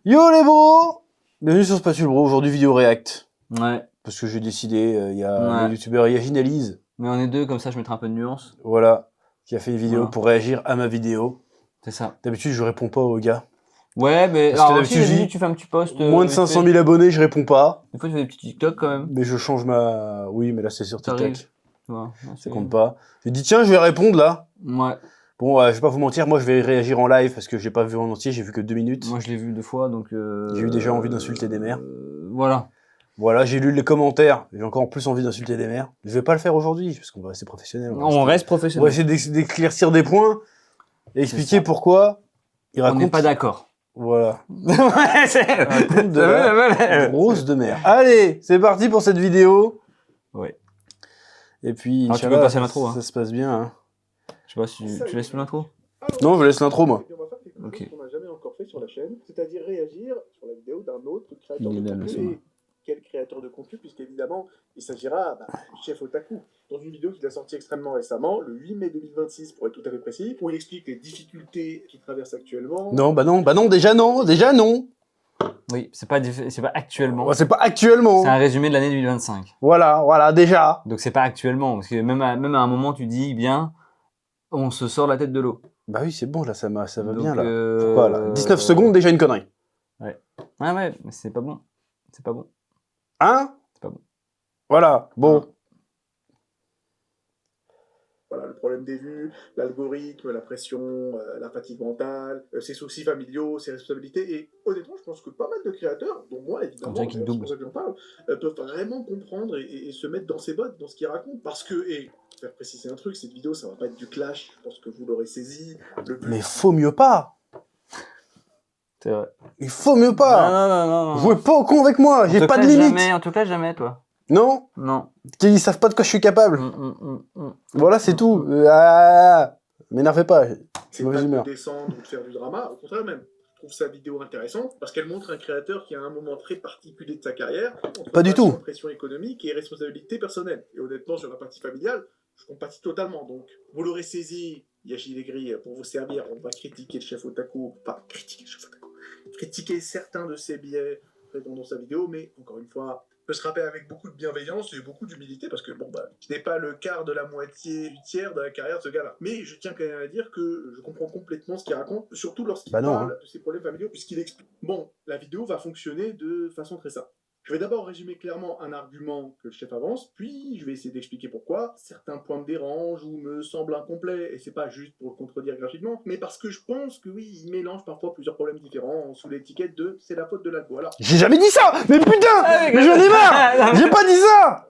Yo les bros! Bienvenue sur Spatule Bro, aujourd'hui vidéo react. Ouais. Parce que j'ai décidé, il y a le youtubeur Yaginalize. Mais on est deux, comme ça je mettrai un peu de nuance. Voilà, qui a fait une vidéo pour réagir à ma vidéo. C'est ça. D'habitude, je réponds pas aux gars. Ouais, mais parce que d'habitude tu fais un petit post. Moins de 500 000 abonnés, je réponds pas. Des fois, tu fais des petits TikTok quand même. Mais je change ma. Oui, mais là, c'est sur TikTok. Ouais, ça compte pas. J'ai dit, tiens, je vais répondre là. Ouais. Bon, je vais pas vous mentir, moi je vais réagir en live parce que j'ai pas vu en entier, j'ai vu que 2 minutes. Moi je l'ai vu 2 fois donc. J'ai eu déjà envie d'insulter des mères. Voilà. Voilà, j'ai lu les commentaires, j'ai encore plus envie d'insulter des mères. Je vais pas le faire aujourd'hui parce qu'on va rester professionnel. On reste professionnel. On va essayer d'éclaircir des points et expliquer pourquoi il raconte. On n'est pas d'accord. Voilà. Ouais, c'est raconte de la grosse de mer. Allez, c'est parti pour cette vidéo. Ouais. Et puis, tu peux passer l'intro. Ça se passe bien. Hein. Je sais pas si tu laisses l'intro. Non, je laisse l'intro moi. Ok. Qu'on n'a jamais encore fait sur la chaîne, c'est-à-dire réagir sur la vidéo d'un autre créateur de contenu. Et quel créateur de contenu, puisqu'évidemment, il s'agira du chef Otaku. Dans une vidéo qu'il a sortie extrêmement récemment, le 8 mai 2026 pour être tout à fait précis, où il explique les difficultés qu'il traverse actuellement. Non, déjà non. Oui, c'est pas actuellement. C'est pas actuellement. C'est un résumé de l'année 2025. Voilà, déjà. Donc c'est pas actuellement, parce que même à un moment tu dis bien, on se sort la tête de l'eau. Bah oui, c'est bon, là, ça va donc, bien, là. Pourquoi, là 19 secondes, déjà une connerie. Ouais. Ah ouais, mais c'est pas bon. C'est pas bon. Hein? C'est pas bon. Voilà, bon. Voilà, le problème des vues, l'algorithme, la pression, la fatigue mentale, ses soucis familiaux, ses responsabilités. Et honnêtement, je pense que pas mal de créateurs, dont moi évidemment, c'est pour ça que j'en parle, peuvent vraiment comprendre et se mettre dans ses bottes, dans ce qu'ils racontent. Parce que, et faire préciser un truc, cette vidéo, ça va pas être du clash, je pense que vous l'aurez saisi. Mais faut mieux pas. C'est vrai. Il faut mieux pas. Non. Jouez pas au con avec moi, j'ai pas de limite. En tout cas, jamais, toi. Non? Non. Ils savent pas de quoi je suis capable. Voilà, c'est tout. M'énervez pas. C'est pas de descendre ou de faire du drama, au contraire même. Je trouve sa vidéo intéressante parce qu'elle montre un créateur qui a un moment très particulier de sa carrière. Pas du tout. Pression économique et responsabilité personnelle. Et honnêtement, sur la partie familiale, je compatis totalement. Donc, vous l'aurez saisi, Yashi Legri, pour vous servir, on va critiquer le chef Otaku. Pas critiquer le chef Otaku. Critiquer certains de ses biais présents dans sa vidéo, mais encore une fois, peut se rappeler avec beaucoup de bienveillance et beaucoup d'humilité parce que je n'ai pas le quart de la moitié du tiers de la carrière de ce gars-là. Mais je tiens quand même à dire que je comprends complètement ce qu'il raconte, surtout lorsqu'il parle de ses problèmes familiaux, puisqu'il explique. Bon, la vidéo va fonctionner de façon très simple. Je vais d'abord résumer clairement un argument que le chef avance, puis je vais essayer d'expliquer pourquoi certains points me dérangent ou me semblent incomplets, et c'est pas juste pour le contredire gratuitement, mais parce que je pense que oui, il mélange parfois plusieurs problèmes différents sous l'étiquette de « c'est la faute de l'algo ». Alors, j'ai jamais dit ça. Mais putain, mais j'en ai marre. J'ai pas dit ça.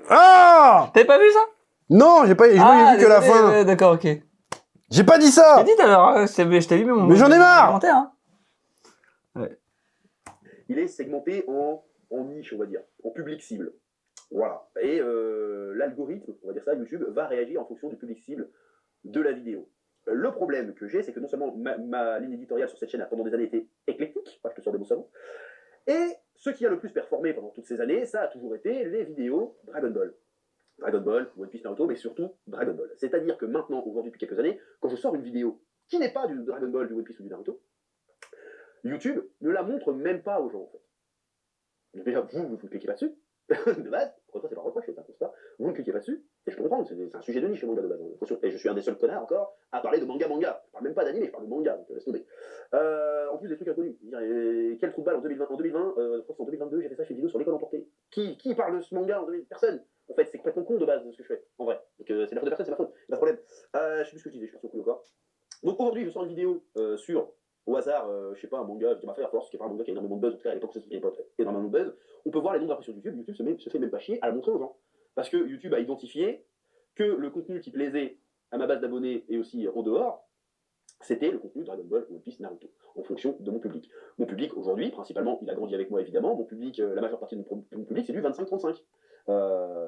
Ah, t'avais pas vu ça? Non, j'ai pas vu que la fin. D'accord, ok. J'ai pas dit ça. J'ai dit tout à l'heure, je t'ai vu mais j'en ai marre. Ouais. Il est segmenté en niche, on va dire, en public cible. Voilà. Et l'algorithme, on va dire ça, YouTube, va réagir en fonction du public cible de la vidéo. Le problème que j'ai, c'est que non seulement ma ligne éditoriale sur cette chaîne a pendant des années été éclectique, je te sors des mots savants, et ce qui a le plus performé pendant toutes ces années, ça a toujours été les vidéos Dragon Ball. Dragon Ball, One Piece, Naruto, mais surtout Dragon Ball. C'est-à-dire que maintenant, aujourd'hui, depuis quelques années, quand je sors une vidéo qui n'est pas du Dragon Ball, du One Piece ou du Naruto, YouTube ne la montre même pas aux gens, en fait. Déjà, vous cliquez pas dessus, de base, pourquoi c'est pas reproche, c'est un constat, vous ne cliquez pas dessus, et je peux comprendre, c'est un sujet de niche, le manga de base, et je suis un des seuls connards encore à parler de manga, je parle même pas d'anime, je parle de manga, donc laisse tomber. En plus des trucs inconnus, quel trou de balle en 2020, je crois que en 2022, j'ai fait ça, j'ai une vidéo sur l'école emportée. Qui parle de ce manga en 2020? Personne. En fait, c'est complètement con de base de ce que je fais, en vrai. Donc c'est la faute de personne, c'est ma faute, pas de problème. Je sais plus ce que je disais, je suis sur le coup encore. Donc aujourd'hui, je sors une vidéo sur au hasard, je sais pas, un manga qui m'a fait la force, qui est pas un manga qui a énormément de buzz, en tout cas à l'époque c'était pas énormément de buzz, on peut voir les nombres d'impressions de YouTube, YouTube se fait même pas chier à la montrer aux gens. Parce que YouTube a identifié que le contenu qui plaisait à ma base d'abonnés et aussi en dehors, c'était le contenu Dragon Ball, One Piece, Naruto, en fonction de mon public. Mon public aujourd'hui, principalement, il a grandi avec moi évidemment, mon public, la majeure partie de mon public, c'est du 25-35.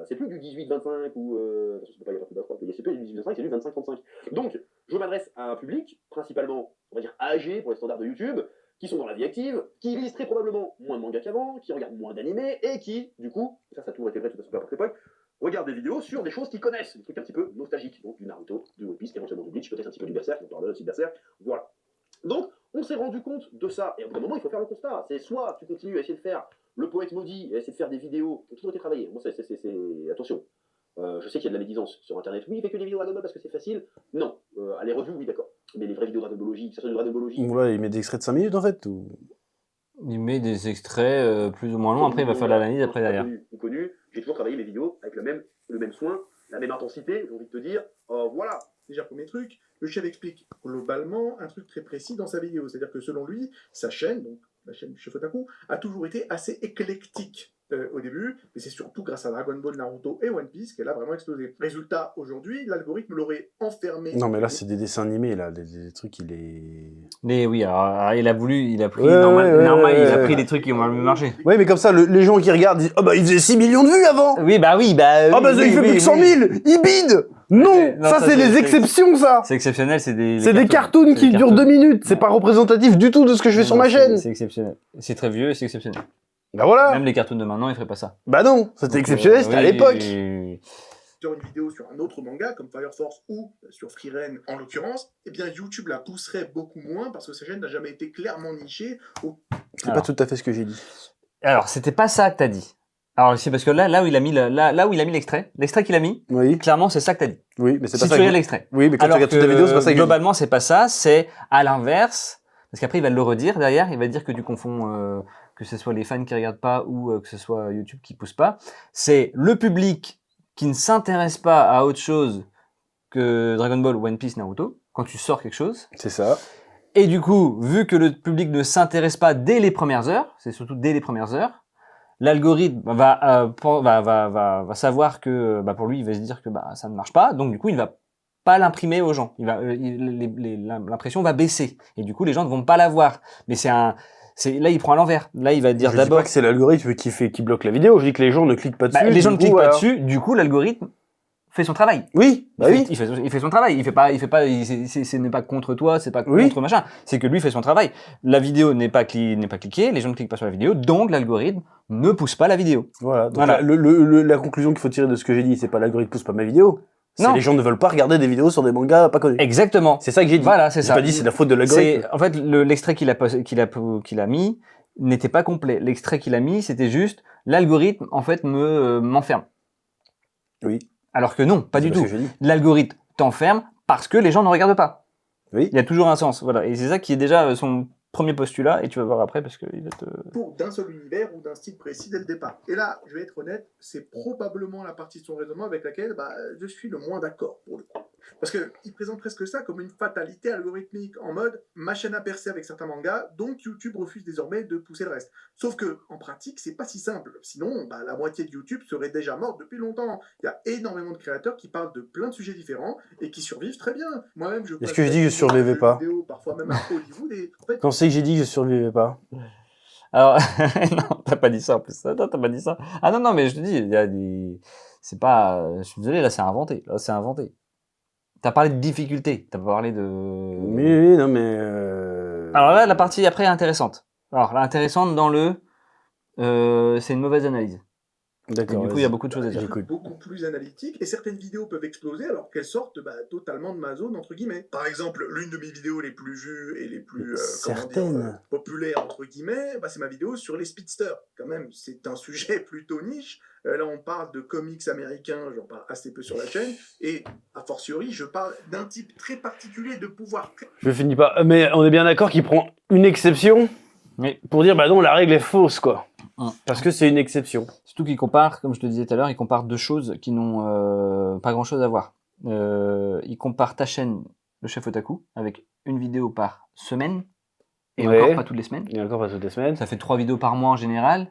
C'est plus du 18-25 ou... je sais pas, il y a pas plus bas, c'est plus du 18-25, c'est du 25-35. Donc, je m'adresse à un public, principalement, on va dire âgé pour les standards de YouTube, qui sont dans la vie active, qui lisent très probablement moins de mangas qu'avant, qui regardent moins d'animés, et qui, du coup, ça a toujours été vrai de toute façon à cette époque, regardent des vidéos sur des choses qu'ils connaissent, des trucs un petit peu nostalgiques, donc du Naruto, du One Piece, éventuellement du Bleach, peut-être un petit peu du Berserk, on parlera aussi de Berserk, voilà. Donc, On s'est rendu compte de ça. Et à un moment, il faut faire le constat. C'est soit tu continues à essayer de faire le poète maudit, et essayer de faire des vidéos qui ont toujours été travaillées. Bon, attention. Je sais qu'il y a de la médisance sur Internet. Oui, il fait que des vidéos Dragon Ball parce que c'est facile. Non. Les reviews, oui, d'accord. Mais les vraies vidéos Dragon Ballogie, que ce soit du Dragon Ballogie. Voilà, il met des extraits de 5 minutes en fait ou... Il met des extraits plus ou moins longs, après il va faire l'analyse après derrière. Connu. J'ai toujours travaillé mes vidéos avec le même soin, la même intensité, j'ai envie de te dire. Voilà. Déjà, premier truc, le chef explique globalement un truc très précis dans sa vidéo. C'est-à-dire que selon lui, sa chaîne, donc la chaîne du chef Otaku, a toujours été assez éclectique au début, mais c'est surtout grâce à Dragon Ball, Naruto et One Piece qu'elle a vraiment explosé. Résultat, aujourd'hui, l'algorithme l'aurait enfermé. Non, mais là, c'est des dessins animés, là, des trucs, il est... Mais oui, alors, il a pris, Ouais, normal, il a ouais. pris des trucs qui ont mieux marché. Ouais, mais comme ça, les gens qui regardent disent « Ah bah, il faisait 6 millions de vues avant !» Oui, bah. Ah bah, il fait plus que 100 000 Il bide Non, Non, ça, c'est les exceptions, ça C'est exceptionnel, c'est des cartoons qui durent 2 minutes, c'est pas représentatif du tout de ce que je fais sur ma chaîne. C'est exceptionnel. C'est très vieux et c'est exceptionnel. Bah voilà. Même les cartoons de maintenant, ils feraient pas ça. Bah non, c'était Donc, exceptionnel, c'était à oui, l'époque. Sur une vidéo sur un autre manga, comme Fire Force ou sur Frieren en l'occurrence, eh bien YouTube la pousserait beaucoup moins parce que sa chaîne n'a jamais été clairement nichée. C'est pas tout à fait ce que j'ai dit. Alors, c'était pas ça que t'as dit. Alors, c'est parce que là où il a mis l'extrait qu'il a mis, Oui, clairement, c'est ça que t'as dit. oui, mais c'est Si pas tu ça. regardes l'extrait. Oui, mais quand tu Alors regardes toute la vidéo, c'est pas ça que globalement, c'est pas ça, c'est à l'inverse. Parce qu'après, il va le redire derrière, il va dire que tu confonds, que ce soit les fans qui regardent pas ou que ce soit YouTube qui pousse pas. C'est le public qui ne s'intéresse pas à autre chose que Dragon Ball, One Piece, Naruto, quand tu sors quelque chose. C'est ça. Et du coup, vu que le public ne s'intéresse pas dès les premières heures, c'est surtout dès les premières heures, l'algorithme va savoir que pour lui, il va se dire que ça ne marche pas, donc du coup, il va pas l'imprimer aux gens. L'impression va baisser et du coup, les gens ne vont pas la voir. Mais là, il prend à l'envers. Là, il va dire Je dis d'abord. pas que c'est l'algorithme qui bloque la vidéo, je dis que les gens ne cliquent pas dessus. Les gens ne cliquent pas voilà. dessus, du coup, l'algorithme fait son travail. Oui, Il fait son travail. Ce n'est pas contre toi, c'est pas Oui. contre machin. C'est que lui fait son travail. La vidéo n'est pas cliquée, les gens ne cliquent pas sur la vidéo, donc l'algorithme ne pousse pas la vidéo. Voilà. Donc Voilà. la conclusion qu'il faut tirer de ce que j'ai dit, c'est pas l'algorithme pousse pas ma vidéo. C'est Non. les gens ne veulent pas regarder des vidéos sur des mangas pas connus. Exactement. C'est ça que j'ai dit. Voilà, c'est J'ai ça. pas dit c'est la faute de l'algorithme. En fait, l'extrait qu'il a mis n'était pas complet. L'extrait qu'il a mis, c'était juste l'algorithme, en fait, m'enferme. Oui. Alors que non, pas C'est du ce tout. que j'ai dit. L'algorithme t'enferme parce que les gens ne regardent pas. Oui. Il y a toujours un sens. Voilà. Et c'est ça qui est déjà son premier postulat, et tu vas voir après parce qu'il va te... Pour d'un seul univers ou d'un style précis dès le départ. Et là, je vais être honnête, c'est probablement la partie de son raisonnement avec laquelle je suis le moins d'accord pour le coup. Parce qu'il présente presque ça comme une fatalité algorithmique, en mode ma chaîne a percé avec certains mangas, donc YouTube refuse désormais de pousser le reste. Sauf que en pratique, c'est pas si simple. Sinon, la moitié de YouTube serait déjà morte depuis longtemps. Il y a énormément de créateurs qui parlent de plein de sujets différents et qui survivent très bien. Moi-même, je Est-ce que je dis que je survivais pas vidéo, parfois même à Hollywood, et en fait, Quand c'est que j'ai dit que je survivais pas? Alors, non, t'as pas dit ça en plus. Non, t'as pas dit ça. Ah non, mais je te dis, il y a des... C'est pas... Je suis désolé, là, c'est inventé. T'as parlé de difficulté, t'as parlé de... Oui, non, mais... Alors là, la partie après est intéressante. Alors, là, intéressante dans le... c'est une mauvaise analyse. Et D'accord. du coup, il y a beaucoup de choses à dire. J'écoute. beaucoup plus analytique, et certaines vidéos peuvent exploser alors qu'elles sortent totalement de ma zone, entre guillemets. Par exemple, l'une de mes vidéos les plus vues et les plus populaires, entre guillemets, c'est ma vidéo sur les speedsters. Quand même, c'est un sujet plutôt niche. Là, on parle de comics américains, j'en parle assez peu sur la chaîne, et a fortiori, je parle d'un type très particulier de pouvoir. Je finis pas. Mais on est bien d'accord qu'il prend une exception pour dire, non, la règle est fausse, quoi. Parce que c'est une exception. Surtout qu'il compare, comme je te disais tout à l'heure, il compare deux choses qui n'ont pas grand-chose à voir. Il compare ta chaîne, le chef Otaku, avec une vidéo par semaine, et encore pas toutes les semaines. Et encore pas toutes les semaines. Ça fait 3 vidéos par mois en général,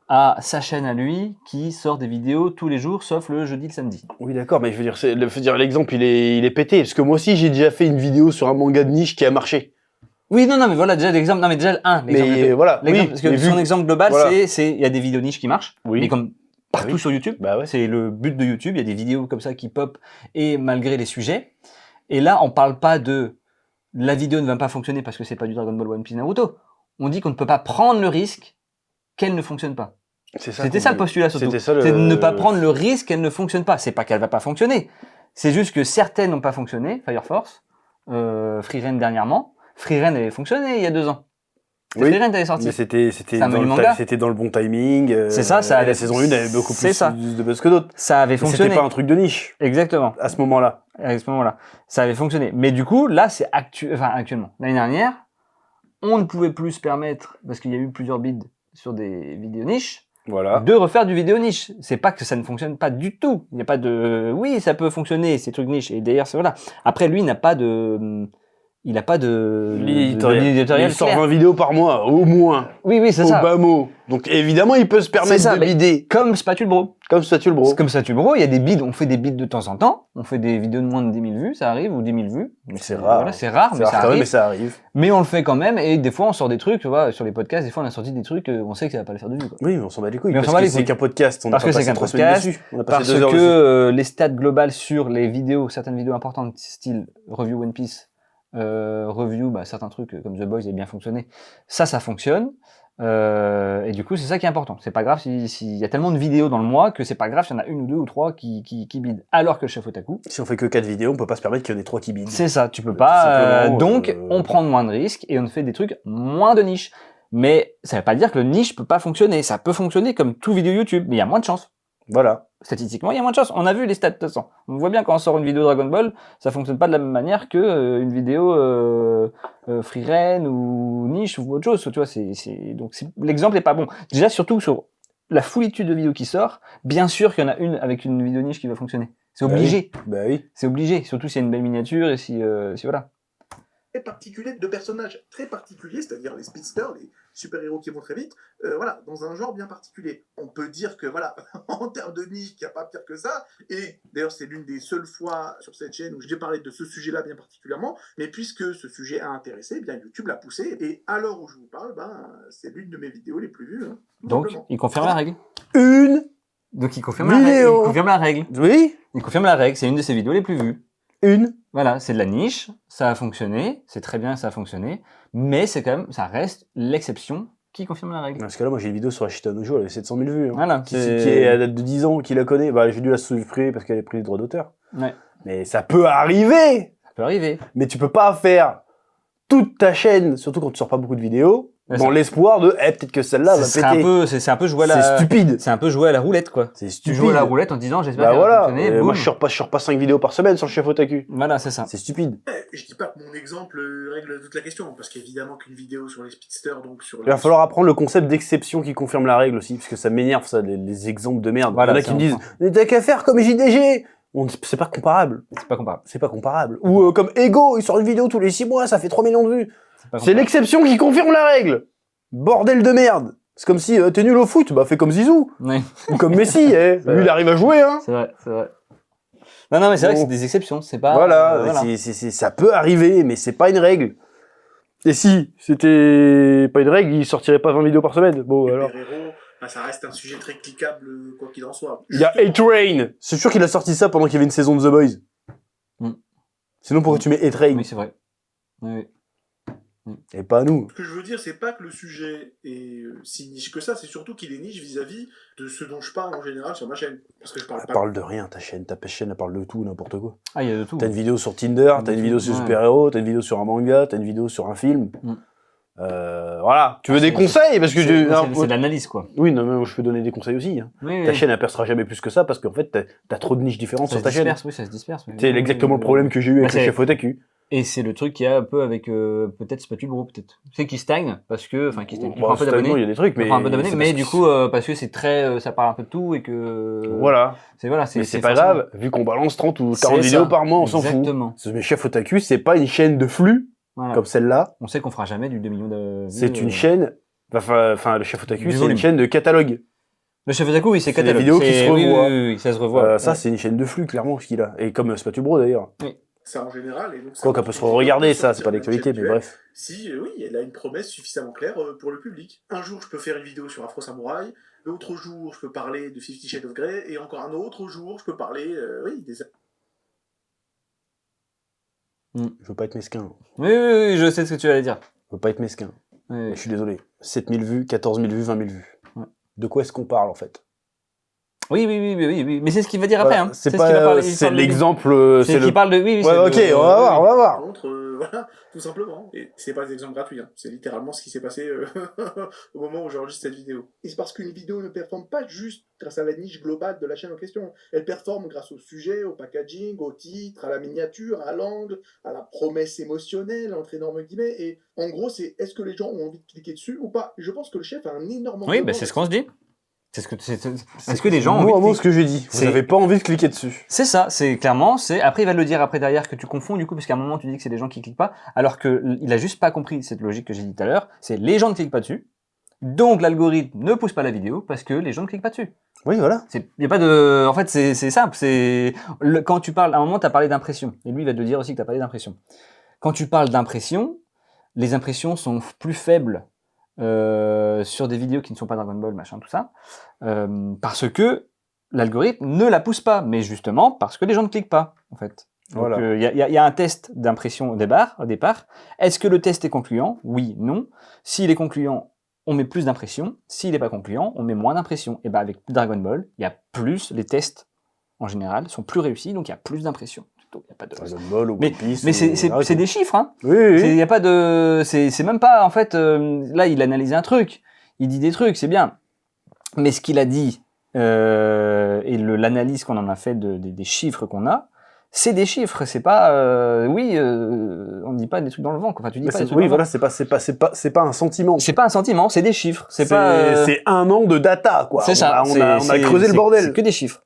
à sa chaîne à lui, qui sort des vidéos tous les jours, sauf le jeudi et le samedi. Oui, d'accord, mais je veux dire, l'exemple, il est pété. Parce que moi aussi, j'ai déjà fait une vidéo sur un manga de niche qui a marché. Oui, non, mais voilà, déjà l'exemple, non, mais déjà le 1. Mais voilà, oui. Parce que son exemple global, voilà. c'est, il y a des vidéos niches qui marchent, Oui. mais comme partout sur YouTube, c'est le but de YouTube, il y a des vidéos comme ça qui pop, et malgré les sujets. Et là, on parle pas de la vidéo ne va pas fonctionner parce que c'est pas du Dragon Ball, One Piece, Naruto. On dit qu'on ne peut pas prendre le risque qu'elle ne fonctionne pas. C'était ça le postulat surtout. C'est de ne pas prendre le risque qu'elle ne fonctionne pas. C'est pas qu'elle va pas fonctionner. C'est juste que certaines n'ont pas fonctionné, Fire Force, Frieren dernièrement. Freerun avait fonctionné il y a 2 ans. Oui, Freerun avait sorti. mais c'était un menu manga. c'était dans le bon timing. C'est ça et avait- la saison 1 avait beaucoup c'est plus ça. de buzz que d'autres. Ça avait Mais fonctionné. c'était pas un truc de niche Exactement. à ce moment-là. À ce moment-là, ça avait fonctionné. Mais du coup, là, c'est actuellement. L'année dernière, on ne pouvait plus se permettre, parce qu'il y a eu plusieurs bids sur des vidéos niches, Voilà. de refaire du vidéo niche. C'est pas que ça ne fonctionne pas du tout. Il n'y a pas de, oui, ça peut fonctionner, ces trucs niches. Et d'ailleurs, c'est voilà. Après, lui, il n'a pas de Il sort clair. 20 vidéos par mois, au moins. Oui, c'est Au ça. bas mot. Donc évidemment, il peut se permettre ça, de mais- bider. Comme Spatule Bro. Comme Statue le Bro. Comme Spatule Bro, il y a des bids, on fait des bids de temps en temps. On fait des vidéos de moins de 10 000 vues, ça arrive, ou 10 000 vues. Mais C'est rare. Voilà, c'est rare, mais C'est ça rare quand même, arrive. mais ça arrive. Mais on le fait quand même, et des fois on sort des trucs, tu vois, sur les podcasts, des fois on a sorti des trucs, on sait que ça va pas le faire de vue, quoi. Oui, mais on s'en bat les couilles. Mais on parce s'en bat que les c'est couilles. qu'un podcast. On Parce n'a que pas c'est passé qu'un 3 semaines podcast, dessus. On a passé Parce 2 heures que dessus. les stats globales sur les vidéos, certaines vidéos importantes, style review One Piece, review, certains trucs comme The Boys avaient bien fonctionné, ça fonctionne. Et du coup, c'est ça qui est important. C'est pas grave s'il y a tellement de vidéos dans le mois que c'est pas grave s'il y en a 1 ou 2 ou 3 qui bident. Alors que le chef Otaku, Si on fait que 4 vidéos, on peut pas se permettre qu'il y en ait 3 qui bident. c'est ça, tu peux Tout pas. simplement, Donc, on prend moins de risques et on fait des trucs moins de niche. Mais ça veut pas dire que le niche peut pas fonctionner. Ça peut fonctionner comme tout vidéo YouTube, mais il y a moins de chances. Voilà. Statistiquement, il y a moins de chances. On a vu les stats de toute façon. On voit bien quand on sort une vidéo Dragon Ball, ça fonctionne pas de la même manière que une vidéo Freerun ou niche ou autre chose. Tu vois, donc l'exemple est pas bon. Déjà, surtout sur la foulitude de vidéos qui sort, bien sûr qu'il y en a une avec une vidéo niche qui va fonctionner. C'est obligé. Bah oui. C'est obligé. Surtout s'il y a une belle miniature et si voilà. Très particulier, de personnages très particuliers, c'est-à-dire les speedsters, les super-héros qui vont très vite, voilà, dans un genre bien particulier. On peut dire que, voilà, en termes de niche, il n'y a pas pire que ça, et d'ailleurs c'est l'une des seules fois sur cette chaîne où j'ai parlé de ce sujet-là bien particulièrement, mais puisque ce sujet a intéressé, eh bien YouTube l'a poussé, et à l'heure où je vous parle, c'est l'une de mes vidéos les plus vues. Hein, tout Donc, simplement. il confirme la règle. Une Donc, il confirme la règle. vidéo. Il confirme la règle. Oui. Il confirme la règle. C'est une de ses vidéos les plus vues. Une. Voilà, c'est de la niche, ça a fonctionné, c'est très bien, ça a fonctionné, mais c'est quand même, ça reste l'exception qui confirme la règle. Parce que là, moi, j'ai une vidéo sur Ashita no Joe, elle avait 700 000 vues. Hein. Voilà, Qui est à date de 10 ans, qui la connaît. Bah, j'ai dû la supprimer parce qu'elle a pris les droits d'auteur. Ouais, Mais ça peut arriver. ça peut arriver. Mais tu peux pas faire toute ta chaîne, surtout quand tu sors pas beaucoup de vidéos, Ouais, dans ça- l'espoir de, peut-être que celle-là va C'est péter. un peu jouer à C'est la, stupide. c'est un peu jouer à la roulette, quoi. C'est Tu stupide. joues à la roulette en disant, j'espère Bah qu'elle va voilà. fonctionner, Moi, boum. je sors pas 5 vidéos par semaine sur le chef Otaku. Voilà, c'est ça. C'est stupide. Je dis pas que mon exemple règle toute la question, parce qu'évidemment qu'une vidéo sur les speedsters, donc sur Il va falloir apprendre le concept d'exception qui confirme la règle aussi, parce que ça m'énerve, ça, les exemples de merde. Voilà, Il y en a c'est qui me disent, important. mais t'as qu'à faire comme JDG. C'est pas comparable. C'est pas comparable. C'est pas comparable. Ou comme Ego, il sort une vidéo tous les 6 mois, ça fait 3 millions de vues. C'est pas C'est comparable. l'exception qui confirme la règle. Bordel de merde. C'est comme si t'es nul au foot, bah fais comme Zizou. Ouais, Ou comme Messi, eh. Lui, il arrive à jouer, hein. c'est vrai, c'est vrai. Non, mais c'est vrai que Bon. c'est des exceptions, c'est pas... Voilà, voilà. ça peut arriver, mais c'est pas une règle. Et si c'était pas une règle, il sortirait pas 20 vidéos par semaine. Bon, alors. super-héros, ça reste un sujet très cliquable, quoi qu'il en soit. Il y a A-Train. C'est sûr qu'il a sorti ça pendant qu'il y avait une saison de The Boys. Mm. Sinon, pourquoi tu mets A-Train Oui, c'est vrai. Oui. et pas nous? Ce que je veux dire, c'est pas que le sujet est si niche que ça, c'est surtout qu'il est niche vis-à-vis de ce dont je parle en général sur ma chaîne. Parce que je parle Elle pas. parle de rien, ta chaîne. Ta chaîne, elle parle de tout, n'importe quoi. Ah, il y a de tout. T'as une vidéo sur Tinder, t'as une vidéo sur Ouais. super-héros, t'as une vidéo sur un manga, t'as une vidéo sur un film. Mm. Voilà. Tu veux des C'est- conseils parce que C'est de l'analyse, quoi. oui, non, mais je peux donner des conseils aussi. Hein. Oui, Ta oui. chaîne, elle percera jamais plus que ça parce qu'en fait, t'as trop de niches différentes Ça sur se ta chaîne. disperse, oui, ça se disperse. oui. C'est exactement le problème que j'ai eu avec Bah, le c'est- chef Otaku. Et c'est le truc qu'il y a un peu avec peut-être Spatule Bro, peut-être. Tu sais, qui stagne, parce que, enfin, qui stagne, qui Bon, prend un peu certainement, il y d'abonnés. a des trucs, Qui mais. prend un peu d'abonnés, c'est mais parce du que coup, parce que c'est très, ça parle un peu de tout et que. Voilà. C'est voilà, Mais c'est pas forcément- grave, vu qu'on balance 30 ou C'est 40 ça. vidéos par mois, on s'en fout. Exactement. Mais chef Otaku, c'est pas une chaîne de flux Voilà. comme celle-là. On sait qu'on fera jamais du 2 millions de. C'est vues, une chaîne. Enfin, le chef Otaku, Du c'est volume. une chaîne de catalogue. Le chef Otaku, oui, c'est C'est des catalogue. vidéos qui se Oui, revoient. oui, oui, ça se revoit. Ça, c'est une chaîne de flux, clairement, ce qu'il a. Et comme Spatule Bro, d'ailleurs. Ça en général. Et donc, ça Quoi qu'elle peut se regarder, ça, c'est pas l'actualité, mais bref. Si, oui, elle a une promesse suffisamment claire pour le public. Un jour, je peux faire une vidéo sur Afro Samurai. L'autre jour, je peux parler de 50 Shades of Grey. Et encore un autre jour, je peux parler, oui, des. Je veux pas être mesquin. Oui, oui, oui, je sais ce que tu allais dire. Je veux pas être mesquin. Oui, Mais oui. je suis désolé. 7000 vues, 14 000 vues, 20 000 vues. Ouais. De quoi est-ce qu'on parle, en fait? Oui, oui, oui, oui, oui, oui. Mais c'est ce qu'il va dire Voilà, après, hein. C'est ce qu'il va pas, parler- il c'est parle de- l'exemple, C'est c'est qui le... parle de. Oui, oui, Ouais, c'est ok, le- on va voir, on va Par voir. contre, voilà, tout simplement. Et c'est pas des exemples gratuits, hein. C'est littéralement ce qui s'est passé au moment où j'enregistre cette vidéo. Et c'est parce qu'une vidéo ne performe pas juste grâce à la niche globale de la chaîne en question. Elle performe grâce au sujet, au packaging, au titre, à la miniature, à l'angle, à la promesse émotionnelle, entre énormes guillemets. Et en gros, c'est est-ce que les gens ont envie de cliquer dessus ou pas? Je pense que le chef a un énorme... Oui, bah, c'est ce qu'on se dit. Est-ce que les gens ont mot à envie mot de ce que j'ai dit. Vous n'avez pas envie de cliquer dessus. C'est ça, c'est clairement, c'est après il va le dire après derrière que tu confonds du coup parce qu'à un moment tu dis que c'est des gens qui cliquent pas alors que il a juste pas compris cette logique que j'ai dit tout à l'heure, c'est les gens ne cliquent pas dessus. Donc l'algorithme ne pousse pas la vidéo parce que les gens ne cliquent pas dessus. Oui, voilà. Il y a pas de en fait c'est simple, quand tu parles à un moment tu as parlé d'impression et lui il va te dire aussi que tu as parlé d'impression. Quand tu parles d'impression, les impressions sont plus faibles sur des vidéos qui ne sont pas Dragon Ball, machin, tout ça, parce que l'algorithme ne la pousse pas, mais justement parce que les gens ne cliquent pas, en fait. Donc, Voilà. y a un test d'impression au départ. Est-ce que le test est concluant? Oui, non. S'il est concluant, on met plus d'impressions. S'il n'est pas concluant, on met moins d'impressions. Et ben avec Dragon Ball, il y a plus, les tests en général sont plus réussis, donc il y a plus d'impressions. Donc, y a pas de... Dragon Ball ou mais One Piece. mais c'est des chiffres, hein. Oui, oui. Il y a pas de, c'est même pas en fait. Là, il analyse un truc, il dit des trucs, c'est bien. Mais ce qu'il a dit et l'analyse qu'on en a fait des chiffres qu'on a, c'est des chiffres. C'est pas, on dit pas des trucs dans le vent. Enfin, tu dis pas des trucs. Oui, voilà, c'est pas un sentiment. C'est pas un sentiment, c'est des chiffres. C'est pas. C'est un an de data, quoi. C'est ça. On a creusé le bordel. C'est que des chiffres.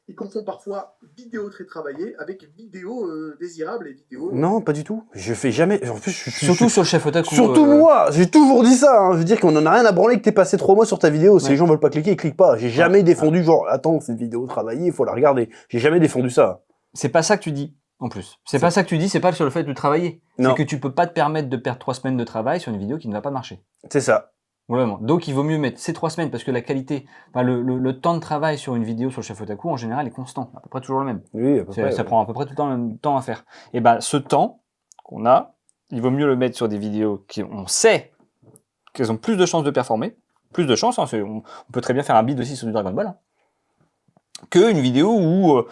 Ils confondent parfois vidéo très travaillée avec vidéo désirable et vidéo... Non, pas du tout. Je fais jamais... En plus, Surtout sur le chef otaku. Surtout moi, j'ai toujours dit ça. Hein. Je veux dire qu'on en a rien à branler que t'aies passé 3 mois sur ta vidéo. Si les gens veulent pas cliquer, ils cliquent pas. J'ai jamais défendu genre, attends, c'est une vidéo travaillée, il faut la regarder. J'ai jamais défendu ça. C'est pas ça que tu dis, en plus. C'est pas ça que tu dis, c'est pas sur le fait de travailler. C'est que tu peux pas te permettre de perdre 3 semaines de travail sur une vidéo qui ne va pas marcher. C'est ça. Vraiment. Donc il vaut mieux mettre ces 3 semaines parce que la qualité, enfin, le temps de travail sur une vidéo sur le chef otaku en général est constant, à peu près toujours le même. Oui, à peu près. Ça prend à peu près tout le temps le même temps à faire. Et ben ce temps qu'on a, il vaut mieux le mettre sur des vidéos qui on sait qu'elles ont plus de chances de performer, plus de chances. Hein, on peut très bien faire un bid aussi sur du Dragon Ball, hein, que une vidéo où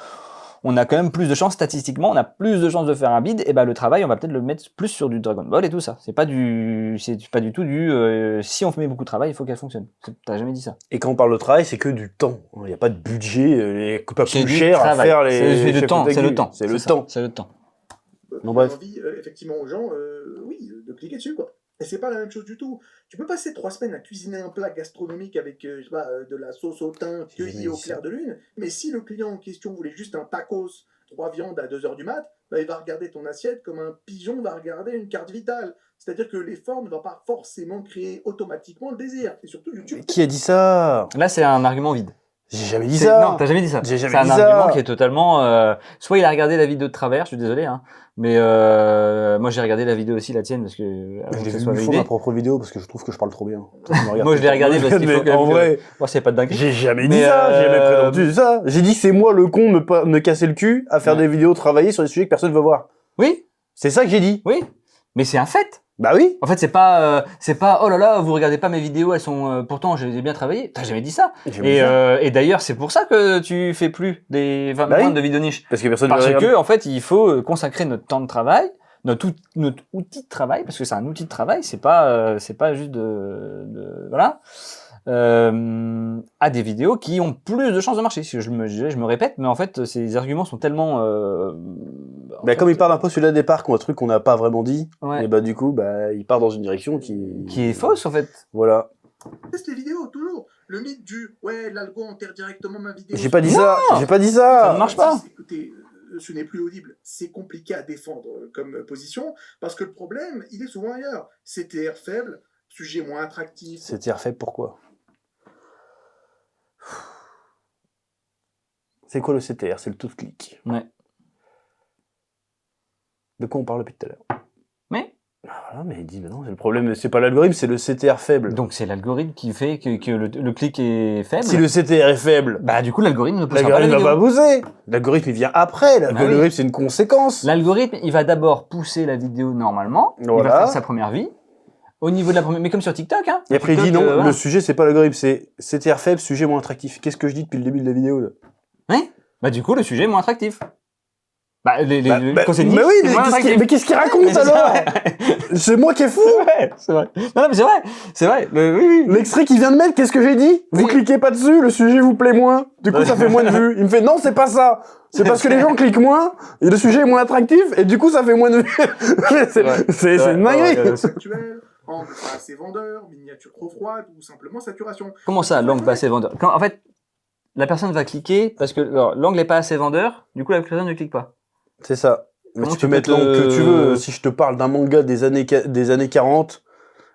on a quand même plus de chances, statistiquement, on a plus de chances de faire un bid, et ben le travail, on va peut-être le mettre plus sur du Dragon Ball et tout ça. C'est pas du tout du si on met beaucoup de travail, il faut qu'elle fonctionne. T'as jamais dit ça. Et quand on parle de travail, c'est que du temps. Il n'y a pas de budget, pas plus cher travail. à faire les. C'est le temps. C'est le temps. C'est le temps. C'est le temps. Non, bref. Envie, effectivement, aux gens, oui, de cliquer dessus, quoi. Et c'est pas la même chose du tout. Tu peux passer 3 semaines à cuisiner un plat gastronomique avec, je sais pas, de la sauce au thym cueillie au clair de lune, mais si le client en question voulait juste un tacos, 3 viandes à 2h du mat, bah, il va regarder ton assiette comme un pigeon va regarder une carte vitale. C'est-à-dire que l'effort ne va pas forcément créer automatiquement le désir. Et surtout YouTube. Mais qui a dit ça? Là, c'est un argument vide. J'ai jamais dit ça. Non, t'as jamais dit ça. J'ai jamais dit ça. C'est un argument qui est totalement. Soit il a regardé la vidéo de travers, je suis désolé, hein. Mais moi j'ai regardé la vidéo aussi, la tienne, parce que je l'ai vu ma propre vidéo parce que je trouve que je parle trop bien. Moi je l'ai regardé parce qu'il faut que. En vrai, moi c'est pas de dingue. J'ai jamais dit ça. J'ai jamais prétendu ça. J'ai dit que c'est moi le con me casser le cul à faire des vidéos travailler sur des sujets que personne veut voir. Oui. C'est ça que j'ai dit. Oui. Mais c'est un fait. Bah oui. En fait, c'est pas oh là là, vous regardez pas mes vidéos, elles sont pourtant j'ai bien travaillé. T'as jamais dit ça. Et d'ailleurs, c'est pour ça que tu fais plus des 20 moins de vidéos niches. Parce que personne Parce que en fait, il faut consacrer notre temps de travail, notre outil de travail, parce que c'est un outil de travail, c'est pas juste voilà. À des vidéos qui ont plus de chances de marcher. Je me répète, mais en fait, ces arguments sont tellement... comme il part d'un postulat de départ, un truc qu'on n'a pas vraiment dit, ouais. Et bah du coup, il part dans une direction qui est fausse, en fait. Voilà. Teste les vidéos, toujours. Le mythe du « ouais, l'algo enterre directement ma vidéo ». J'ai pas dit ça. J'ai pas dit ça. Ça ne marche pas. Écoutez, ce n'est plus audible. C'est compliqué à défendre comme position, parce que le problème, il est souvent ailleurs. CTR faible, sujet moins attractif. CTR faible, pourquoi? C'est quoi le CTR? C'est le taux de clic. Ouais. De quoi on parle depuis tout à l'heure? Mais voilà, mais il dit, mais non, le problème, c'est pas l'algorithme, c'est le CTR faible. Donc c'est l'algorithme qui fait que le clic est faible. Si le CTR est faible, bah du coup l'algorithme ne poussera pas la vidéo. vidéo. L'algorithme va pas pousser. L'algorithme il vient après. L'algorithme c'est une conséquence. L'algorithme il va d'abord pousser la vidéo normalement. Voilà. Il va faire sa première vie. Au niveau de la première, mais comme sur TikTok, hein. Et après TikTok, il dit non, voilà. le sujet c'est pas l'algorithme, c'est CTR faible, sujet moins attractif. Qu'est-ce que je dis depuis le début de la vidéo là? Oui. Bah du coup le sujet est moins attractif. Bah, quand c'est niche, mais oui, c'est moins attractif. mais qu'est-ce qu'il raconte Mais c'est alors? vrai. C'est moi qui est fou. C'est vrai. Non, mais c'est vrai. Mais oui. L'extrait qu'il vient de mettre, qu'est-ce que j'ai dit? Vous Oui. cliquez pas dessus, le sujet vous plaît moins. Du coup, ça fait moins de vues. Il me fait non, c'est pas ça. C'est parce que les gens cliquent moins et le sujet est moins attractif et du coup, ça fait moins de vues. C'est une dinguerie. Actuel, angle pas assez vendeur, miniature trop froide ou simplement saturation. Comment ça, l'angle pas assez vendeur? En fait, la personne va cliquer parce que alors, l'angle est pas assez vendeur, du coup la personne ne clique pas. C'est ça. Mais Comment tu tu peux peux mettre l'angle que te- tu veux. Si je te parle d'un manga des années 40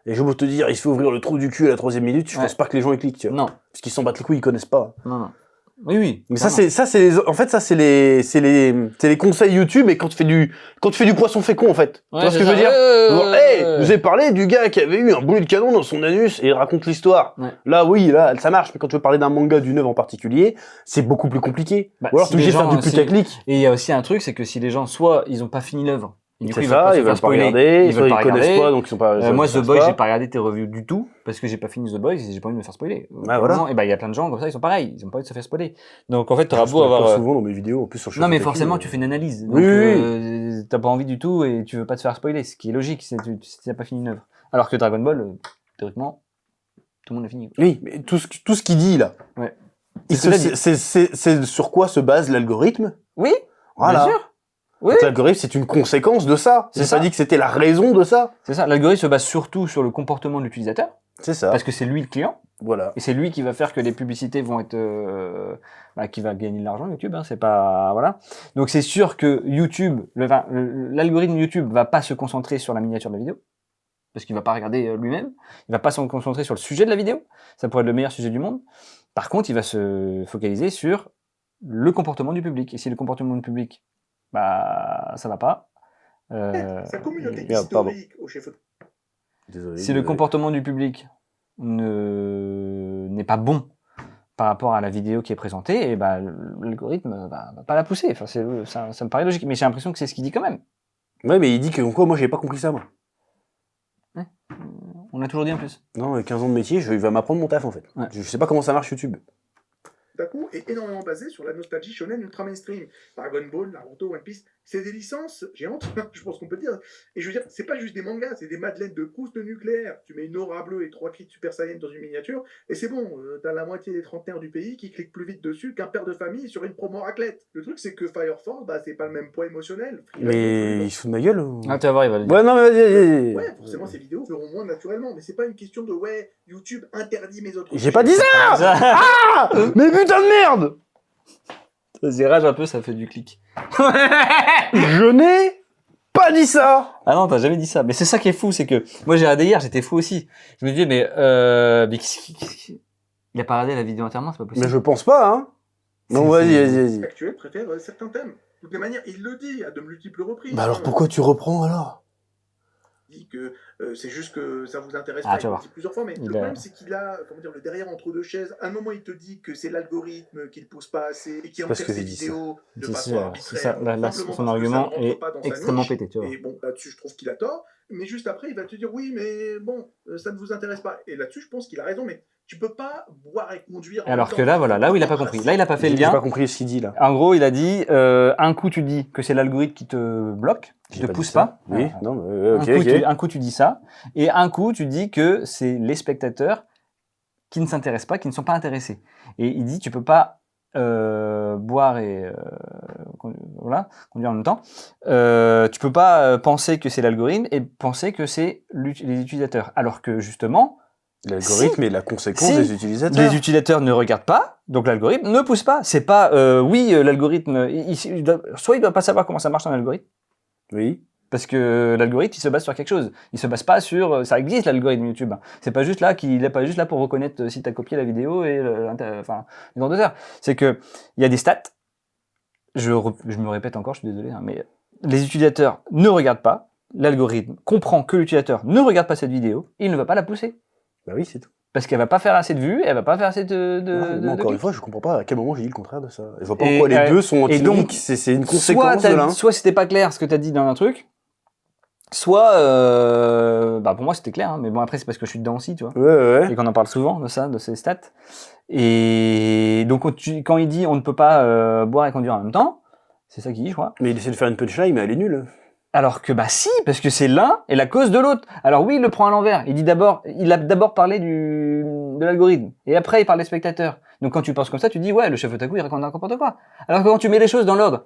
et je veux te dire, il se fait ouvrir le trou du cul à la 3e minute, je Ouais. pense pas que les gens y cliquent, tu vois. Non. Parce qu'ils s'en battent les couilles, ils connaissent pas. Non. Oui. Mais ça c'est en fait ça c'est les conseils YouTube et quand tu fais du poisson fécond en fait. Tu vois ce que je veux dire? Genre, hey, je vous ai parlé du gars qui avait eu un boulet de canon dans son anus et il raconte l'histoire. Ouais. Là oui, là ça marche, mais quand tu veux parler d'un manga d'une œuvre en particulier, c'est beaucoup plus compliqué. Bah, Ou alors si tu es obligé les de faire gens, du putaclic. Et il y a aussi un truc, c'est que si les gens, soit ils ont pas fini l'œuvre, et du coup C'est ils veulent ça, pas se ils faire veulent pas spoiler, regarder, ils soit veulent ils pas connaissent regarder. pas donc ils sont pas. Moi, ça The Boys, passe j'ai pas. pas regardé tes reviews du tout parce que j'ai pas fini The Boys et j'ai pas envie de me faire spoiler. Voilà. Et ben il y a plein de gens comme ça, ils sont pareils, ils ont pas envie de se faire spoiler. Donc en fait, t'auras Je beau spoil pas avoir. souvent dans mes vidéos en plus sur Non mais Chef forcément Teki, tu fais une analyse. Donc Oui. t'as pas envie du tout et tu veux pas te faire spoiler, ce qui est logique si tu n'as pas fini une œuvre. Alors que Dragon Ball, théoriquement, tout le monde a fini. Oui, mais tout ce qu'il dit là. Ouais. C'est sur quoi se base l'algorithme? Oui. Voilà. Bien sûr. Oui. Donc, l'algorithme, c'est une conséquence de ça. C'est C'est ça. pas dit que c'était la raison de ça. C'est ça. L'algorithme se base surtout sur le comportement de l'utilisateur C'est ça. parce que c'est lui le client. Voilà. Et c'est lui qui va faire que les publicités vont être, qui va gagner de l'argent, YouTube, hein, c'est pas, voilà. Donc c'est sûr que YouTube, l'algorithme YouTube va pas se concentrer sur la miniature de la vidéo, parce qu'il va pas regarder lui-même, il va pas se concentrer sur le sujet de la vidéo, ça pourrait être le meilleur sujet du monde. Par contre, il va se focaliser sur le comportement du public. Et si le comportement du public, ça va pas. Sa communauté merde, pardon. historique au chef. Désolé. Si le comportement du public n'est pas bon par rapport à la vidéo qui est présentée, et l'algorithme va pas la pousser. Enfin, ça me paraît logique, mais j'ai l'impression que c'est ce qu'il dit quand même. Ouais, mais il dit que quoi, moi, j'ai pas compris ça, moi. On a toujours dit en plus. Non, 15 ans de métier, il va m'apprendre mon taf, en fait. Ouais. Je sais pas comment ça marche YouTube. Daku est énormément basé sur la nostalgie shonen ultra mainstream. Dragon Ball, Naruto, One Piece, c'est des licences géantes, je pense qu'on peut dire. Et je veux dire, c'est pas juste des mangas, c'est des madeleines de Proust nucléaire. Tu mets une aura bleue et 3 cris de Super Saiyan dans une miniature, et c'est bon, t'as la moitié des trentenaires du pays qui cliquent plus vite dessus qu'un père de famille sur une promo raclette. Le truc, c'est que Fire Force, c'est pas le même poids émotionnel. Mais il se fout de ma gueule ou... Ah, tu vas voir, il va le dire. Ouais, non, mais vas-y. Ouais, forcément, ces vidéos feront moins naturellement, mais c'est pas une question de ouais, YouTube interdit mes autres. J'ai pas dit ça. Ah mais putain de merde. Ça se rage un peu, ça fait du clic. Je n'ai pas dit ça. Ah non, t'as jamais dit ça. Mais c'est ça qui est fou, c'est que moi j'ai regardé hier, j'étais fou aussi. Je me disais, mais il a pas regardé la vidéo entièrement, c'est pas possible. Mais je pense pas, hein. Non, vas-y. Actuel préfère certains thèmes. De toutes les manières, il le dit à de multiples reprises. Bah alors pourquoi tu reprends alors? Il dit que c'est juste que ça vous intéresse Ah, pas, tu il vas le dit plusieurs fois, mais Il le a- problème c'est qu'il a, comment dire, le derrière entre deux chaises. À un moment, il te dit que c'est l'algorithme qui ne pousse pas assez et qui Parce enterre que ses j'ai dit ça. vidéos de C'est façon ça, arbitraire. c'est ça. Là, simplement son parce que argument ça ne rentre est pas dans sa extrêmement niche. pété, tu vois. Et bon, là-dessus, je trouve qu'il a tort. Mais juste après, il va te dire oui, mais bon, ça ne vous intéresse pas. Et là-dessus, je pense qu'il a raison, mais tu peux pas boire et conduire. en Alors même que temps. là, voilà, là où il a pas compris. Là, il a pas fait le J'ai lien. pas compris ce qu'il dit là. En gros, il a dit, un coup tu dis que c'est l'algorithme qui te bloque, qui J'ai te dit pousse ça. pas. Oui, Ah. non, mais ok. Un coup tu dis ça, et un coup tu dis que c'est les spectateurs qui ne s'intéressent pas, qui ne sont pas intéressés. Et il dit tu peux pas boire et conduire en même temps. Tu peux pas penser que c'est l'algorithme et penser que c'est les utilisateurs. Alors que justement, L'algorithme est la conséquence Si. des utilisateurs. les utilisateurs ne regardent pas, donc l'algorithme ne pousse pas. C'est pas l'algorithme. Soit il doit pas savoir comment ça marche un algorithme. Oui. Parce que l'algorithme, il se base sur quelque chose. Il se base pas sur... Ça existe, l'algorithme YouTube. C'est pas juste là qu'il est pas juste là pour reconnaître si tu as copié la vidéo et les droits d'auteur. C'est que il y a des stats. Je me répète encore, je suis désolé, hein, mais les utilisateurs ne regardent pas. L'algorithme comprend que l'utilisateur ne regarde pas cette vidéo. Et il ne va pas la pousser. Bah oui, c'est tout. Parce qu'elle va pas faire assez de vues, elle va pas faire assez de Moi, encore une clics. fois, je comprends pas à quel moment j'ai dit le contraire de ça. Je vois pas Et, pourquoi les deux sont et antinomiques. donc, C'est une conséquence de l'un. soit c'était pas clair ce que tu as dit dans un truc, soit pour moi c'était clair, hein, mais bon après c'est parce que je suis dedans aussi, tu vois, Ouais. et qu'on en parle souvent de ça, de ces stats. Et donc quand il dit on ne peut pas boire et conduire en même temps, C'est ça qu'il dit, je crois. Mais il essaie de faire une punchline, mais elle est nulle. Alors que bah si, parce que c'est l'un et la cause de l'autre. Alors oui, il le prend à l'envers. Il a d'abord parlé de l'algorithme et après il parle des spectateurs. Donc quand tu penses comme ça, tu dis ouais, le chef otaku il raconte n'importe quoi. Alors que quand tu mets les choses dans l'ordre,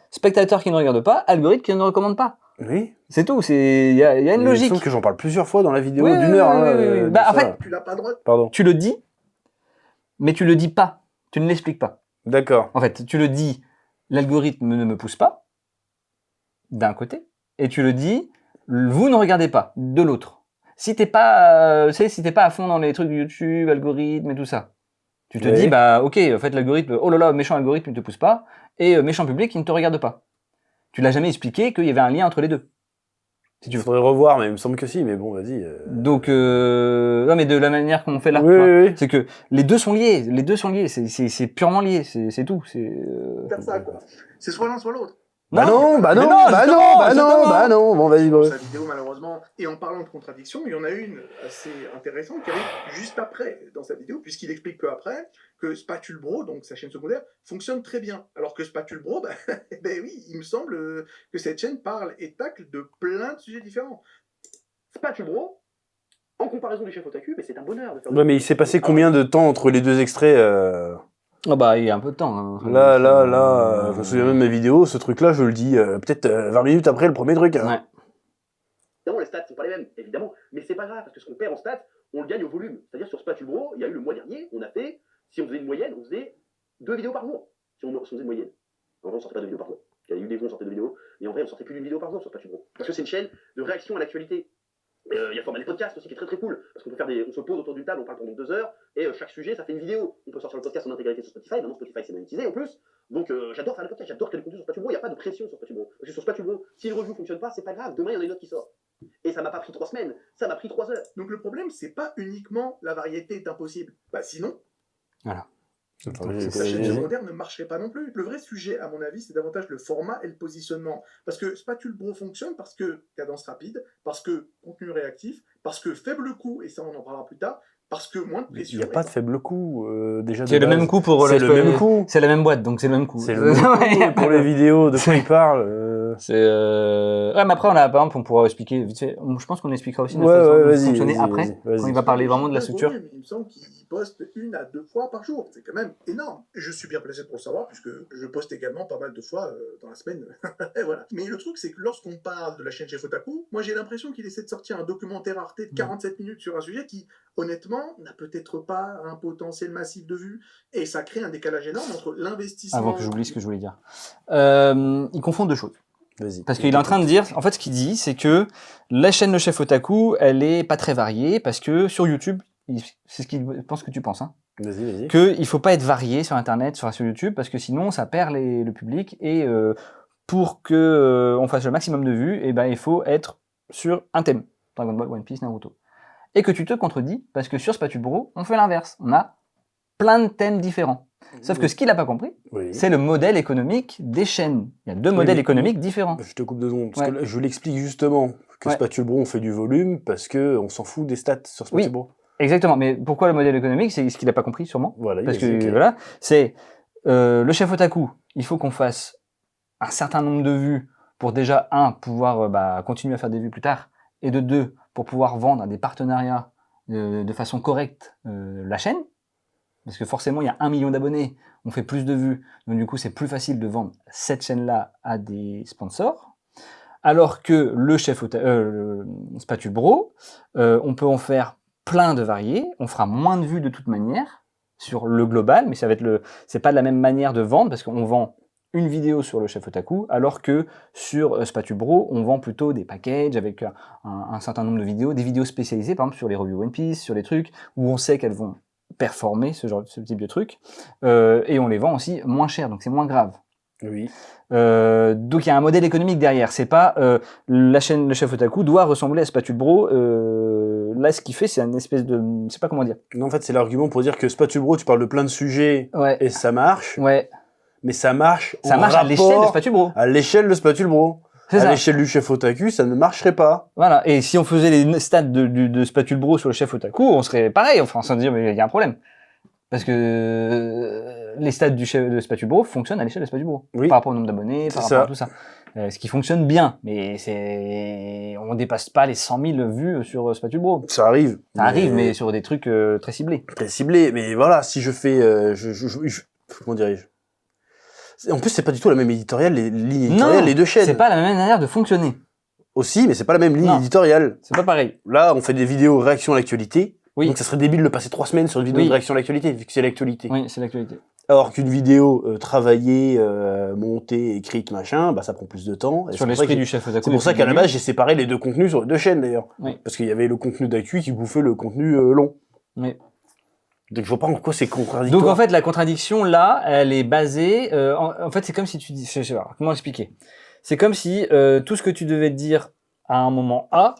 spectateur qui ne regarde pas, algorithme qui ne recommande pas. Oui. C'est tout. Il y a une Il me logique. semble que j'en parle plusieurs fois dans la vidéo Oui, d'une oui, heure. oui, hein, oui, oui. de Bah, en ça. fait, Tu l'as pas droit. Pardon. Tu le dis, mais tu le dis pas. Tu ne l'expliques pas. D'accord. En fait, tu le dis, l'algorithme ne me pousse pas, d'un côté, et tu le dis, vous ne regardez pas, de l'autre. Si t'es pas, si t'es pas à fond dans les trucs de YouTube, algorithme et tout ça, tu te Oui. dis, bah ok, en fait l'algorithme, oh là là, méchant algorithme, il ne te pousse pas, et méchant public, il ne te regarde pas. Tu l'as jamais expliqué qu'il y avait un lien entre les deux. Si tu Il veux. faudrait revoir, mais il me semble que si, mais bon, vas-y. Donc, non, mais de la manière qu'on fait là, Oui, tu vois. oui, oui. C'est que les deux sont liés, c'est purement lié, c'est tout. Faire ça, quoi. C'est soit l'un, soit l'autre. Bah non, bah non, Mais bah non, justement, bah non, justement. bah non. Bon, vas-y, Dans bon. sa vidéo, malheureusement. Et en parlant de contradiction, il y en a une assez intéressante qui arrive juste après dans sa vidéo, puisqu'il explique peu après que Spatule Bro, donc sa chaîne secondaire, fonctionne très bien. Alors que Spatule Bro, bah, ben oui, il me semble que cette chaîne parle et tacle de plein de sujets différents. Spatule Bro, en comparaison des chefs otaku, mais c'est un bonheur de faire. Ouais, mais il s'est passé combien de temps entre les deux extraits Oh bah, il y a un peu de temps. Hein. Là, je me souviens même de mes vidéos, ce truc-là, je le dis peut-être 20 minutes après le premier truc. Hein. Ouais. Évidemment, les stats sont pas les mêmes, évidemment, mais c'est pas grave, parce que ce qu'on perd en stats, on le gagne au volume. C'est-à-dire sur Spatule Bro, il y a eu le mois dernier, on a fait, si on faisait une moyenne, on faisait 2 vidéos par jour. Si on faisait une moyenne. En vrai, on sortait pas de vidéos par jour. Il y a eu des jours où on sortait 2 vidéos, mais en vrai, on sortait plus d'une vidéo par jour sur Spatule Bro. Parce que c'est une chaîne de réaction à l'actualité. Il y a le format des podcasts aussi qui est très très cool, parce qu'on peut faire on se pose autour d'une table, on parle pendant 2 heures, et chaque sujet ça fait une vidéo. On peut sortir le podcast en intégralité sur Spotify, maintenant Spotify c'est monétisé en plus, donc j'adore faire le podcast, j'adore créer le contenu sur Spatule Bro, il n'y a pas de pression sur Spatule Bro. Parce que sur Spatule Bro, si le review fonctionne pas, c'est pas grave, demain il y en a une autre qui sort. Et ça m'a pas pris 3 semaines, ça m'a pris 3 heures. Donc le problème, c'est pas uniquement la variété est impossible. Bah sinon, Attends, Donc, j'ai- sa chaîne j'ai- secondaire ne marcherait pas non plus. Le vrai sujet, à mon avis, c'est davantage le format et le positionnement. Parce que Spatule Bro fonctionne parce que cadence rapide, parce que contenu réactif, parce que faible coût, et ça on en parlera plus tard, parce que moins de Il pression. n'y a pas de faible coût, déjà. C'est de le base. même coup pour C'est le même coup. C'est la même boîte, donc c'est le même coup. C'est le même coup pour les vidéos de quoi il parle. C'est ouais, mais après on a par exemple on pourra expliquer vite fait. Je pense qu'on expliquera aussi Ouais, notre façon ouais, de vas-y, fonctionner vas-y, après vas-y. quand il va parler vraiment de la Ouais, structure. mais il me semble qu'il poste 1 à 2 fois par jour. C'est quand même énorme. Je suis bien placé pour le savoir, puisque je poste également pas mal de fois dans la semaine. Et voilà. Mais le truc, c'est que lorsqu'on parle de la chaîne Chef Otaku, moi j'ai l'impression qu'il essaie de sortir un documentaire Arte de 47 minutes sur un sujet qui, honnêtement, n'a peut-être pas un potentiel massif de vues. Et ça crée un décalage énorme entre l'investissement. Avant que j'oublie ce que je voulais dire. Il confond deux choses. Vas-y. Parce qu'il est en train de dire, en fait, ce qu'il dit, c'est que la chaîne Le Chef Otaku, elle est pas très variée parce que sur YouTube, c'est ce qu'il pense que tu penses, hein, Vas-y. qu'il faut pas être varié sur Internet, sur YouTube, parce que sinon ça perd le public et pour que on fasse le maximum de vues, et ben il faut être sur un thème, Dragon Ball, One Piece, Naruto. Et que tu te contredis parce que sur Spatule Bro, on fait l'inverse, on a plein de thèmes différents. Sauf que ce qu'il a pas compris, Oui. c'est le modèle économique des chaînes. Il y a deux modèles mais- économiques différents. Je te coupe 2 secondes, parce Ouais. que là, je l'explique justement que Ouais. Spatule Bro, on fait du volume parce que on s'en fout des stats sur Spatule Oui. Bro. Exactement, mais pourquoi le modèle économique? C'est ce qu'il a pas compris sûrement. Voilà, Parce vas-y, que ok. voilà, c'est le chef otaku, il faut qu'on fasse un certain nombre de vues pour déjà, pouvoir continuer à faire des vues plus tard, et de 2, pour pouvoir vendre à des partenariats de façon correcte la chaîne, parce que forcément il y a 1 million d'abonnés, on fait plus de vues, donc du coup c'est plus facile de vendre cette chaîne-là à des sponsors, alors que le Spatule Bro, on peut en faire plein de variés, on fera moins de vues de toute manière sur le global, mais c'est pas de la même manière de vendre parce qu'on vend une vidéo sur le chef otaku, alors que sur Spatule Bro, on vend plutôt des packages avec un certain nombre de vidéos, des vidéos spécialisées, par exemple sur les reviews One Piece, sur les trucs où on sait qu'elles vont performer ce type de truc, et on les vend aussi moins cher, donc c'est moins grave. Oui. Donc il y a un modèle économique derrière. C'est pas la chaîne Le Chef Otaku doit ressembler à Spatule Bro. Là, ce qu'il fait, c'est une espèce de, je sais pas comment dire. Non, en fait, c'est l'argument pour dire que Spatule Bro, tu parles de plein de sujets Ouais. et ça marche, Ouais. mais ça marche Ça en marche à l'échelle de rapport Spatule Bro. à l'échelle de Spatule Bro. C'est À ça. l'échelle du chef otaku, ça ne marcherait pas. Voilà. Et si on faisait les stats de Spatule Bro sur le Chef Otaku, on serait pareil. Enfin, sans dire, mais il y a un problème. Parce que les stats de Spatulbro fonctionnent à l'échelle de Spatulbro. Oui. Par rapport au nombre d'abonnés, par C'est rapport ça. à tout ça. Ce qui fonctionne bien, mais on dépasse pas les 100 000 vues sur Spatulbro. Ça arrive. Ça arrive, mais sur des trucs très ciblés. Très ciblé. Mais voilà, si je fais, comment dirais-je? En plus, c'est pas du tout la même éditoriale, les lignes éditoriales, les deux chaînes. C'est pas la même manière de fonctionner. Aussi, mais c'est pas la même ligne Non. éditoriale. C'est pas pareil. Là, on fait des vidéos réaction à l'actualité. Oui. Donc ça serait débile de passer 3 semaines sur une vidéo Oui. de réaction à l'actualité, vu que c'est l'actualité. Oui, c'est l'actualité. Alors qu'une vidéo travaillée, montée, écrite, machin, bah ça prend plus de temps. Et Sur c'est pour ça l'esprit que- du chef Otaku. C'est pour ça qu'à la base, j'ai séparé les deux contenus sur les deux chaînes, d'ailleurs. Oui. Parce qu'il y avait le contenu d'actu qui bouffait le contenu long. Oui. Donc je vois pas en quoi c'est contradictoire. Donc en fait, la contradiction là, elle est basée. En fait, c'est comme si tu dis. Je sais pas comment expliquer. C'est comme si tout ce que tu devais dire à un moment A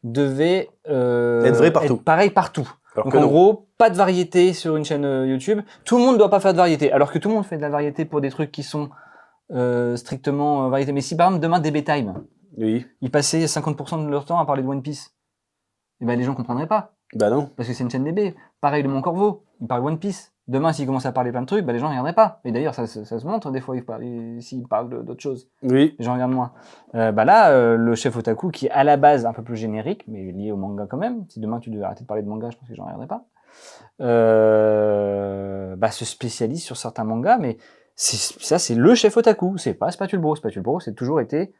devait Être vrai partout. être pareil partout. Alors Donc que en non. gros, pas de variété sur une chaîne YouTube. Tout le monde ne doit pas faire de variété, alors que tout le monde fait de la variété pour des trucs qui sont strictement variété. Mais si par exemple demain DB Time, Oui. ils passaient 50% de leur temps à parler de One Piece, et ben les gens comprendraient pas. Bah non. Parce que c'est une chaîne DB. Pareil de Mon Corvo, il parle One Piece. Demain, s'il commence à parler plein de trucs, bah, les gens ne regarderaient pas. Et d'ailleurs, ça se montre des fois, s'il parle d'autres choses. Oui. Les gens regardent moins. Bah là, le chef Otaku, qui est à la base un peu plus générique, mais lié au manga quand même, si demain tu devais arrêter de parler de manga, je pense que les gens ne regarderaient pas, bah, se spécialise sur certains mangas, mais ça, c'est le chef Otaku, c'est pas Spatulbro. Spatulbro, c'est toujours été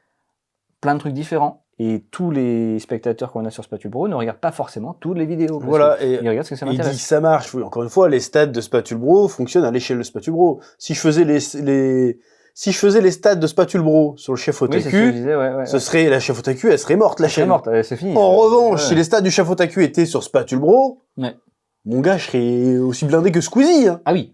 plein de trucs différents. Et tous les spectateurs qu'on a sur Spatulbro ne regardent pas forcément toutes les vidéos. parce Voilà. que Et ils regardent ce que ça il dit m'intéresse. que ça marche. Oui, encore une fois, les stats de Spatulbro fonctionnent à l'échelle de Spatulbro. Si je faisais si je faisais les stats de Spatulbro sur le chef Oui, c'est ce que je Otaku, disais, ouais. ce serait la chef Otaku, elle serait morte, la Elle serait chaîne. morte, c'est fini. En revanche, Ouais. si les stats du chef Otaku étaient sur Spatulbro, Ouais. mon gars, je serais aussi blindé que Squeezie. Hein. Ah oui.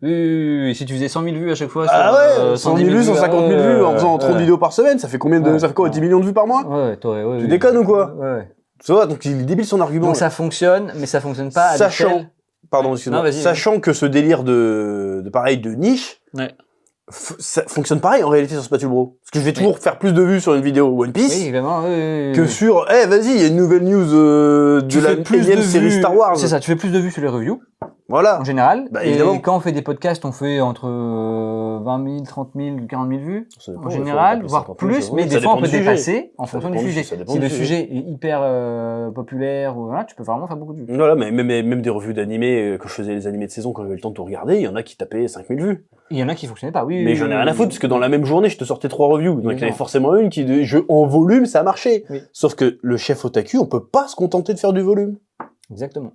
Si tu faisais 100 000 vues à chaque fois. Ah sur, ouais, 100 000 vues, 150 000 vues en faisant 30 ouais. vidéos par semaine, ça fait combien de, Ouais, ça fait quoi, ouais. 10 millions de vues par mois? Ouais, ouais. Tu déconnes ou quoi? Ouais. Tu vois, donc il est débile son argument. Donc ça fonctionne, mais ça fonctionne pas à Sachant, l'échelle. pardon, Non, excuse-moi, vas-y, sachant que ce délire de pareil, de niche, Ouais. Ça fonctionne pareil en réalité sur Spatulbro. Parce que je vais toujours faire plus de vues sur une vidéo One Piece Oui, évidemment. que sur, vas-y, il y a une nouvelle news de la énième série Star Wars. C'est ça, tu fais plus de vues sur les reviews, Voilà. en général. Bah, et évidemment. quand on fait des podcasts, on fait entre 20 000, 30 000, 40 000 vues, Ça dépend, en des fois, général, on peut voire passer plus, mais ça des fois dépend on peut du sujet. dépasser en fonction du dépend sujet. ça dépend Si du le sujet. sujet est hyper populaire, ou voilà, tu peux vraiment faire beaucoup de vues. Voilà, mais même des revues d'animés, quand je faisais les animés de saison, quand j'avais le temps de tout regarder, il y en a qui tapaient 5000 vues. Il y en a qui fonctionnaient pas, oui. Mais j'en ai rien à foutre, parce que dans la même journée, je te sortais 3 reviews. Donc il y en avait Évidemment. forcément une en volume, ça a marché. Oui. Sauf que le chef Otaku, on peut pas se contenter de faire du volume. Exactement.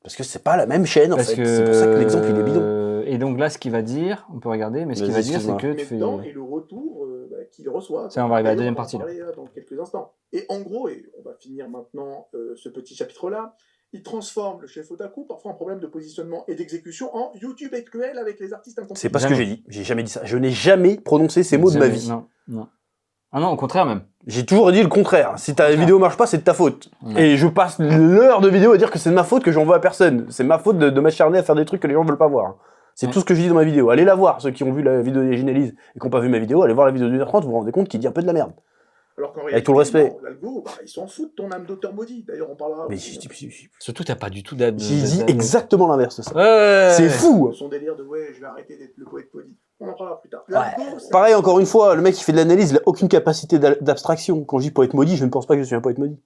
Parce que c'est pas la même chaîne, en Parce fait. que C'est pour ça que l'exemple, il est bidon. Et donc là, ce qu'il va dire, on peut regarder, mais ce qu'il Vas-y, va dire, c'est excuse-moi. que tu fais. Maintenant, et le retour qu'il reçoit. Ça, on va arriver à la Et deuxième va en partie, là. parler, dans quelques instants. Et en gros, et on va finir maintenant ce petit chapitre-là, il transforme le chef Otaku, parfois en problème de positionnement et d'exécution, en YouTube SQL avec les artistes incompris. C'est pas ce que j'ai dit. J'ai jamais dit ça. Je n'ai jamais prononcé ces mots de ma vie. Non. Ah non, au contraire même. J'ai toujours dit le contraire. Si ta Contraire. vidéo marche pas, c'est de ta faute. Ouais. Et je passe l'heure de vidéo à dire que c'est de ma faute que j'envoie à personne. C'est ma faute de m'acharner à faire des trucs que les gens veulent pas voir. C'est Ouais. tout ce que je dis dans ma vidéo. Allez la voir, ceux qui ont vu la vidéo de Ginelise et qui n'ont pas vu ma vidéo, allez voir la vidéo de 1h30, vous vous rendez compte qu'il dit un peu de la merde. Alors qu'en Avec tout le respect. non, l'algo, ils s'en foutent de ton âme d'auteur maudit. D'ailleurs, on parlera. Mais aussi, Surtout, t'as pas du tout d'ad. j'ai dit exactement l'inverse de ça. Ouais. C'est fou. de son délire de je vais arrêter d'être le poète maudit. On en parlera plus tard. Ouais. L'algo, ça- Pareil, encore une fois, le mec qui fait de l'analyse, il a aucune capacité d'abstraction. Quand je dis poète maudit, je ne pense pas que je suis un poète maudit.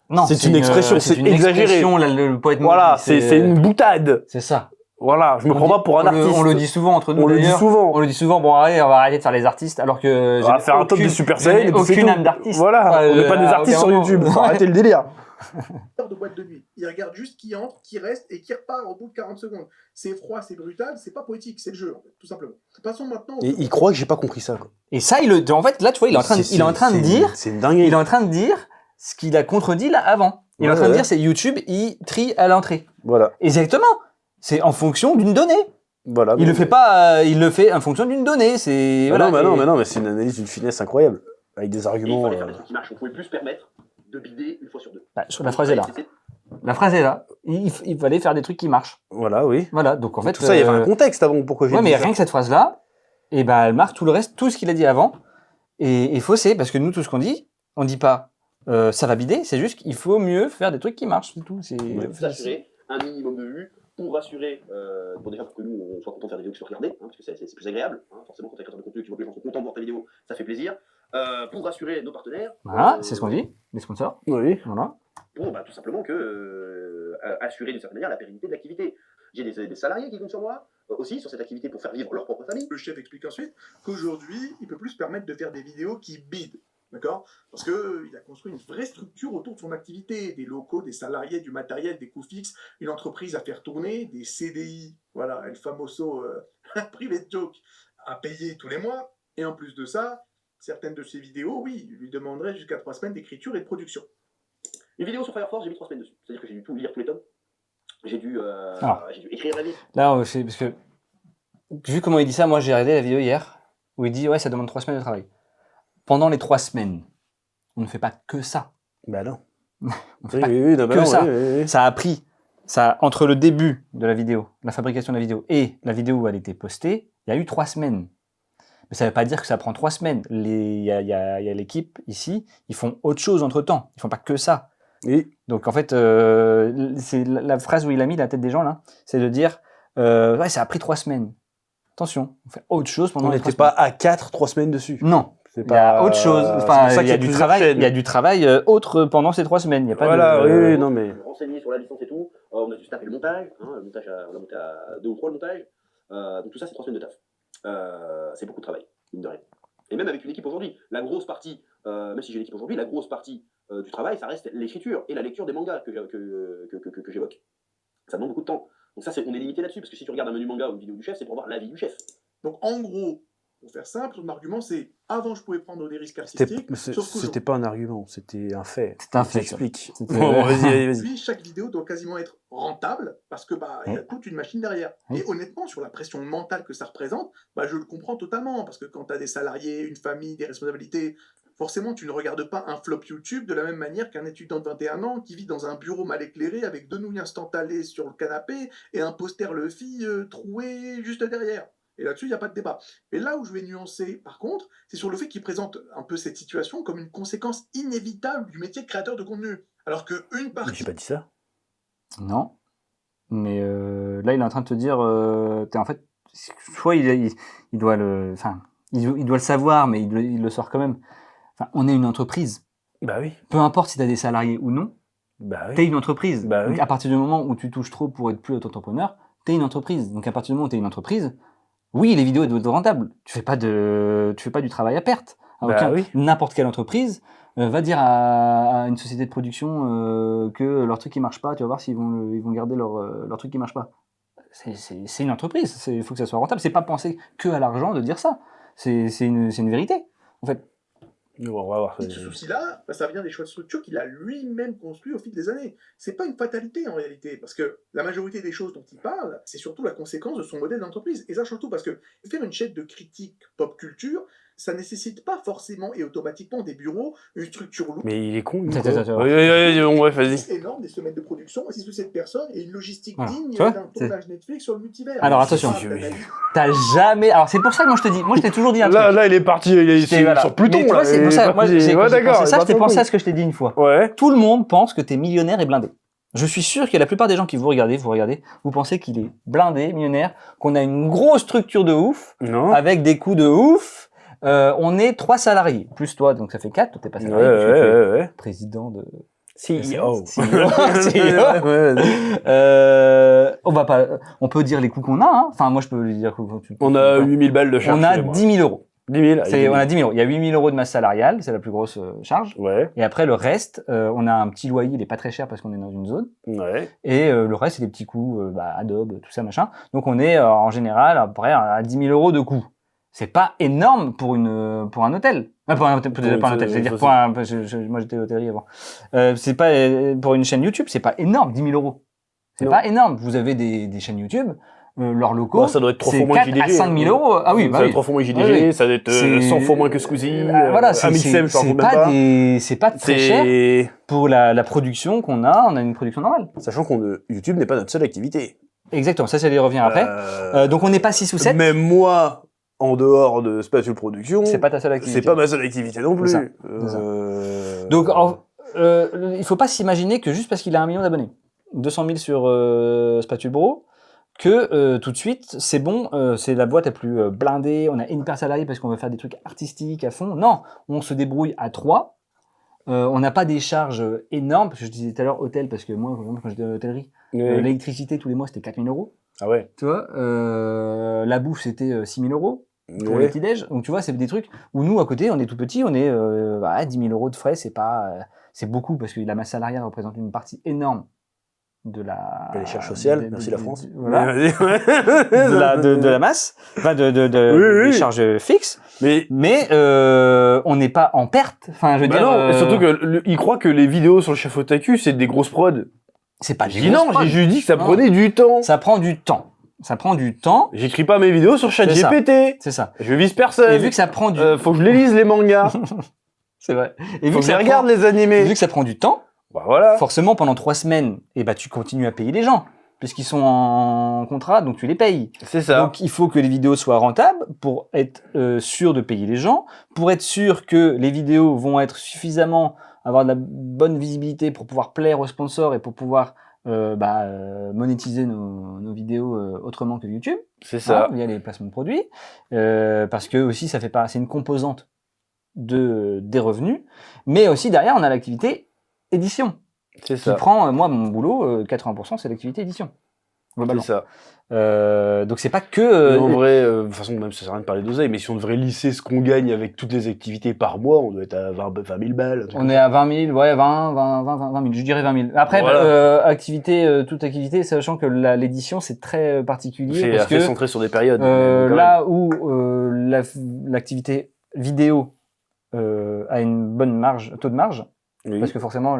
Non, C'est une expression, c'est une exagéré. expression, là, le poète Voilà, maudit, c'est une boutade. C'est ça. Voilà, je me prends pas pour un artiste. On le dit souvent entre nous. On le dit d'ailleurs. souvent. On le dit souvent. Bon, allez, on va arrêter de faire les artistes, alors que On va faire un top de Super Saiyan et puis c'est aucune tout. âme d'artiste. Voilà, on n'est pas des artistes sur YouTube. Faut arrêter le délire. de boîte de nuit. Il regarde juste qui entre, qui reste et qui repart au bout de 40 secondes. C'est froid, c'est brutal, c'est pas poétique, c'est le jeu, en fait, tout simplement. Passons maintenant au Et il croit que j'ai pas compris ça. Quoi. Et ça, en fait, là, tu vois, il est en train de dire. C'est une dinguerie. Il est en train de dire ce qu'il a contredit là avant. Il est en train de dire, c'est YouTube, il trie à l'entrée. Voilà. Exactement. C'est en fonction d'une donnée. Voilà. Il le fait pas, il le fait en fonction d'une donnée. C'est Bah voilà. non, mais c'est une analyse d'une finesse incroyable. Avec des Et il arguments. fallait faire des trucs qui marchent. On pouvait plus se permettre de bider une fois sur deux. Bah, la phrase est là. La phrase est là. Il fallait faire des trucs qui marchent. Voilà, oui. Voilà. Donc en fait. Tout ça, il y avait un contexte avant. Pourquoi j'ai Ouais, dit mais ça. rien que cette phrase-là, et ben elle marque tout le reste, tout ce qu'il a dit avant, et faussé, parce que nous, tout ce qu'on dit, on dit pas ça va bider, c'est juste qu'il faut mieux faire des trucs qui marchent, c'est tout. C'est S'assurer un minimum de vues pour rassurer, déjà pour que nous, on soit content de faire des vidéos qui soient regardées, hein, parce que c'est plus agréable. Hein, forcément, quand tu es créateur de contenu, tu vois que les gens sont contents de voir ta vidéo, ça fait plaisir. Pour rassurer nos partenaires. Voilà, c'est ce qu'on dit, les sponsors. Oui. Voilà. Pour tout simplement assurer d'une certaine manière la pérennité de l'activité. J'ai des salariés qui comptent sur moi aussi sur cette activité pour faire vivre leur propre famille. Le chef explique ensuite qu'aujourd'hui, il peut plus se permettre de faire des vidéos qui bident. D'accord ? Parce qu'il a construit une vraie structure autour de son activité, des locaux, des salariés, du matériel, des coûts fixes, une entreprise à faire tourner, des CDI, voilà, el famoso private joke, à payer tous les mois. Et en plus de ça, certaines de ses vidéos, oui, lui demanderaient jusqu'à 3 semaines d'écriture et de production. Une vidéo sur Firefox, j'ai mis 3 semaines dessus. C'est-à-dire que j'ai dû tout lire, tous les tomes. J'ai dû écrire la vie. Là, c'est parce que, vu comment il dit ça, moi j'ai regardé la vidéo hier, où il dit, ouais, ça demande 3 semaines de travail. Pendant les 3 semaines, on ne fait pas que ça. Bah non. On fait pas non, que ça. Ça a pris, entre le début de la vidéo, la fabrication de la vidéo, et la vidéo où elle était postée, il y a eu 3 semaines. Mais ça ne veut pas dire que ça prend 3 semaines. Il y a l'équipe ici, ils font autre chose entre-temps. Ils ne font pas que ça. Oui. Donc en fait, c'est la phrase où il a mis la tête des gens, là, c'est de dire, ouais, ça a pris 3 semaines. Attention, on fait autre chose pendant On les n'était 3 pas à 4, 3 semaines dessus. Non. C'est Il y a autre chose. Enfin, il y a du travail. Il y a du travail autre pendant ces 3 semaines. Il y a pas voilà, de. oui, non mais. Renseigner sur la licence et tout. On a dû se taper le montage. Hein, on a monté à 2 ou 3 le montage. Donc tout ça, c'est 3 semaines de taf. C'est beaucoup de travail, mine de rien. Et même avec une équipe aujourd'hui, la grosse partie, même si j'ai l'équipe aujourd'hui, la grosse partie du travail, ça reste l'écriture et la lecture des mangas que j'évoque. Ça demande beaucoup de temps. Donc ça, on est limité là-dessus, parce que si tu regardes un menu manga ou une vidéo du chef, c'est pour voir la vie du chef. Donc en gros, pour faire simple, son argument c'est avant je pouvais prendre des risques artistiques. C'était pas un argument, c'était un fait. C'est un fait. J'explique. Bon, vas-y. Puis chaque vidéo doit quasiment être rentable parce que il y a toute une machine derrière. Oui. Et honnêtement, sur la pression mentale que ça représente, je le comprends totalement parce que quand tu as des salariés, une famille, des responsabilités, forcément tu ne regardes pas un flop YouTube de la même manière qu'un étudiant de 21 ans qui vit dans un bureau mal éclairé avec 2 nouilles instantanées sur le canapé et un poster Luffy troué juste derrière. Et là-dessus, il n'y a pas de débat. Mais là où je vais nuancer, par contre, c'est sur le fait qu'il présente un peu cette situation comme une conséquence inévitable du métier de créateur de contenu. Alors qu'une partie... J'ai pas dit ça. Non. Mais là, il est en train de te dire, en fait, soit il doit le savoir, mais il le sort quand même. Enfin, on est une entreprise. Bah oui. Peu importe si tu as des salariés ou non, Bah oui. tu es une entreprise. Bah Donc oui. à partir du moment où tu touches trop pour être plus auto-entrepreneur, tu es une entreprise. Donc à partir du moment où tu es une entreprise, oui, les vidéos doivent être rentables. Tu fais pas du travail à perte. Oui. N'importe quelle entreprise va dire à une société de production que leur truc qui marche pas, tu vas voir s'ils vont garder leur truc qui marche pas. C'est une entreprise, il faut que ça soit rentable. C'est pas penser que à l'argent de dire ça. C'est une vérité. En fait, On va voir. Ce souci-là, ça vient des choix de structure qu'il a lui-même construits au fil des années. C'est pas une fatalité en réalité, parce que la majorité des choses dont il parle, c'est surtout la conséquence de son modèle d'entreprise. Et ça surtout parce que faire une chaîne de critique pop culture, ça nécessite pas forcément et automatiquement des bureaux, une structure lourde. Mais il est con. Attends. Bref, vas-y. Énorme, des semaines de production, 6 ou 7 personnes et une logistique Voilà. digne Tu vois, d'un tournage Netflix sur le multivers. Alors, attention. Ah, t'as jamais. Alors c'est pour ça que moi je t'ai toujours dit un truc. Là, il est parti, il est Voilà. sur Pluton. Mais toi, là, c'est il pour est ça. parti- Moi, ouais, d'accord. c'est ça, je t'ai pensé à ça. ce que je t'ai dit une fois. Ouais. Tout le monde pense que t'es millionnaire et blindé. Je suis sûr que la plupart des gens qui vous regardez, vous pensez qu'il est blindé, millionnaire, qu'on a une grosse structure de ouf, Non. avec des coûts de ouf. On est 3 salariés, plus toi, donc ça fait 4, toi t'es pas salarié, puisque tu es Ouais. président de... CEO. On peut dire les coûts qu'on a, hein. Enfin moi je peux lui dire... On a 8000 balles de charge. On a 10 000 euros. 10 000. On a 10 000 euros. Il y a 8 000 euros de masse salariale, c'est la plus grosse charge. Ouais. Et après, le reste, on a un petit loyer, il est pas très cher parce qu'on est dans une zone. Ouais. Et le reste, c'est des petits coûts, Adobe, tout ça, machin. Donc, on est en général à peu près à 10 000 euros de coûts. C'est pas énorme pour un hôtel. Pour un hôtel, pas un hôtel, je veux dire, moi j'étais hôtellerie avant. C'est pas, pour une chaîne YouTube, c'est pas énorme, 10 000 euros. C'est Non. pas énorme. Vous avez des chaînes YouTube, leurs locaux, Bon, ça doit être 3 c'est fois moins 4 JDG. à 5 000 euros. Ah oui, ça bah doit oui. être 3 fois moins JDG, Oui. ça doit être C'est- 100 fois moins que Squeezie. Voilà, c'est Amixem, je c'est pas. pas très cher pour la production qu'on a. On a une production normale. Sachant qu'on YouTube n'est pas notre seule activité. Exactement, ça y revient après. Donc on n'est pas 6 ou 7. Même moi, en dehors de Spatial Production, C'est pas ta seule activité. c'est pas ma seule activité non plus. C'est ça. Donc il faut pas s'imaginer que juste parce qu'il a 1 million d'abonnés, 200 000 sur Spatulbro, que tout de suite, c'est bon, c'est la boîte la plus blindée, on a une paire salariée parce qu'on veut faire des trucs artistiques à fond. Non, on se débrouille à 3. On n'a pas des charges énormes, parce que je disais tout à l'heure hôtel, parce que moi, par exemple, quand j'étais à l'hôtellerie, l'électricité tous les mois, c'était 4 000 €. Ah ouais. Tu vois, la bouffe, c'était 6 000 € pour le petit-déj. Donc, tu vois, c'est des trucs où nous, à côté, on est tout petit, on est 10 000 € de frais, c'est pas, c'est beaucoup, parce que la masse salariale représente une partie énorme de la... Les charges sociales, merci la France. Voilà. de la masse, enfin des charges fixes. Mais on n'est pas en perte. Enfin, je veux dire. Non, et surtout il croit que les vidéos sur le chef Otaku, c'est des grosses prods. C'est pas des grosses prods. J'ai dit que ça prenait du temps. Ça prend du temps. Ça prend du temps. J'écris pas mes vidéos sur ChatGPT. C'est ça. Je vise personne. Et vu que ça prend du... faut que je les lise, les mangas. C'est vrai. Et vu que ça regarde les animés. Vu que ça prend du temps, bah voilà. Forcément, pendant 3 semaines, tu continues à payer les gens, puisqu'ils sont en contrat, donc tu les payes. C'est ça. Donc, il faut que les vidéos soient rentables pour être sûr de payer les gens, pour être sûr que les vidéos vont être suffisamment, avoir de la bonne visibilité pour pouvoir plaire aux sponsors et pour pouvoir monétiser nos vidéos autrement que YouTube. C'est ça. Via les placements de produits. Parce que aussi, c'est une composante des revenus. Mais aussi, derrière, on a l'activité édition. C'est ça. Qui prend, moi, mon boulot, 80%, c'est l'activité édition. C'est ça. Donc, c'est pas que... en vrai, de toute façon, même ça sert à rien de parler d'oseille, mais si on devrait lisser ce qu'on gagne avec toutes les activités par mois, on doit être à 20 000 balles. On est à 20 000, ouais, 20 000, je dirais 20 000. Après, voilà. Toute activité, sachant que l'édition, c'est très particulier. C'est assez centré sur des périodes. Là où l'activité vidéo a une bonne taux de marge, oui. Parce que forcément,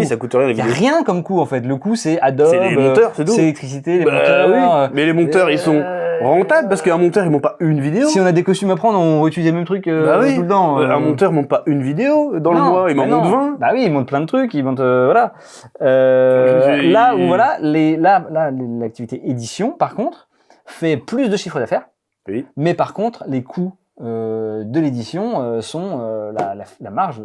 ça coûte rien les vidéos. Il n'y a rien comme coût en fait. Le coût c'est Adobe, c'est les monteurs, c'est tout. C'est l'électricité, les monteurs. Oui. Mais les monteurs, ils sont rentables parce qu'un monteur, il monte pas une vidéo. Si on a des costumes à prendre, on utilise le même truc tout le temps. Un monteur monte pas une vidéo dans le mois, il m'en monte 20. Bah oui, il monte plein de trucs, il monte voilà. Là où voilà, l'activité édition par contre fait plus de chiffre d'affaires. Oui. Mais par contre, les coûts de l'édition sont la marge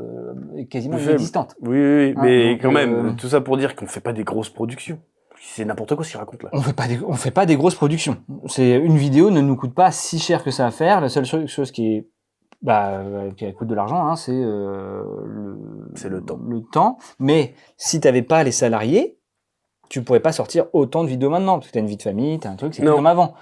est quasiment inexistante. Oui, mais donc, quand même, tout ça pour dire qu'on fait pas des grosses productions. C'est n'importe quoi ce qu'il raconte là. On fait pas des grosses productions. Une vidéo ne nous coûte pas si cher que ça à faire. La seule chose qui coûte de l'argent, c'est le temps. Le temps. Mais si t'avais pas les salariés, tu pourrais pas sortir autant de vidéos maintenant parce que t'as une vie de famille, t'as un truc, c'est comme avant.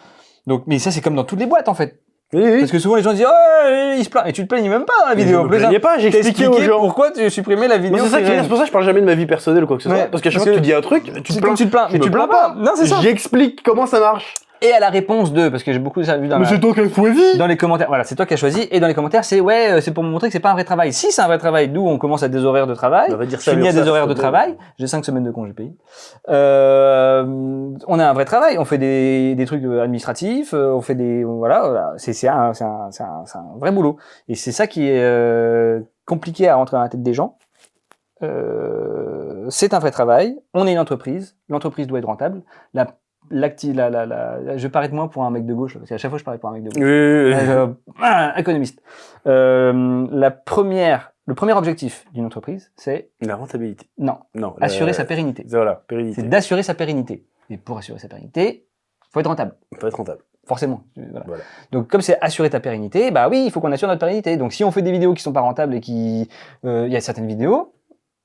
Donc, mais ça c'est comme dans toutes les boîtes en fait. Oui. Parce que souvent les gens disent oh ils se plaignent et tu te plaignes même pas dans la vidéo. Je me plaignais pas, j'ai expliqué aux gens pourquoi tu supprimais la vidéo. C'est ça c'est pour ça que je parle jamais de ma vie personnelle ou quoi que ce soit. Parce qu'à chaque fois que tu dis un truc, tu te plains. Mais tu te plains pas. Non, c'est ça. J'explique comment ça marche. Et à la réponse parce que j'ai beaucoup de ça vu c'est toi qui as choisi. Dans les commentaires, voilà, c'est toi qui as choisi. Et dans les commentaires, c'est pour me montrer que c'est pas un vrai travail. Si c'est un vrai travail, nous on commence à des horaires de travail. Je finis à des horaires de travail. J'ai 5 semaines de congé payé. On a un vrai travail. On fait des trucs administratifs. On fait c'est un vrai boulot. Et c'est ça qui est compliqué à rentrer dans la tête des gens. C'est un vrai travail. On est une entreprise. L'entreprise doit être rentable. Je parais de moi pour un mec de gauche, parce qu'à chaque fois je parais pour un mec de gauche. Économiste. Le premier objectif d'une entreprise, c'est la rentabilité. Non. Assurer sa pérennité. Voilà, pérennité. C'est d'assurer sa pérennité. Et pour assurer sa pérennité, faut être rentable. Faut être rentable. Forcément. Voilà. Donc comme c'est assurer ta pérennité, il faut qu'on assure notre pérennité. Donc si on fait des vidéos qui sont pas rentables et il y a certaines vidéos,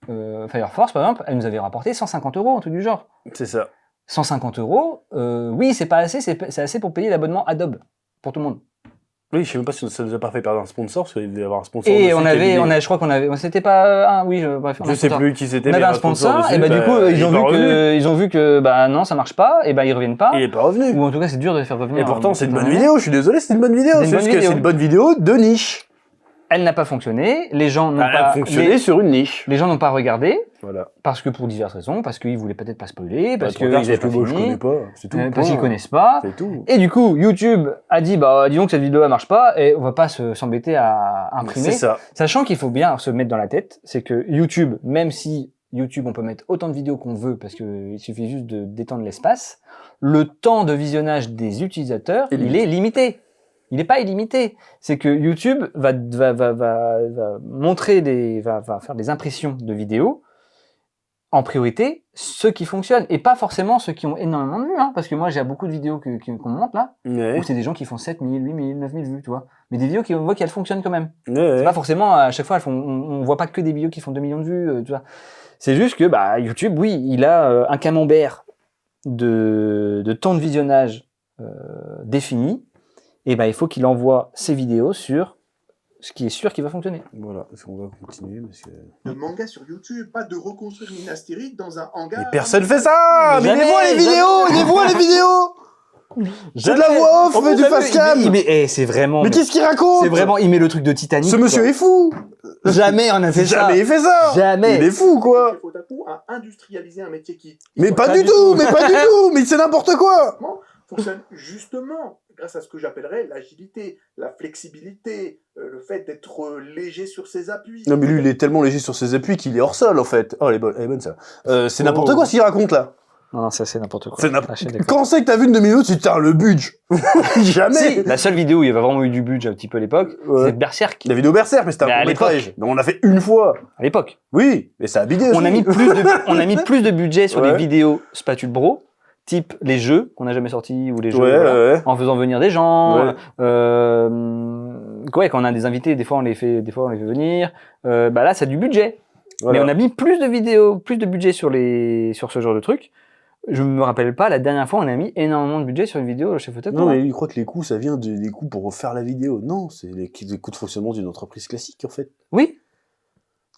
Fire Force par exemple, elle nous avait rapporté 150 €, un truc du genre. C'est ça. 150 €, oui, c'est pas assez, c'est assez pour payer l'abonnement Adobe pour tout le monde. Oui, je sais même pas si ça nous a pas fait perdre un sponsor, parce qu'il devait y avoir un sponsor. Et je crois qu'on avait, c'était pas bref. Je sais plus qui c'était. On avait un sponsor, et du coup, ils ont vu que, non, ça marche pas, et ils reviennent pas. Il est pas revenu. Ou en tout cas, c'est dur de les faire revenir. Et pourtant, c'est une bonne vidéo, je suis désolé, c'est une bonne vidéo. C'est une bonne vidéo de niche. Elle n'a pas fonctionné, les gens n'ont pas... Elle a fonctionné sur une niche. Les gens n'ont pas regardé, voilà. Parce que pour diverses raisons, parce qu'ils voulaient peut-être pas spoiler, parce qu'ils avaient pas fini, je connais pas, c'est tout. Parce qu'ils connaissent pas. C'est tout. Et du coup, YouTube a dit, disons que cette vidéo elle marche pas, et on va pas s'embêter à imprimer. C'est ça. Sachant qu'il faut bien se mettre dans la tête, c'est que YouTube, même si YouTube on peut mettre autant de vidéos qu'on veut, parce qu'il suffit juste d'étendre l'espace, le temps de visionnage des utilisateurs, il est limité. Il n'est pas illimité. C'est que YouTube va montrer va faire des impressions de vidéos en priorité ceux qui fonctionnent et pas forcément ceux qui ont énormément de vues, hein, parce que moi j'ai beaucoup de vidéos qu'on monte là, Ouais. où c'est des gens qui font 7000, 8000, 9000 vues, tu vois. Mais des vidéos on voit qu'elles fonctionnent quand même. Ouais. C'est pas forcément, à chaque fois, on voit pas que des vidéos qui font 2 millions de vues, tu vois. C'est juste que, bah, YouTube, oui, il a un camembert de temps de visionnage défini, et bah, il faut qu'il envoie ses vidéos sur ce qui est sûr qu'il va fonctionner. Voilà, on va continuer parce que... Le manga sur YouTube, pas de reconstruire Minas Tirith dans un hangar. Mais personne fait ça. Mais Jamais, les voix les vidéos, les voix les vidéos. C'est de la voix off, mais du face cam. C'est vraiment. Mais qu'est-ce qu'il raconte? C'est vraiment, il met le truc de Titanic. Ce monsieur quoi. est fou. Jamais on a fait ça. Jamais il fait ça. Jamais. Il est fou quoi. Chef Otaku a industrialisé un métier qui Mais pas du tout, mais pas du tout. Mais c'est n'importe quoi. fonctionne justement grâce à ce que j'appellerais l'agilité, la flexibilité, le fait d'être léger sur ses appuis. Non mais lui il est tellement léger sur ses appuis qu'il est hors sol en fait. Oh elle est bonne ça. C'est n'importe quoi ce qu'il raconte là. Non, ça c'est n'importe quoi. C'est n'importe. Quand c'est que t'as vu une demi-minute, tu t'as le budget. Jamais. Si, la seule vidéo où il y avait vraiment eu du budget un petit peu à l'époque, Ouais. c'est Berserk. La vidéo Berserk, mais c'était Mais un à court métrage. l'époque. Donc on a fait une fois. À l'époque. Oui, mais ça a bidé aussi. On a mis plus de budget sur Ouais. les vidéos Spatule Bro, type les jeux qu'on n'a jamais sortis ou les jeux Ouais, voilà, ouais. en faisant venir des gens. Ouais. Ouais, quand on a des invités, des fois on les fait venir. Bah là, c'est du budget. Voilà. Mais on a mis plus de vidéos, plus de budget sur ce genre de trucs. Je me rappelle pas, la dernière fois, on a mis énormément de budget sur une vidéo chez Otaku. Non, mais lui, il croit que les coûts, ça vient des coûts pour refaire la vidéo. Non, c'est les coûts de fonctionnement d'une entreprise classique, en fait. Oui.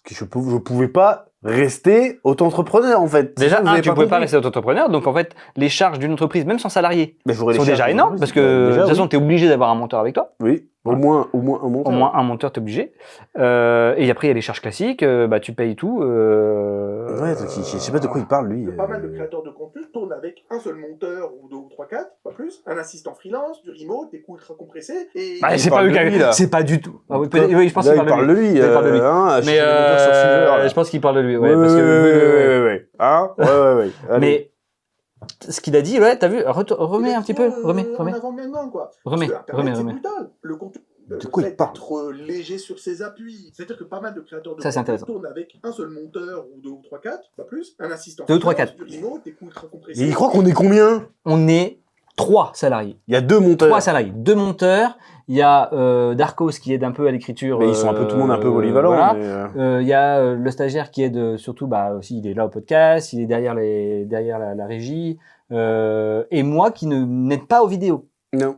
Que je pouvais pas rester auto-entrepreneur, en fait. Déjà, Ça, vous avez tu pouvais pas compris. rester auto-entrepreneur, donc en fait, les charges d'une entreprise, même sans salarié, Mais j'aurais les sont charges déjà de énormes, l'entreprise, parce que de déjà, toute façon, oui. tu es obligé d'avoir un monteur avec toi. Oui, au moins un monteur. Au moins un monteur, t'es obligé. Et après, il y a les charges classiques, bah, tu payes tout. Ouais, donc, je sais pas de quoi il parle, lui. Pas mal de créateurs de contenu tournent avec un seul monteur, ou deux ou trois, quatre, pas plus, un assistant freelance, du remote, des coûts ultra compressés, et... Bah, Il c'est pas parle eux de lui, là. c'est pas du tout. Ah oui, je pense Là, qu'il il parle de lui. Il parle de lui. Hein, Mais acheter des monteurs sur Fiverr, là. je pense qu'il parle de lui, ouais, Ouais, parce que ouais. Hein? Ouais. Allez. mais ce qu'il a dit, ouais, t'as vu, remets un petit peu, remets. En avant maintenant, quoi. Remets. Parce que Internet, c'est brutal. Le contenu. De Le quoi il fait parle d'être léger sur ses appuis. C'est-à-dire que pas mal de créateurs de Ça, c'est contenu intéressant. tournent avec un seul monteur, ou deux ou trois, quatre, pas plus, un assistant 2 ou 3, freelance, 4. du remote, des coûts ultra compressés. Et il croit qu'on est combien? On est 3 salariés. Il y a 2 monteurs. 3 salariés. 2 monteurs. Il y a Darkos qui aide un peu à l'écriture. Mais ils sont un peu tout le monde un peu polyvalent. Voilà. Mais Il y a le stagiaire qui aide surtout, bah aussi il est là au podcast, il est derrière la régie, et moi qui n'aide pas aux vidéos. Non.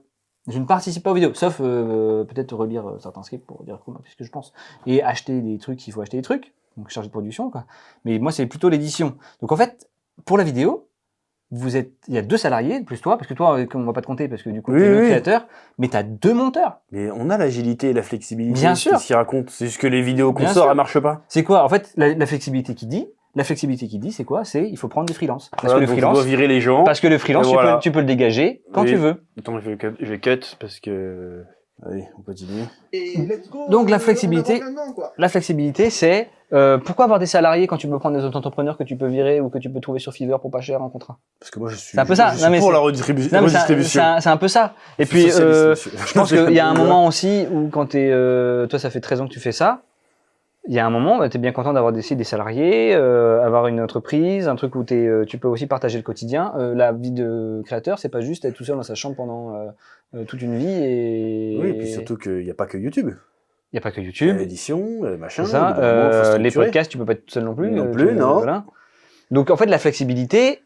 Je ne participe pas aux vidéos, sauf peut-être relire certains scripts pour dire ce que je pense, et acheter des trucs, il faut acheter des trucs, donc chargé de production quoi. Mais moi c'est plutôt l'édition. Donc en fait pour la vidéo, il y a 2 salariés plus toi, parce que toi on va pas te compter parce que du coup Oui, tu es le oui. créateur, mais tu as 2 monteurs. Mais on a l'agilité et la flexibilité. Bien sûr. Qu'est-ce qu'il raconte? C'est juste que les vidéos qu'on Bien sort, sûr. elles marchent pas. C'est quoi en fait la flexibilité qui dit? La flexibilité qui dit, c'est quoi? C'est il faut prendre des freelances. Parce Voilà, que le donc freelance, on doit virer les gens. parce que le freelance, Et voilà. tu peux le dégager quand Oui. tu veux. Attends, je vais cut parce que... Allez, on continue. Et let's go. Donc, la en flexibilité- avant maintenant, quoi. La flexibilité, c'est pourquoi avoir des salariés quand tu peux prendre des auto-entrepreneurs que tu peux virer ou que tu peux trouver sur Fiverr pour pas cher en contrat. Parce que moi, je suis, C'est un peu ça. je suis Non, mais pour c'est- la Non, mais redistribution. c'est un peu ça. Et Je puis, suis socialiste, monsieur. je pense qu'il y a un moment aussi où quand toi, ça fait 13 ans que tu fais ça. Il y a un moment, tu es bien content d'avoir des salariés, avoir une entreprise, un truc où tu peux aussi partager le quotidien. La vie de créateur, c'est pas juste être tout seul dans sa chambre pendant toute une vie. Et Oui, et puis surtout qu'il n'y a pas que YouTube. il n'y a pas que Il y YouTube. a l'édition, machin. C'est ça. au bout d'un moment, faut Les structurer. podcasts, tu peux pas être tout seul non plus. Non plus, non. Voilà. Donc en fait, la flexibilité,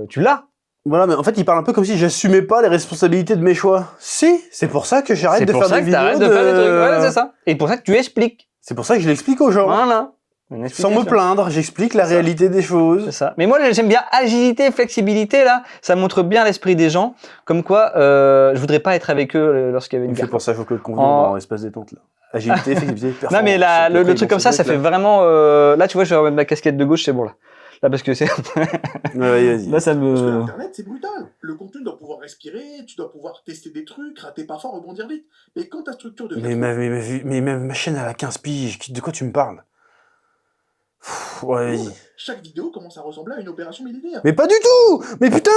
tu l'as. Voilà, mais en fait, il parle un peu comme si j'assumais pas les responsabilités de mes choix. Si, c'est pour ça que j'arrête C'est de pour faire ça des que vidéos. t'arrêtes de faire des trucs. Voilà, c'est ça. Et pour ça que tu expliques. C'est pour ça que je l'explique aux gens. Voilà. Une Sans me explication. plaindre, j'explique la Ça. réalité des C'est choses. ça. Mais moi, j'aime bien agilité, flexibilité, là. Ça montre bien l'esprit des gens. Comme quoi, je voudrais pas être avec eux lorsqu'il y avait une C'est guerre. pour ça qu'il faut que le convenant dans l'espace détente, là. Agilité, flexibilité, Non, performance. mais là, C'est le pourquoi truc ils comme vont ça, se ça mettre, fait vraiment, là, tu vois, je vais remettre ma casquette de gauche, c'est bon, là. Là, parce que c'est, là. Ouais, vas-y. là, ça Parce que me, Internet, c'est brutal. Le contenu doit pouvoir respirer, tu dois pouvoir tester des trucs, rater parfois, rebondir vite. Mais quand ta structure devient... Mais ma chaîne, elle a 15 piges. De quoi tu me parles? Pff, ouais, vas-y. Chaque vidéo commence à ressembler à une opération militaire. Mais pas du tout! Mais putain!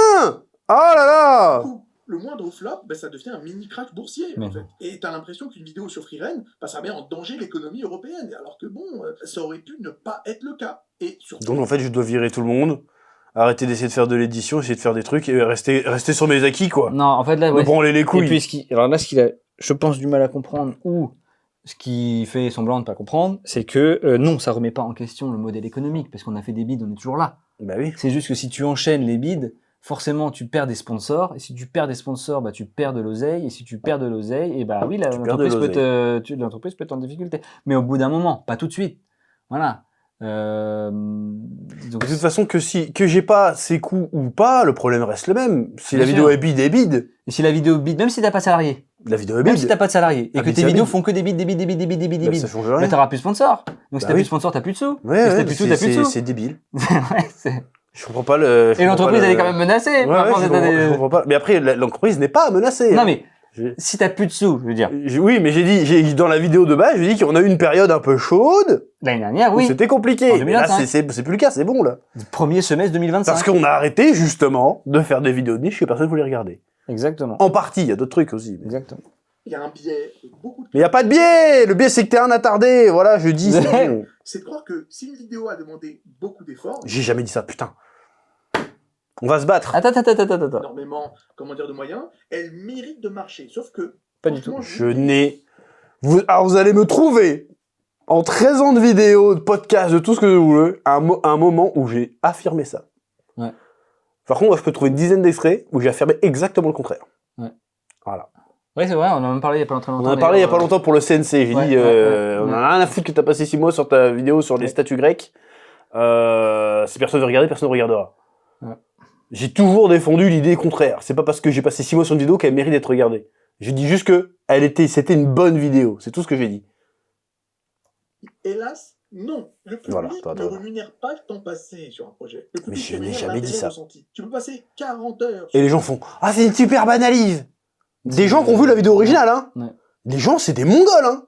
Oh là là! le moindre flop, ça devient un mini crack boursier, en fait. Et t'as l'impression qu'une vidéo sur Freerun, ça met en danger l'économie européenne, alors que bon, ça aurait pu ne pas être le cas. Et surtout... Donc en fait, je dois virer tout le monde, arrêter d'essayer de faire de l'édition, essayer de faire des trucs et rester sur mes acquis, quoi. Non, en fait, là, Me branler les couilles. Et puis, alors là, ce qu'il a, je pense, du mal à comprendre, ou ce qui fait semblant de ne pas comprendre, c'est que non, ça remet pas en question le modèle économique, parce qu'on a fait des bids, on est toujours là. Bah oui. C'est juste que si tu enchaînes les bids, forcément, tu perds des sponsors, et si tu perds des sponsors, tu perds de l'oseille, et si tu perds de l'oseille, et oui, l'entreprise peut être en difficulté. Mais au bout d'un moment, pas tout de suite. Voilà. Donc, de toute façon, que j'ai pas ces coûts ou pas, le problème reste le même. Si la vidéo est bide, et si la vidéo bide, même si t'as pas de salarié. La vidéo est Même bide. si t'as pas de salarié, et que tes vidéos font que des bids, Ça change rien. t'auras plus de sponsors. Donc si t'as plus de sponsors, t'as plus de sous. Ouais, si t'as plus de sous, t'as plus de sous. C'est débile. Ouais, je comprends pas le... Et l'entreprise, elle est quand même menacée. Je comprends pas. Mais après, l'entreprise n'est pas menacée. Non, mais si t'as plus de sous, je veux dire. Oui, mais j'ai dans la vidéo de base, j'ai dit qu'on a eu une période un peu chaude. L'année dernière, oui. C'était compliqué. En 2025. Mais là, c'est plus le cas, c'est bon, là. Premier semestre 2025. Parce qu'on a arrêté, justement, de faire des vidéos de niche que personne ne voulait regarder. Exactement. En partie, il y a d'autres trucs aussi. Exactement. Il y a un biais, beaucoup de... Mais il n'y a pas de biais. Le biais, c'est que t'es un attardé. Voilà, je dis, c'est bon. C'est de croire que si une vidéo a demandé beaucoup d'efforts... J'ai jamais dit ça, putain. On va se battre. Attends. Énormément, de moyens, elle mérite de marcher. Sauf que... Pas du tout. Je n'ai... Alors, vous allez me trouver, en 13 ans de vidéos, de podcasts, de tout ce que vous voulez, un moment où j'ai affirmé ça. Ouais. Par contre, moi, je peux trouver une dizaine d'extraits où j'ai affirmé exactement le contraire. Ouais. Voilà. Oui, c'est vrai, on en a même parlé il y a pas longtemps. On en a parlé il y a pas longtemps pour le CNC. J'ai dit, on en a rien à foutre que t'as passé 6 mois sur ta vidéo sur les statues grecques. Si personne veut regarder, personne ne regardera. Ouais. J'ai toujours défendu l'idée contraire. C'est pas parce que j'ai passé 6 mois sur une vidéo qu'elle mérite d'être regardée. J'ai dit juste que c'était une bonne vidéo. C'est tout ce que j'ai dit. Hélas, non. Le public ne rémunère pas le temps passé sur un projet. Le public mais je n'ai jamais dit ça. Ressenti. Tu peux passer 40 heures. Et les gens font « Ah, c'est une super analyse !» Des gens qui ont vu la vidéo originale, hein. Ouais. Les gens, c'est des mongols, hein.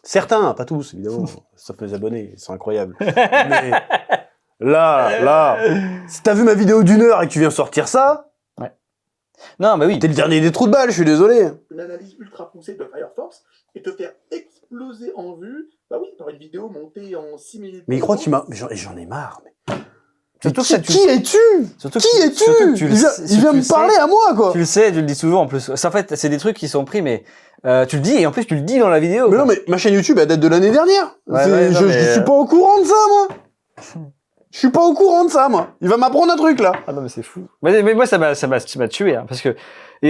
Certains, pas tous, évidemment. Sauf mes abonnés, c'est incroyable. Mais là, si t'as vu ma vidéo d'1 heure et que tu viens sortir ça... Ouais. Non, mais oui. T'es le dernier des trous de balles, je suis désolé. Une analyse ultra poussée de Firefox et te faire exploser en vue, par une vidéo montée en 6 minutes. Mais il croit qu'il m'a... J'en ai marre, mais... Surtout qui es-tu? Qui es-tu? Il vient me parler à moi, quoi. Tu le sais, tu le dis souvent en plus. En fait, c'est des trucs qui sont pris, mais tu le dis et en plus tu le dis dans la vidéo. Mais non, mais ma chaîne YouTube elle date de l'année dernière. Je suis pas au courant de ça, moi. Je suis pas au courant de ça, moi. Il va m'apprendre un truc là. Ah non, mais c'est fou. Mais moi ça m'a tué, hein, parce que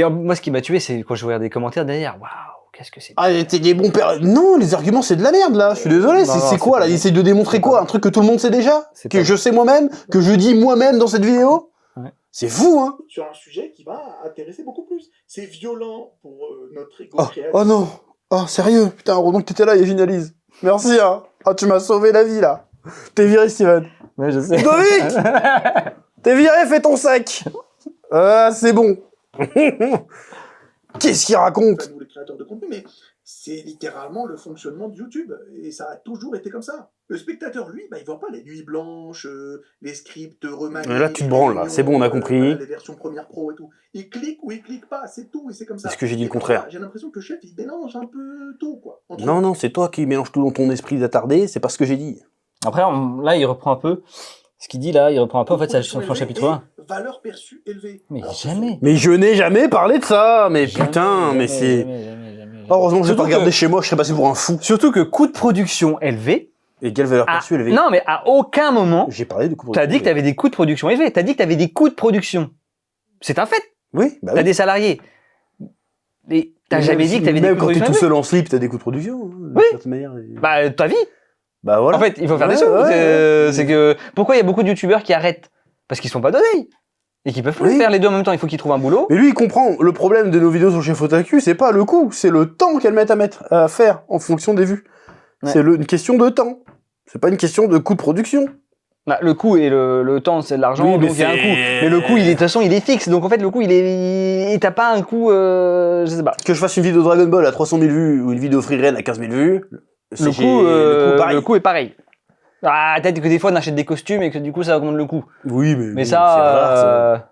moi ce qui m'a tué, c'est quand je regarde des commentaires derrière. Waouh, qu'est-ce que c'est. Ah, t'es des bons pères. Non, les arguments c'est de la merde là. Je suis désolé. C'est quoi là? Il essaye de démontrer quoi? Un truc que tout le monde sait déjà? Que je sais moi-même? Que je dis moi-même dans cette vidéo? Ouais. C'est fou, hein. Sur un sujet qui va intéresser beaucoup plus. C'est violent pour notre ego créatif. Oh non. Oh, sérieux? Putain, heureusement que t'étais là, Yéginalise. Merci, hein. Ah, tu m'as sauvé la vie là. T'es viré, Steven. Ouais, je sais. Ludovic. T'es viré, fais ton sac. C'est bon. Qu'est-ce qu'il raconte? Pas nous les créateurs de contenu, mais c'est littéralement le fonctionnement de YouTube. Et ça a toujours été comme ça. Le spectateur, lui, il voit pas les nuits blanches, les scripts remaniés. Là, tu te branles, là. C'est bon, on a compris. Les versions Premiere Pro et tout. Il clique ou il clique pas, c'est tout, et c'est comme ça. Est-ce que j'ai dit le contraire? J'ai l'impression que le chef, il mélange un peu tout, quoi. Non, c'est toi qui mélanges tout dans ton esprit d'attardé, c'est pas ce que j'ai dit. Après, là, il reprend un peu ce qu'il dit là, en fait, son chapitre 1. Valeur perçue élevée. Mais jamais. Mais je n'ai jamais parlé de ça, mais putain, mais c'est... Jamais. Heureusement que j'ai pas regardé chez moi, je serais passé pour un fou. Surtout que coût de production élevé. Et quelle valeur perçue élevée? Non, mais à aucun moment. J'ai parlé de coût de production. T'as dit que t'avais des coûts de production élevés. T'as dit que t'avais des coûts de production. C'est un fait. Oui, bah oui. T'as des salariés. Et t'as jamais dit que t'avais des coûts de production. Même quand t'es tout seul en slip, t'as des coûts de production. Oui. De manière. Bah, ta vie. Bah voilà. En fait, il faut faire des sous. C'est que, pourquoi il y a beaucoup de youtubeurs qui arrêtent? Parce qu'ils se font pas donner. Et qu'ils peuvent plus faire les deux en même temps. Il faut qu'ils trouvent un boulot. Mais lui, il comprend. Le problème de nos vidéos sur Chef Otaku, c'est pas le coût, c'est le temps qu'elles mettent à faire en fonction des vues. Ouais. C'est une question de temps. C'est pas une question de coût de production. Bah, le coût et le temps, c'est de l'argent, donc il y a un coût. Mais le coût, de toute façon, il est fixe. Donc en fait, le coût, t'as pas un coût, je sais pas. Que je fasse une vidéo Dragon Ball à 300 000 vues ou une vidéo Freerun à 15 000 vues, le coût est pareil. Ah, peut-être que des fois, on achète des costumes et que du coup, ça augmente le coût. Oui, mais ça,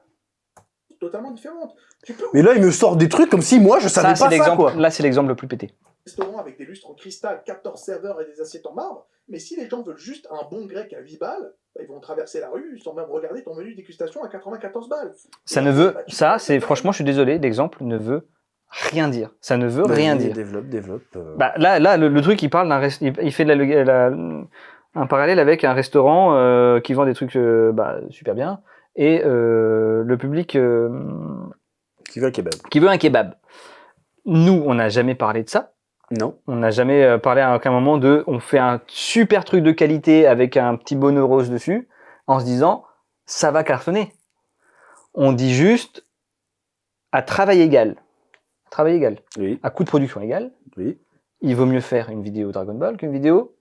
totalement différentes. Tu peux Mais là, il me sort des trucs comme si moi, je savais Ça, pas c'est ça, quoi. l'exemple. Là, c'est l'exemple le plus pété. restaurant avec des lustres en cristal, 14 serveurs et des assiettes en marbre, mais si les gens veulent juste un bon grec à 8 balles, bah, ils vont traverser la rue sans même regarder ton menu dégustation à 94 balles. Ça ne veut, ça, c'est franchement, je suis désolé, l'exemple ne veut rien dire. Ça ne veut rien dire. Développe. Bah, là, le truc, il parle d'un il fait un parallèle avec un restaurant qui vend des trucs super bien et le public Qui veut un kebab. qui veut un kebab. Nous, on n'a jamais parlé de ça. Non. On n'a jamais parlé à aucun moment de on fait un super truc de qualité avec un petit bonneau rose dessus en se disant ça va cartonner. On dit juste à travail égal. Travail égal. Oui. À coût de production égal. Oui. Il vaut mieux faire une vidéo Dragon Ball qu'une vidéo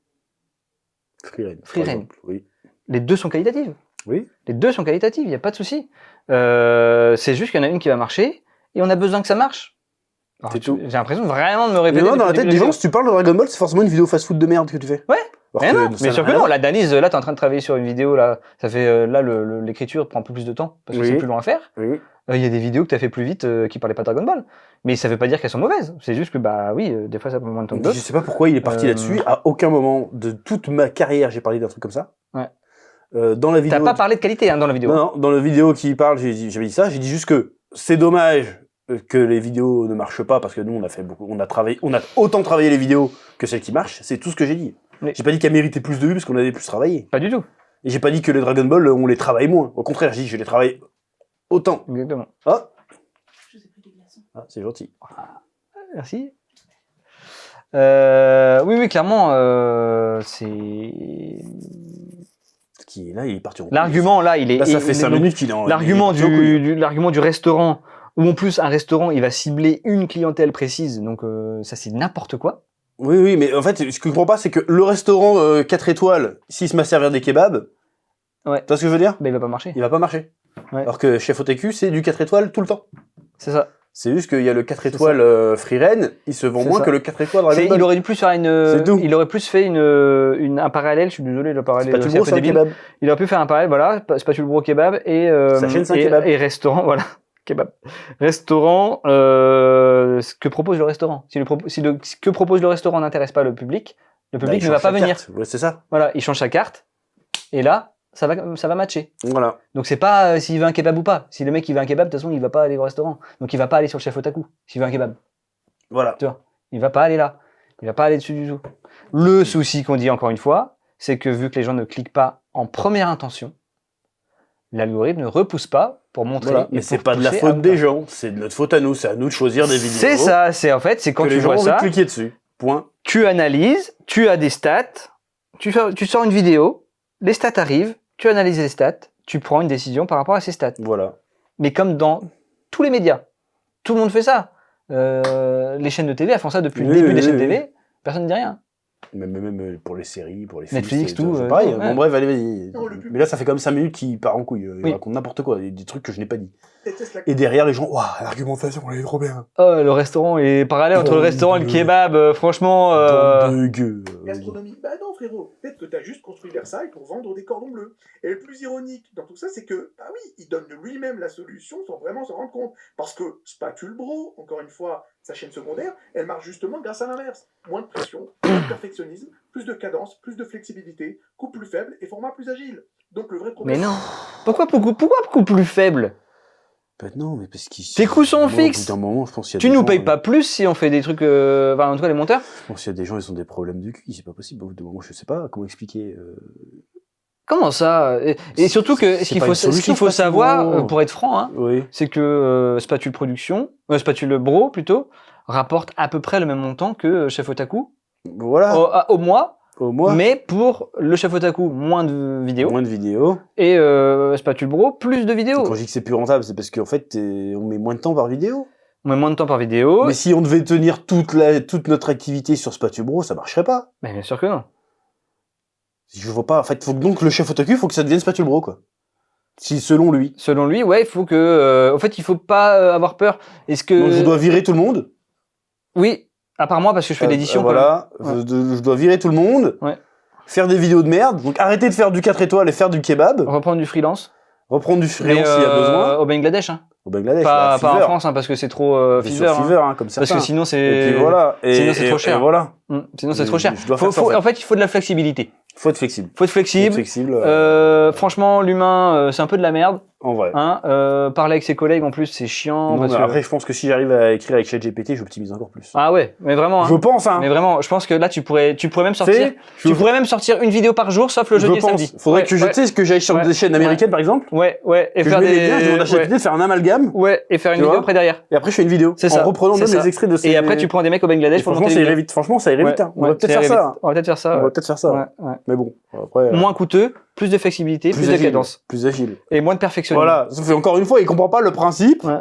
Free Free par Reign. exemple. Oui. Les deux sont qualitatives. Oui. Les deux sont qualitatives, il n'y a pas de souci. C'est juste qu'il y en a une qui va marcher et on a besoin que ça marche. Alors, C'est tout. J'ai l'impression vraiment de me répéter. Mais non, dans la depuis tête le des début. gens, si tu parles de Dragon Ball, c'est forcément une vidéo fast-food de merde que tu fais. Ouais. Alors Mais que non, ça mais n'a sûr que rien à non. voir. La Danise, là, t'es en train de travailler sur une vidéo, là. Ça fait, là, l'écriture prend un peu plus de temps parce que Oui. c'est plus long à faire. Oui. Il y a des vidéos que t'as fait plus vite qui parlaient pas de Dragon Ball. Mais ça veut pas dire qu'elles sont mauvaises. C'est juste que, bah oui, des fois ça prend moins de temps que Je d'autres. sais pas pourquoi il est parti là-dessus. À aucun moment de toute ma carrière, j'ai parlé d'un truc comme ça. Ouais. Dans la vidéo. T'as pas parlé de qualité, hein, dans la vidéo. Non, dans la vidéo qui parle, j'avais dit ça. J'ai dit juste que c'est dommage que les vidéos ne marchent pas parce que nous, on a autant travaillé les vidéos que celles qui marchent. C'est tout ce que j'ai dit. Oui. J'ai pas dit qu'elles méritaient plus de vues parce qu'on avait plus travaillé. Pas du tout. Et j'ai pas dit que les Dragon Ball, on les travaille moins. Au contraire, j'ai dit que je les travaille autant. Exactement. Ah, Je vous ai pris des glaçons. c'est gentil. Merci. Oui, clairement, c'est... Là, il est parti en couille. L'argument, là, il est... Là, ça fait 5 donc, minutes qu'il est en. L'argument il est parti en couille. l'argument du restaurant, où en plus, un restaurant, il va cibler une clientèle précise, donc ça, c'est n'importe quoi. Oui, mais en fait, ce que je comprends pas, c'est que le restaurant 4 étoiles, s'il se met à servir des kebabs, Ouais. tu vois ce que je veux dire? Bah, il va pas marcher. Il va pas marcher. Ouais. Alors que Chef OTQ, c'est du 4 étoiles tout le temps. C'est ça. C'est juste qu'il y a le 4 étoiles Free Reign, il se vend C'est moins ça. que le 4 étoiles Dragon Ball. Il aurait dû plus faire C'est tout. il aurait plus fait un parallèle, je suis désolé, le parallèle C'est pas est tout gros, un peu c'est un débile. kebab. Il aurait pu faire un parallèle, voilà, Spatule Bro Kebab et, Sa chaîne, c'est un kebab. et restaurant, voilà, kebab. Restaurant, ce que propose le restaurant. Si ce que propose le restaurant n'intéresse pas le public Bah, ne il va change pas sa venir. carte. Ouais, c'est ça. Voilà, il change sa carte, et là, ça va matcher. Voilà. Donc c'est pas s'il veut un kebab ou pas. Si le mec il veut un kebab, de toute façon il va pas aller au restaurant. Donc il va pas aller sur le Chef Otaku, s'il veut un kebab. Voilà. Tu vois, il va pas aller là. Il va pas aller dessus du tout. Le souci qu'on dit encore une fois, c'est que vu que les gens ne cliquent pas en première intention, l'algorithme ne repousse pas pour montrer. Voilà. et Mais pour c'est pas de la pousser à faute des pas. gens, c'est de notre faute à nous. C'est à nous de choisir des vidéos. C'est ça, c'est quand que tu les gens vois ont envie de ça, cliquer dessus. Point. tu analyses, tu as des stats, tu sors une vidéo, les stats arrivent, tu analyses les stats, tu prends une décision par rapport à ces stats. Voilà. Mais comme dans tous les médias, tout le monde fait ça. Les chaînes de TV elles font ça depuis le Oui, début oui, des chaînes oui. TV, personne ne dit rien. Même pour les séries, pour les films. Netflix, c'est tout, c'est pareil. ouais. Bon, bref, allez, vas-y. Non, le public- Mais là, ça fait comme 5 minutes qu'il part en couille. Il Oui. raconte n'importe quoi. Des trucs que je n'ai pas dit. Déteste la Et derrière, les gens, waouh, l'argumentation, elle est trop bien. Oh, le restaurant est parallèle entre le Bon, restaurant et le de- kebab, franchement. Bande de gueux. gastronomie. Bah non, frérot. Peut-être que t'as juste construit Versailles pour vendre des cordons bleus. Et le plus ironique dans tout ça, c'est que, bah oui, il donne de lui-même la solution sans vraiment se rendre compte. Parce que Spatule Bro, encore une fois, sa chaîne secondaire, elle marche justement grâce à l'inverse. Moins de pression, moins de perfectionnisme, plus de cadence, plus de flexibilité, coupe plus faible et format plus agile. Donc le vrai Mais problème... non. Pourquoi beaucoup plus faible? Bah non, mais parce qu'ils. Tes coûts sont Moi, fixes. Au bout d'un moment, je pense qu'il y a Tu des nous gens, payes pas plus si on fait des trucs. Enfin, en tout cas, les monteurs. Je pense qu'il y a des gens, ils ont des problèmes de cul. C'est pas possible. Au bout d'un moment, je sais pas comment expliquer. Comment ça? Et surtout que C'est ce qu'il pas faut, une solution, ce qu'il faut facilement. savoir, pour être franc, hein, Oui. c'est que Spatule Production, Spatule Bro plutôt, rapporte à peu près le même montant que Chef Otaku Voilà. au mois, Au moins. mais pour le Chef Otaku, moins de vidéos, Moins de vidéos. et Spatule Bro, plus de vidéos. Quand je dis que c'est plus rentable, c'est parce qu'en fait, on met moins de temps par vidéo. On met moins de temps par vidéo. Mais si on devait tenir toute notre activité sur Spatule Bro, ça marcherait pas. Mais bien sûr que non. Je vois pas. En fait, faut que donc le chef Otaku, faut que ça devienne Spatule Bro, quoi. Si, selon lui. Selon lui, ouais, il faut que. En fait, il faut pas avoir peur. Est-ce que. Donc je dois virer tout le monde. Oui, à part moi, parce que je fais l'édition. Voilà. quand même. Je dois virer tout le monde. Ouais. Faire des vidéos de merde. Donc arrêter de faire du 4 étoiles et faire du kebab. Reprendre du freelance. Reprendre du Mais, freelance s'il y a besoin. Au Bangladesh, hein. Au Bangladesh, Pas en Fiverr. France, hein, parce que c'est trop Mais Fiverr. sur hein. Fiverr, hein, comme certains. Parce que sinon, Et c'est. puis voilà. Sinon, c'est trop cher. Et voilà. Sinon, c'est trop cher. Je dois faire ça, En fait, il faut de la flexibilité. Faut être flexible. Faut être flexible. Flexible. Franchement, l'humain, c'est un peu de la merde. En vrai. Hein. Parler avec ses collègues, en plus, c'est chiant. Non, parce mais que- après, je pense que si j'arrive à écrire avec ChatGPT, j'optimise encore plus. Ah ouais, mais vraiment. Hein. Je pense, hein. Mais vraiment, je pense que là, tu pourrais même sortir. C'est- Tu pourrais même sortir une vidéo par jour, sauf le jeudi et je pense. samedi. Faudrait Ouais, que je, ouais. tu sais, que j'aille sur Ouais. des chaînes américaines, par exemple, Ouais, et que faire je mets des. les liens, je demande à ChatGPT de faire un amalgame, Ouais, et faire une Tu vidéo vois après derrière. et après je fais une vidéo. C'est en ça. reprenant C'est même ça. les extraits de ces... Et après, tu prends des mecs au Bangladesh Et pour franchement, monter ça les irait vidéos. vite. Franchement, ça irait vite, hein. On Ouais, va peut-être ça faire irait ça. vite. On va peut-être faire ça. On ouais. va peut-être faire ça. Ouais, ouais. Mais bon, après... Moins coûteux, plus de flexibilité, plus de agile, cadence. Plus agile. Et moins de perfectionnisme. Voilà. Sauf que, encore une fois, il comprend pas le principe. Ouais.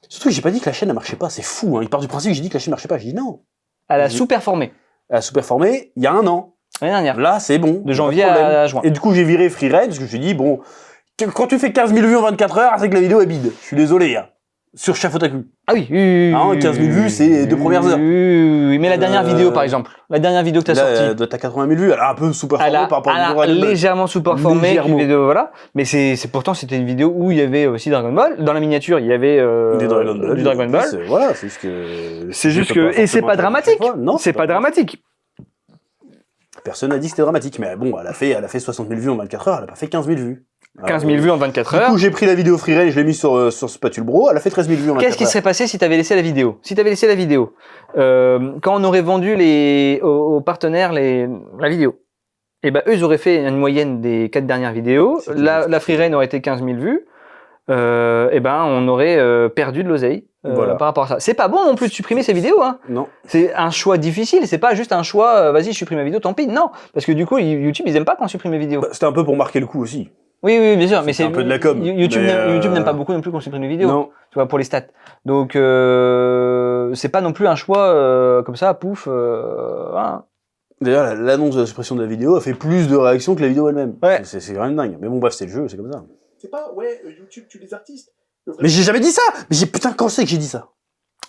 Surtout que j'ai pas dit que la chaîne ne marchait pas. C'est fou, hein. Il part du principe que j'ai dit que la chaîne marchait pas. J'ai dit non. Elle a J'ai- sous-performé Elle a sous-performé il y a un an. l'année dernière. Là, c'est bon. De janvier Pas de problème. à juin. Et du coup, j'ai viré FreeRed parce que je me suis dit, bon, quand tu fais 15 000 vues en 24 heures, c'est que la vidéo est bide. Je suis désolé, hein. Sur Chef Otaku. Ah oui, oui, Hein, 15 000 vues, c'est les 2 premières heures. Oui, mais la dernière vidéo, par exemple. La dernière vidéo que tu as Là, sortie. elle doit être à 80 000 vues. Elle a un peu sous-performé Elle a, par rapport elle à a Dragon Ball. légèrement sous-performé, Légèrement. une vidéo, voilà. Mais pourtant c'était une vidéo où il y avait aussi Dragon Ball. Dans la miniature, il y avait Du Dragon Ball. du Dragon Ball. Voilà, c'est juste que. C'est juste je que peux et c'est forcément pas faire dramatique. chaque fois. Non, C'est pas dramatique. Personne n'a dit que c'était dramatique, mais bon, elle a fait 60 000 vues en 24 heures, elle a pas fait 15 000 vues. 15 000 vues en 24 Du heures. coup, j'ai pris la vidéo FreeRed et je l'ai mise sur Spatule Bro, elle a fait 13 000 vues en 24 heures. Qu'est-ce qui serait passé si tu avais laissé la vidéo? Si tu avais laissé la vidéo, quand on aurait vendu aux partenaires la vidéo, et ben eux ils auraient fait une moyenne des 4 dernières vidéos. C'était La FreeRed aurait été 15 000 vues. Et ben on aurait perdu de l'oseille Voilà. par rapport à ça. C'est pas bon non plus de supprimer ces vidéos. Hein. Non. C'est un choix difficile. C'est pas juste un choix. Vas-y, je supprime ma vidéo, tant pis. Non, parce que du coup YouTube ils aiment pas quand on supprime les vidéos. Bah, c'était un peu pour marquer le coup aussi. Oui, bien sûr. Mais C'était c'est un peu de la com, YouTube mais, YouTube n'aime pas beaucoup non plus qu'on supprime les vidéos. Non. Tu vois, pour les stats. Donc, c'est pas non plus un choix comme ça, pouf. Voilà. D'ailleurs, l'annonce de la suppression de la vidéo a fait plus de réactions que la vidéo elle-même. Ouais. C'est quand même dingue. Mais bon, bref, c'est le jeu, c'est comme ça. C'est pas, ouais, YouTube tue les artistes. Le vrai- Mais j'ai jamais dit ça. Mais putain, quand c'est que j'ai dit ça?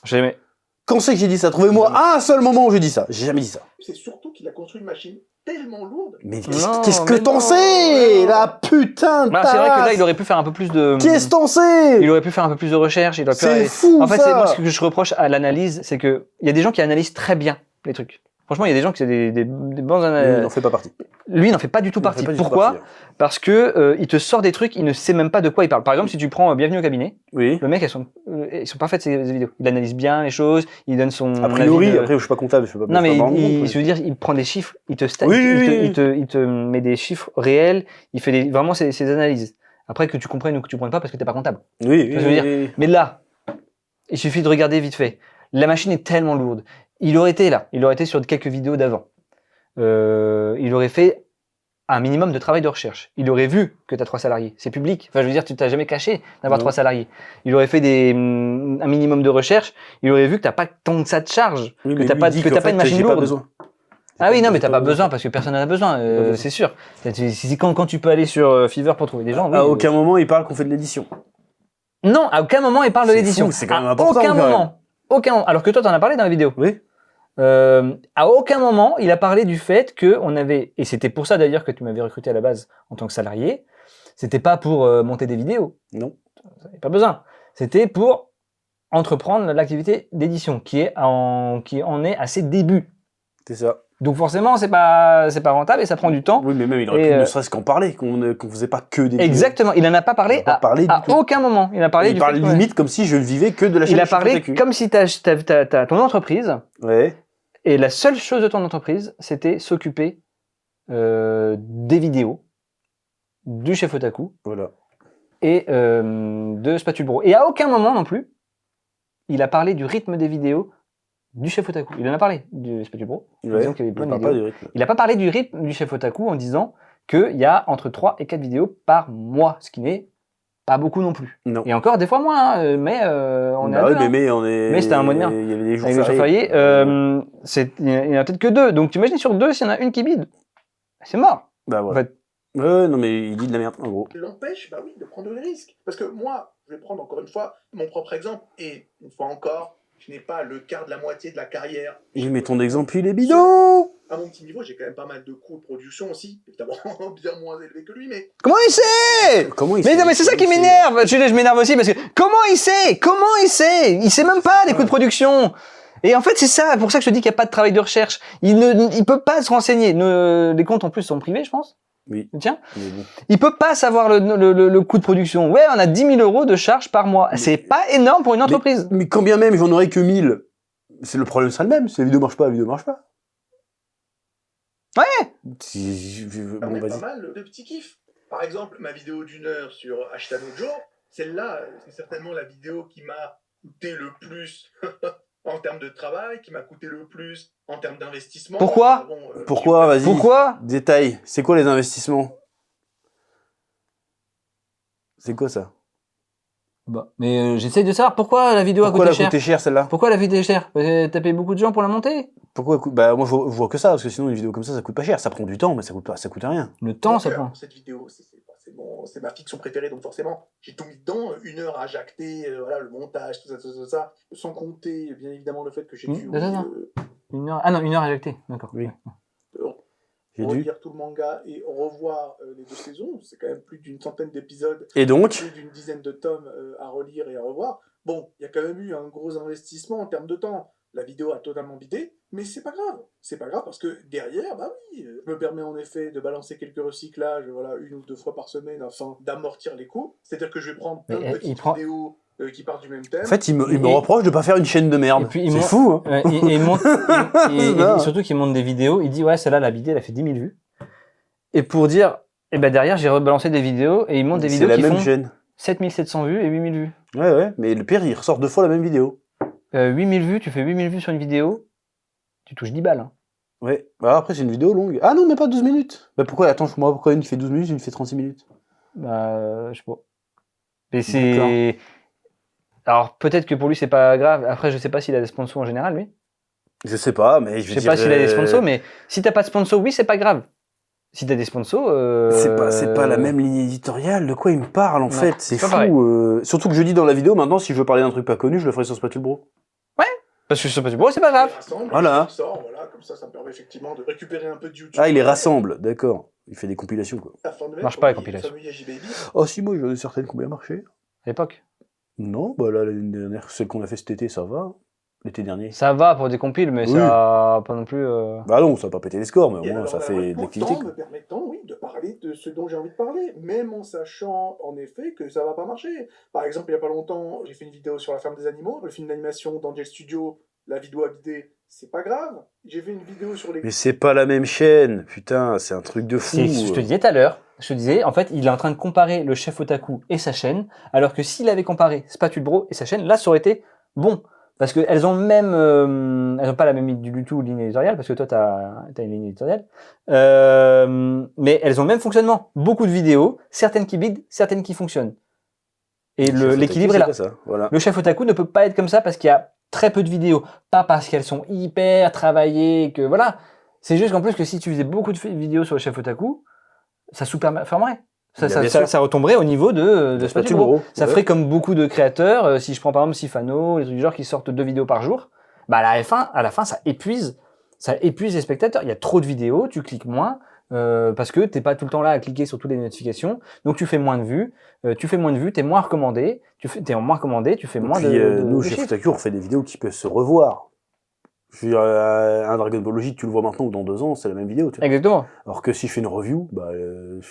Jamais. Quand c'est que j'ai dit ça? Trouvez-moi un seul moment où j'ai dit ça. J'ai jamais dit ça. C'est surtout qu'il a construit une machine tellement lourde. Mais Non, qu'est-ce que mais t'en non. sais? La putain de Bah, c'est vrai que là, tasse. il aurait pu faire un peu plus de. Qu'est-ce que t'en sais? Il aurait pu faire un peu plus de recherche. Il aurait pu. C'est fou, En fait, ça. moi, ce que je reproche à l'analyse, c'est que il y a des gens qui analysent très bien les trucs. Franchement, il y a des gens qui sont des bons Il analystes. n'en fait pas partie. Lui, il n'en fait pas du tout Il en partie. fait pas du tout Pourquoi? partie. Parce que il te sort des trucs, il ne sait même pas de quoi il parle. Par exemple, si tu prends Bienvenue au cabinet, Oui. le mec, ils sont pas faites ces vidéos. Il analyse bien les choses, il donne son. A priori, avis de- après, je suis pas comptable, je peux pas. Non, mais me rendre compte, je veux dire, il prend des chiffres, il te Oui, il te met des chiffres réels, il fait vraiment ses analyses. Après, que tu comprennes ou que tu comprennes pas parce que t'es pas comptable. Oui, Tu vois ce que je veux oui. Mais là, il suffit de regarder vite fait. La machine est tellement lourde. Il aurait été là, il aurait été sur quelques vidéos d'avant. Il aurait fait un minimum de travail de recherche. Il aurait vu que tu as 3 salariés. C'est public. Enfin, je veux dire, tu t'as jamais caché d'avoir Non. 3 salariés. Il aurait fait un minimum de recherche. Il aurait vu que t'as pas tant que ça de charge. Oui, que mais t'as lui, pas, il dit que qu'en t'as pas fait, une machine j'ai pas lourde. besoin. Ah oui, non, mais J'ai t'as pas besoin parce que personne n'en a besoin, besoin. c'est sûr. Quand tu peux aller sur Fiverr pour trouver des gens, oui, À aucun moment, il parle qu'on fait de l'édition. Non, à aucun moment il parle de C'est l'édition. fou, c'est quand même À important, aucun quand même. moment. Aucun moment. Alors que toi, t'en as parlé dans la vidéo. Oui. À aucun moment, il a parlé du fait qu'on avait, et c'était pour ça d'ailleurs que tu m'avais recruté à la base en tant que salarié, c'était pas pour monter des vidéos. Non. Pas besoin. C'était pour entreprendre l'activité d'édition qui en est à ses débuts. C'est ça. Donc forcément, c'est pas rentable et ça prend du temps. Oui, mais même, il aurait Et, pu ne serait-ce qu'en parler, qu'on faisait pas que des vidéos. Exactement. Il en a pas parlé Il en a pas parlé du à tout. aucun moment. Il a parlé Il du parle fait que- limite comme si je ne vivais que de la chaîne Il a de Chef parlé Otaku. comme si t'as ton entreprise Ouais. et la seule chose de ton entreprise, c'était s'occuper des vidéos, du chef otaku Voilà. et de Spatule Bro. Et à aucun moment non plus, il a parlé du rythme des vidéos du chef otaku. Il en a parlé du Spatule Bro. en Ouais. disant qu'il y avait plein Il de parle pas vidéos. du rythme. Il n'a pas parlé du rythme du chef otaku en disant qu'il y a entre 3 et 4 vidéos par mois, ce qui n'est pas beaucoup non plus. Non. Et encore des fois moins, hein, mais on est à Bah deux, oui, hein. mais on est. Mais c'était un mois de merde. Il y avait des jours Avec les jours fériés. fériés, il y en a peut-être que 2. Donc tu imagines sur 2, s'il y en a une qui bide, c'est mort. Bah En voilà. fait, Ouais, non, mais il dit de la merde, en gros. L'empêche, bah oui, de prendre des risques. Parce que moi, je vais prendre encore une fois mon propre exemple, et une fois encore, je n'ai pas le quart de la moitié de la carrière. Oui, mais ton exemple, il est bidon. à mon petit niveau, j'ai quand même pas mal de coûts de production aussi, évidemment bien moins élevés que lui, mais Comment il sait? Comment il Mais sait non, mais c'est ça qui m'énerve. Je m'énerve aussi parce que comment il sait? Comment il sait? Il sait même pas les coûts de production. Et en fait, c'est ça, pour ça que je te dis qu'il n'y a pas de travail de recherche. Il peut pas se renseigner. Les comptes en plus sont privés, je pense. Oui. Tiens. Mais bon. Il peut pas savoir le coût de production. Ouais, on a 10 000 euros de charge par mois. C'est pas énorme pour une entreprise. Mais quand bien même j'en aurais que 1000, c'est le problème sera le même. Si la vidéo marche pas, la vidéo marche pas. Ouais. Bon, pas vas-y. mal de petits kiffs. Par exemple, ma vidéo d'1 heure sur Hashtag Joe, celle-là, c'est certainement la vidéo qui m'a coûté le plus en termes de travail, qui m'a coûté le plus en termes d'investissement. Pourquoi Pourquoi, vas-y. Pourquoi? Détail. C'est quoi les investissements? C'est quoi ça? Bah, mais j'essaye de savoir pourquoi la vidéo Pourquoi a elle coûté a cher. coûté cher celle-là? Pourquoi la vidéo est chère? T'as payé beaucoup de gens pour la monter? Pourquoi elle coûte... Bah moi je vois que ça, parce que sinon une vidéo comme ça coûte pas cher. Ça prend du temps, mais ça coûte rien. Le temps, ça Donc, prend. cette vidéo, c'est ma fiction préférée, donc forcément, j'ai tout mis dedans, 1 heure à jacter, voilà, le montage, tout ça, sans compter, bien évidemment, le fait que j'ai dû... Attends. 1 heure. Ah non, 1 heure injectée. D'accord. Oui. J'ai dû. relire tout le manga et revoir les 2 saisons. C'est quand même plus d'une centaine d'épisodes. Et donc? Plus d'une dizaine de tomes à relire et à revoir. Bon, il y a quand même eu un gros investissement en termes de temps. La vidéo a totalement bidé, mais c'est pas grave. C'est pas grave parce que derrière, bah oui, je me permets en effet de balancer quelques recyclages, voilà, 1 ou 2 fois par semaine afin d'amortir les coûts. C'est-à-dire que je vais prendre plein de petites vidéos qui partent du même thème. En fait, il me reproche de pas faire une chaîne de merde. C'est fou, hein. Ouais, et il monte, et surtout qu'il monte des vidéos, il dit ouais, celle-là, la vidéo, elle a fait 10 000 vues. Et pour dire, et ben derrière, j'ai rebalancé des vidéos, et il monte des vidéos qui font chaîne. 7 700 vues et 8 000 vues. Ouais, mais le pire, il ressort 2 fois la même vidéo. 8 000 vues, tu fais 8 000 vues sur une vidéo, tu touches 10 balles. Hein. Ouais, bah après, c'est une vidéo longue. Ah non, mais pas 12 minutes. Bah pourquoi? Attends, moi, pourquoi une fait 12 minutes, une fait 36 minutes? Bah, je sais pas. Mais c'est... Alors, peut-être que pour lui, c'est pas grave. Après, je sais pas s'il a des sponsors en général, lui. Je sais pas, mais je sais pas s'il a des sponsors, mais si t'as pas de sponsor, oui, c'est pas grave. Si t'as des sponsors... C'est pas la même ligne éditoriale. De quoi il me parle, en fait? C'est fou. Surtout que je dis dans la vidéo, maintenant, si je veux parler d'un truc pas connu, je le ferai sur Spatule Bro. Ouais, parce que sur Spatule Bro, c'est pas grave. Voilà. Comme ça me permet effectivement de récupérer un peu de YouTube. Ah, il les rassemble, d'accord. Il fait des compilations, quoi. Marche pas, les compilations. Oh si, moi, j'en ai certaines qui ont bien marché. À l'époque? Non, bah là, l'année dernière, celle qu'on a fait cet été, ça va. L'été dernier. Ça va pour des compiles, mais ça pas non plus... Bah non, ça va pas péter les scores, mais au moins ça fait de l'activité. Me permettant, oui, de parler de ce dont j'ai envie de parler, même en sachant, en effet, que ça va pas marcher. Par exemple, il y a pas longtemps, j'ai fait une vidéo sur La Ferme des Animaux, le film d'animation d'Angel Studio, la vidéo a bidé, c'est pas grave. J'ai fait une vidéo sur les... Mais c'est pas la même chaîne, putain, c'est un truc de fou. Je te disais tout à l'heure, je te disais, en fait, il est en train de comparer le chef otaku et sa chaîne, alors que s'il avait comparé Spatule Bro et sa chaîne, là, ça aurait été bon. Parce qu'elles ont même, elles ont pas la même du tout ligne éditoriale, parce que toi t'as une ligne éditoriale, mais elles ont le même fonctionnement. Beaucoup de vidéos, certaines qui bident, certaines qui fonctionnent. Et l'équilibre est là. Ça, voilà. Le chef otaku ne peut pas être comme ça parce qu'il y a très peu de vidéos, pas parce qu'elles sont hyper travaillées, que voilà. C'est juste qu'en plus que si tu faisais beaucoup de vidéos sur le chef otaku, ça sous-performerait. Ça retomberait au niveau de Spatule Bro. Ça ferait comme beaucoup de créateurs, si je prends par exemple Sifano, les trucs du genre qui sortent 2 vidéos par jour, bah à la fin ça épuise les spectateurs. Il y a trop de vidéos, tu cliques moins, parce que t'es pas tout le temps là à cliquer sur toutes les notifications, donc tu fais moins de vues, t'es moins recommandé, tu fais moins de nous, chez Futaku, on fait des vidéos qui peuvent se revoir. Je veux dire, un Dragon Ball Logique, tu le vois maintenant ou dans 2 ans, c'est la même vidéo. Tu vois. Exactement. Alors que si je fais une review, bah,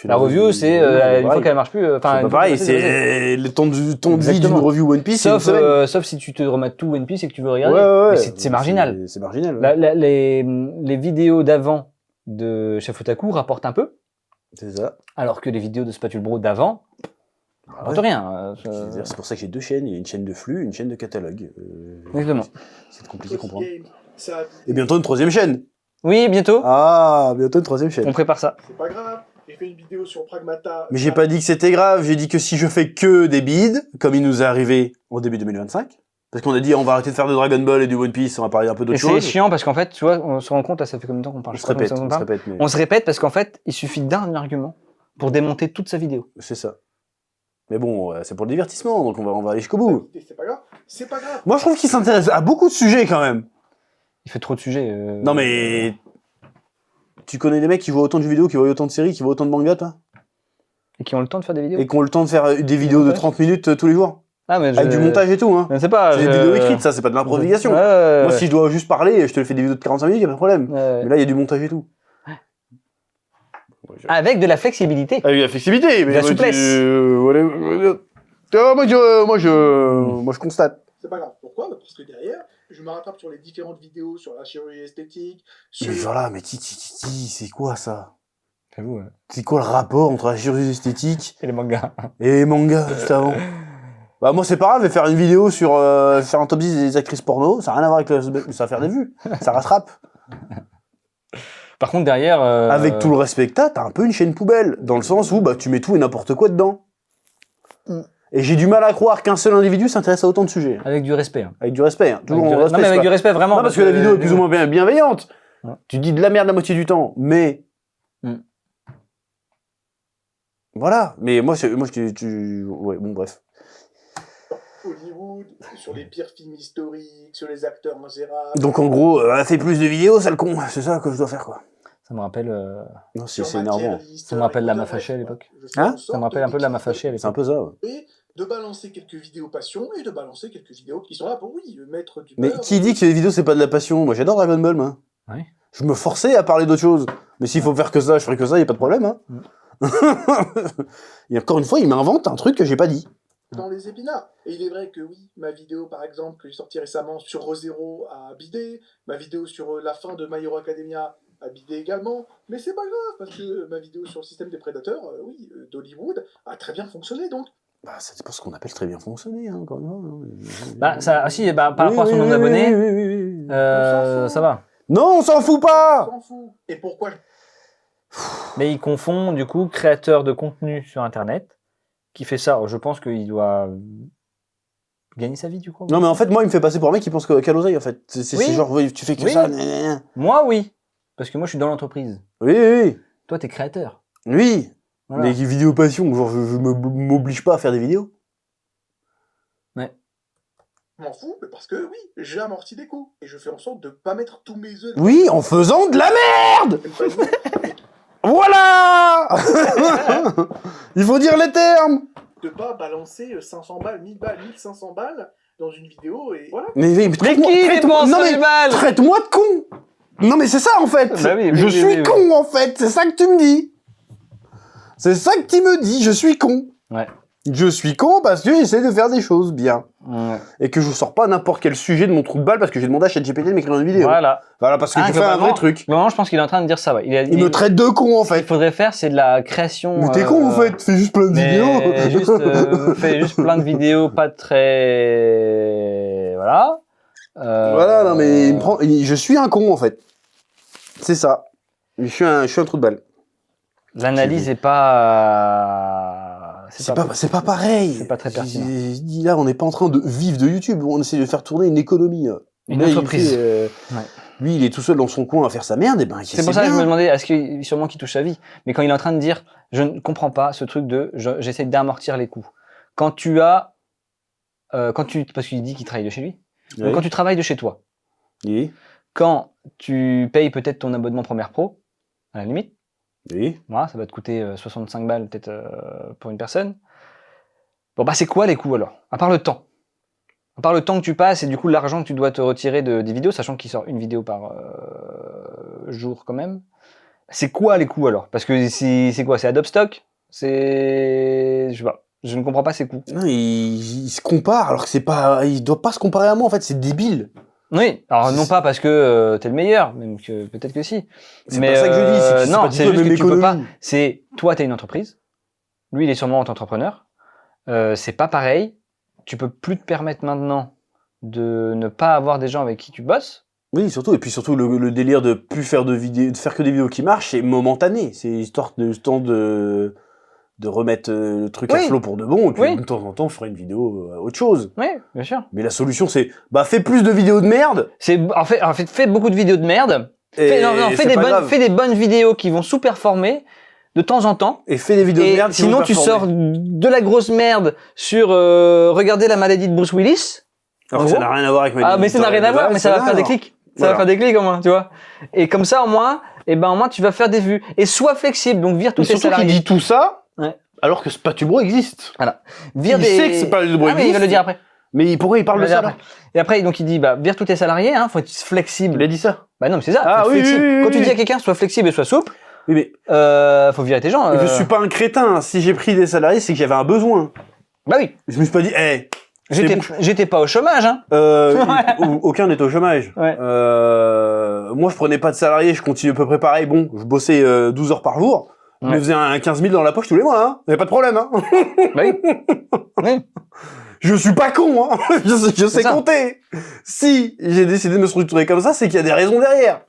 la review, c'est une fois qu'elle marche plus. C'est pas pareil, c'est le temps de vie d'une review One Piece. Sauf si tu te remates tout One Piece et que tu veux regarder. Ouais, c'est marginal. C'est marginal. Ouais. Les vidéos d'avant de Chef Otaku rapportent un peu. C'est ça. Alors que les vidéos de Spatule Bro d'avant rapportent rien. C'est pour ça que j'ai 2 chaînes. Il y a une chaîne de flux et une chaîne de catalogue. Exactement. C'est compliqué à comprendre. Et bientôt une 3e chaîne. Oui, bientôt. Ah, bientôt une 3e chaîne. On prépare ça. C'est pas grave. J'ai fait une vidéo sur Pragmata. Mais j'ai pas dit que c'était grave. J'ai dit que si je fais que des bides, comme il nous est arrivé au début 2025, parce qu'on a dit on va arrêter de faire de Dragon Ball et du One Piece, on va parler un peu d'autre chose. C'est chiant parce qu'en fait, tu vois, on se rend compte, là, ça fait combien de temps qu'on parle? On se répète parce qu'en fait, il suffit d'un argument pour démonter toute sa vidéo. C'est ça. Mais bon, c'est pour le divertissement, donc on va aller jusqu'au bout. C'est pas grave. C'est pas grave. Moi, je trouve qu'il s'intéresse à beaucoup de sujets quand même. Il fait trop de sujets. Non mais Tu connais des mecs qui voient autant de jeux vidéo, qui voient autant de séries, qui voient autant de mangas, toi? Et qui ont le temps de faire des vidéos. Et qui ont le temps de faire des vidéos de 30 minutes tous les jours? Ah, mais Avec du montage et tout, hein. Je ne sais pas. C'est des vidéos écrites, ça, c'est pas de l'improvisation. Moi, si je dois juste parler, je te le fais des vidéos de 45 minutes, y a pas de problème. Mais là, il y a du montage et tout. Avec de la flexibilité. Avec la flexibilité, mais la souplesse. Moi, je constate. C'est pas grave. Pourquoi? Parce que derrière, je me rattrape sur les différentes vidéos sur la chirurgie esthétique, sur... Mais voilà, mais c'est quoi ça? J'avoue. C'est quoi le rapport entre la chirurgie esthétique Et les mangas. et les mangas juste avant? Bah moi c'est pas grave, je vais faire une vidéo sur faire un top 10 des actrices porno, ça n'a rien à voir avec ça va faire des vues, ça rattrape. Par contre, derrière... Avec tout le respect que t'as un peu une chaîne poubelle, dans le sens où bah tu mets tout et n'importe quoi dedans. Et j'ai du mal à croire qu'un seul individu s'intéresse à autant de sujets. Avec du respect. Hein. Avec du respect, hein. Toujours Avec en du... respect, Non, mais avec pas... du respect, vraiment. Non, parce que la vidéo est plus ou moins bienveillante. Ouais. Tu dis de la merde la moitié du temps, mais... Voilà, mais moi ouais, bon, bref. Hollywood, sur les pires films historiques, sur les acteurs ingérables. Donc en gros, fait plus de vidéos, sale con, c'est ça que je dois faire, quoi. Ça me rappelle... Non, c'est énervant. Ça me rappelle la Mafachée à l'époque. Hein? Ça me rappelle un peu de la Mafachée à l'époque. C'est un peu ça, ouais. Et de balancer quelques vidéos passion et de balancer quelques vidéos qui sont là pour, oui, mettre du Mais beurre. qui dit que les vidéos c'est pas de la passion? Moi j'adore Dragon Ball, moi. Ouais. Je me forçais à parler d'autre chose. Mais s'il faut faire que ça, je ferai que ça, y a pas de problème, hein. Et encore une fois, il m'invente un truc que j'ai pas dit. Dans les épinards. Et il est vrai que oui, ma vidéo par exemple que j'ai sortie récemment sur ReZero a bidé, ma vidéo sur la fin de My Hero Academia a bidé également, mais c'est pas grave parce que ma vidéo sur le système des prédateurs, d'Hollywood, a très bien fonctionné donc. Bah ça dépend ce qu'on appelle très bien fonctionner, hein, encore une fois. Bah, ça, ah, si, bah, par rapport à son nombre d'abonnés, On s'en fout. ça va. Non, on s'en fout On pas! s'en fout. Et pourquoi Mais il confond, du coup, créateur de contenu sur Internet, qui fait ça. Je pense qu'il doit gagner sa vie, du coup. Non mais en fait, moi il me fait passer pour un mec qui pense qu'à l'oseille, en fait. C'est Oui. genre, oui, tu fais que Oui. ça. Moi, oui. Parce que moi, je suis dans l'entreprise. Oui. Toi, t'es créateur. Oui. Voilà. Mais vidéo passion, genre je m'oblige pas à faire des vidéos. Je m'en fous, mais parce que oui, j'ai amorti des coûts. Et je fais en sorte de pas mettre tous mes œufs. Oui, en faisant de la merde! Et Voilà! Il faut dire les termes! de pas balancer 500 balles, 1000 balles, 1500 balles dans une vidéo et voilà. Mais Mais qui dépense non, 100 000 balles? traite-moi de con! Non mais c'est ça en fait! Bah oui, je oui, suis oui. con en fait! C'est ça que tu me dis! C'est ça que tu me dis, je suis con! Ouais. Je suis con parce que j'essaie de faire des choses bien. Ouais. Et que je sors pas n'importe quel sujet de mon trou de balle parce que j'ai demandé à ChatGPT de m'écrire une vidéo. Voilà. Voilà, parce que Ah, je fais un vrai globalement- truc. Globalement, je pense qu'il est en train de dire ça. Ouais. Il me traite de con en Ce qu'il fait. faudrait faire, c'est de la création. Mais t'es con en fait, fais juste plein de vidéos. Mais juste, fais juste plein de vidéos pas très. Voilà. Voilà, non mais je suis un con en fait. C'est ça. Je suis un trou de balle. L'analyse est pas. C'est pas pareil. c'est pas très pertinent. Je dis là, on n'est pas en train de vivre de YouTube, on essaie de faire tourner une économie. Là. Une Là, il entreprise. fait, Ouais. Lui, il est tout seul dans son coin à faire sa merde, et ben C'est pour ça que je me demandais, est-ce qu'il sûrement qu'il touche sa vie. Mais quand il est en train de dire, je ne comprends pas ce truc de, j'essaie d'amortir les coûts. Quand tu as, parce qu'il dit qu'il travaille de chez lui. Donc, quand tu travailles de chez toi, Oui. quand tu payes peut-être ton abonnement Premiere Pro, à la limite, Oui. voilà, ça va te coûter 65 balles peut-être pour une personne. Bon bah c'est quoi les coûts alors? À part le temps. À part le temps que tu passes et du coup l'argent que tu dois te retirer des vidéos, sachant qu'il sort une vidéo par jour quand même. C'est quoi les coûts alors? Parce que c'est quoi? C'est Adobe Stock? Je sais pas. Je ne comprends pas ces coûts. Non, il se compare alors que c'est pas. Il doit pas se comparer à moi en fait, c'est débile. Oui, alors non pas parce que t'es le meilleur, même que peut-être que si. C'est pas ça que je dis. C'est non, pas du c'est tout la juste que même tu peux pas. économie. C'est toi, t'es une entreprise. Lui, il est sûrement entrepreneur. C'est pas pareil. Tu peux plus te permettre maintenant de ne pas avoir des gens avec qui tu bosses. Oui, surtout, et puis surtout le délire de plus faire de vidéos, de faire que des vidéos qui marchent, c'est momentané. C'est histoire de temps de remettre le truc à Oui. flot pour de bon, et puis Oui. de temps en temps, je ferai une vidéo autre chose. Oui, bien sûr. Mais la solution, c'est, bah, fais plus de vidéos de merde. C'est en fait, fais beaucoup de vidéos de merde. Et c'est pas grave. Fais des bonnes vidéos qui vont sous-performer de temps en temps. Et fais des vidéos de Et merde. qui sinon, vont tu performer. sors de la grosse merde sur regarder la maladie de Bruce Willis. Alors en que ça gros. n'a rien à voir avec ma Ah, mais ça n'a rien à voir, mais ça va faire des clics. Ça va faire des clics au moins, tu vois. Et comme ça, au moins, au moins, tu vas faire des vues. Et sois flexible, donc vire tous Mais tes surtout qu'il salariés. dit tout ça, Ouais. alors que Spatubro existe. Vire Il sait que Spatubro Ah, mais il va existe. le dire après. Mais pourquoi il parle Il va de le ça dire là après. Et après, donc il dit, vire tous tes salariés, faut être flexible. Il a dit ça. Bah non, mais c'est ça. Ah faut être oui, flexible. oui, oui, Quand tu oui. dis à quelqu'un, sois flexible et sois souple, Oui, mais faut virer tes gens. je suis pas un crétin. Si j'ai pris des salariés, c'est que j'avais un besoin. Bah oui. Je me suis pas dit, J'étais pas au chômage, hein. Aucun n'est au chômage. Ouais. Moi, je prenais pas de salariés, je continue à peu près pareil. Bon, je bossais 12 heures par jour. Je me Ouais. faisais un 15 000 dans la poche tous les mois, hein. Y a pas de problème, hein. Bah oui. Oui. Je suis pas con, hein. Je sais ça. compter. Si j'ai décidé de me structurer comme ça, c'est qu'il y a des raisons derrière.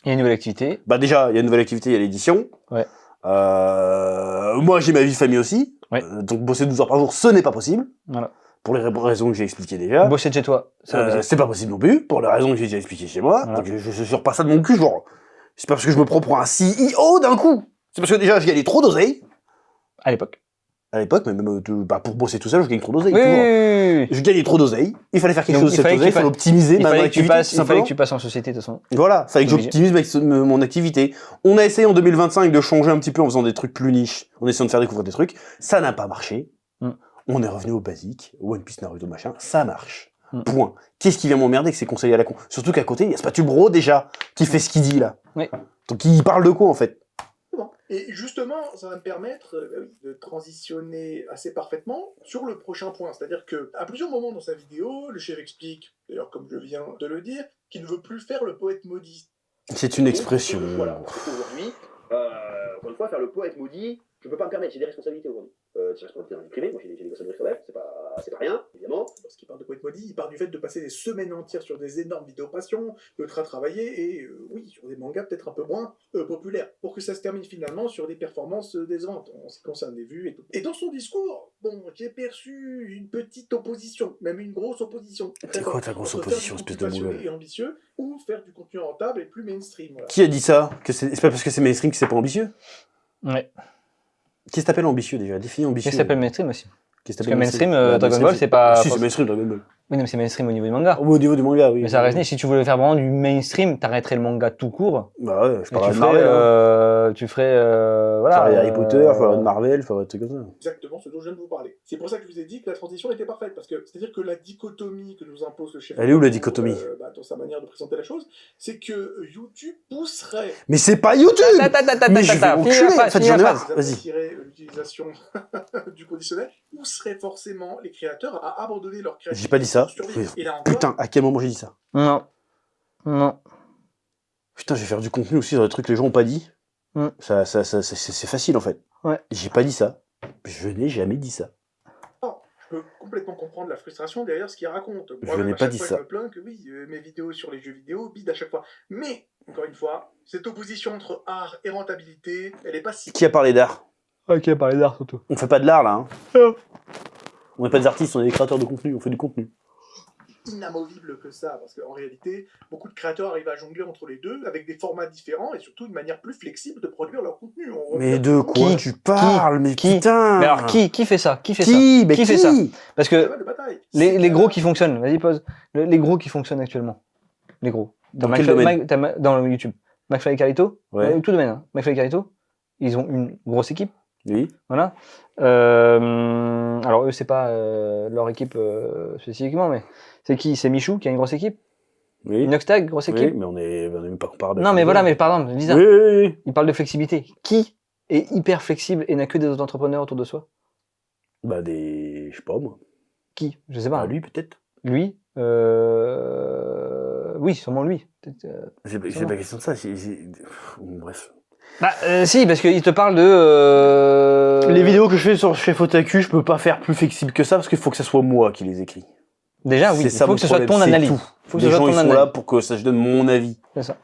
Il y a une nouvelle activité. Bah déjà, il y a une nouvelle activité, il y a l'édition. Ouais. Moi, j'ai ma vie de famille aussi. Ouais. Donc bosser 12 heures par jour, ce n'est pas possible. Voilà. Pour les raisons que j'ai expliquées déjà. Bosser de chez toi. C'est pas possible non plus, pour les raisons que j'ai déjà expliquées chez moi. Voilà. Donc je sors pas ça de mon cul, genre. C'est pas parce que je me prends pour un CEO d'un coup. C'est parce que déjà, je gagnais trop d'oseille. À l'époque. À l'époque, mais même pour bosser tout seul, je gagnais trop d'oseille. Oui, toujours. oui. Je gagnais trop d'oseille. Il fallait faire quelque Donc, chose de il cette fallait que oseille, il tu fallait fasses- optimiser Il ma fallait, que tu activité. passes, tout il fallait simplement. que tu passes en société, de toute façon. Voilà, fallait que Obligé. j'optimise mon activité. On a essayé en 2025 de changer un petit peu en faisant des trucs plus niches, en essayant de faire découvrir des trucs. Ça n'a pas marché. Mm. On est revenu au basique, One Piece, Naruto, machin. Ça marche. Mm. Point. Qu'est-ce qui vient m'emmerder que ces conseils à la con? Surtout qu'à côté, il y a Spatubro déjà, qui fait ce qu'il dit là. Oui. Donc il parle de quoi en fait? Bon. Et justement, ça va me permettre de transitionner assez parfaitement sur le prochain point. C'est-à-dire que à plusieurs moments dans sa vidéo, le chef explique, d'ailleurs comme je viens de le dire, qu'il ne veut plus faire le poète maudit. C'est une expression. Voilà. Aujourd'hui, encore une fois, faire le poète maudit, je peux pas me permettre, j'ai des responsabilités aujourd'hui. Des responsabilités dans le privé, moi j'ai des gosses à nourrir quand même, c'est pas rien, évidemment. Lorsqu'il parle de poète maudit, il parle du fait de passer des semaines entières sur des énormes vidéos passion, ultra travaillées, et oui, sur des mangas peut-être un peu moins populaires, pour que ça se termine finalement sur des performances décevantes en ce qui concerne les vues et tout. Et dans son discours, bon, j'ai perçu une petite opposition, même une grosse opposition. C'est quoi ta grosse Entre faire opposition, du espèce contenu de passionné mongol? et ambitieux, ou faire du contenu rentable et plus mainstream. Voilà. Qui a dit ça? Que c'est pas parce que c'est mainstream que c'est pas ambitieux? Ouais. Qu'est-ce que t'appelles ambitieux déjà? Définis ambitieux. Qu'est-ce que s'appelle mainstream aussi? Qu'est-ce que Parce que mainstream, Bah, Dragon mainstream, Ball, c'est pas- Si, c'est mainstream, Dragon Ball. Oui, non, mais c'est mainstream au niveau du manga. Au niveau du manga, oui. Mais ça reste, si tu voulais faire vraiment du mainstream, t'arrêterais le manga tout court. Bah ouais, je Et parle de Marvel. tu ferais, voilà. Harry Potter, il faudrait de Marvel, il faudrait des trucs comme ça. Exactement ce dont je viens de vous parler. C'est pour ça que je vous ai dit que la transition était parfaite, parce que c'est-à-dire que la dichotomie que nous impose le chef... Elle est où, la dichotomie dans sa manière de présenter la chose, c'est que YouTube pousserait... Mais c'est pas YouTube! Mais je vais m'enculer, en fait, j'en ai marre. Vous Vas-y. apprécierez l'utilisation du conditionnel, pousserait forcément les créateurs à abandonner leur créativité. J'ai pas dit ça. pour survivre. Et là encore, Putain, à quel moment j'ai dit ça? Non. Non. Putain, je vais faire du contenu aussi dans des trucs que les gens ont pas dit. Mm. C'est facile en fait. Ouais. J'ai pas dit ça. Je n'ai jamais dit ça. je peux complètement comprendre la frustration derrière ce qu'il raconte. Je Moi-même, n'ai à pas chaque dit fois, ça. Je me plains que oui, mes vidéos sur les jeux vidéo bident à chaque fois. Mais, encore une fois, cette opposition entre art et rentabilité, elle est pas si... Qui a parlé d'art? Ok, parler d'art surtout. On fait pas de l'art là. Hein. Non. On n'est pas des artistes, on est des créateurs de contenu, on fait du contenu. inamovible que ça, parce qu'en réalité, beaucoup de créateurs arrivent à jongler entre les deux, avec des formats différents, et surtout une manière plus flexible de produire leur contenu. Mais de quoi tu parles? Mais Qui putain! Mais alors, qui fait ça? Qui fait ça? Mais Qui fait ça? Parce que de bataille. les gros qui fonctionnent, vas-y, pose. Les gros qui fonctionnent actuellement. Les gros. Dans quel domaine? Dans YouTube. McFly et Carlito, Ouais. tout domaine. Hein. McFly et Carlito, ils ont une grosse équipe. Oui. Voilà. Alors eux, c'est pas leur équipe spécifiquement, mais c'est qui? C'est Michou qui a une grosse équipe. Oui. Inoxtag, grosse Oui, équipe. mais on est même pas comparable. Non, mais voilà, mais par exemple, Lisa, Oui, oui, oui. il parle de flexibilité. Qui est hyper flexible et n'a que des autres entrepreneurs autour de soi? Bah, je sais pas, moi. Qui? Je sais pas. Ah, lui, peut-être. Lui. Oui, sûrement lui. Peut-être, C'est pas question de ça. Bref. Bah, si, parce qu'il te parle de. Les vidéos que je fais sur Chef Otaku, je peux pas faire plus flexible que ça parce qu'il faut que ce soit moi qui les écris. Déjà, oui, C'est il ça faut mon que ce soit problème, ton c'est analyse. tout. Faut que Les ce soit gens, ton ils sont analyse. là pour que ça, je donne mon avis. C'est ça.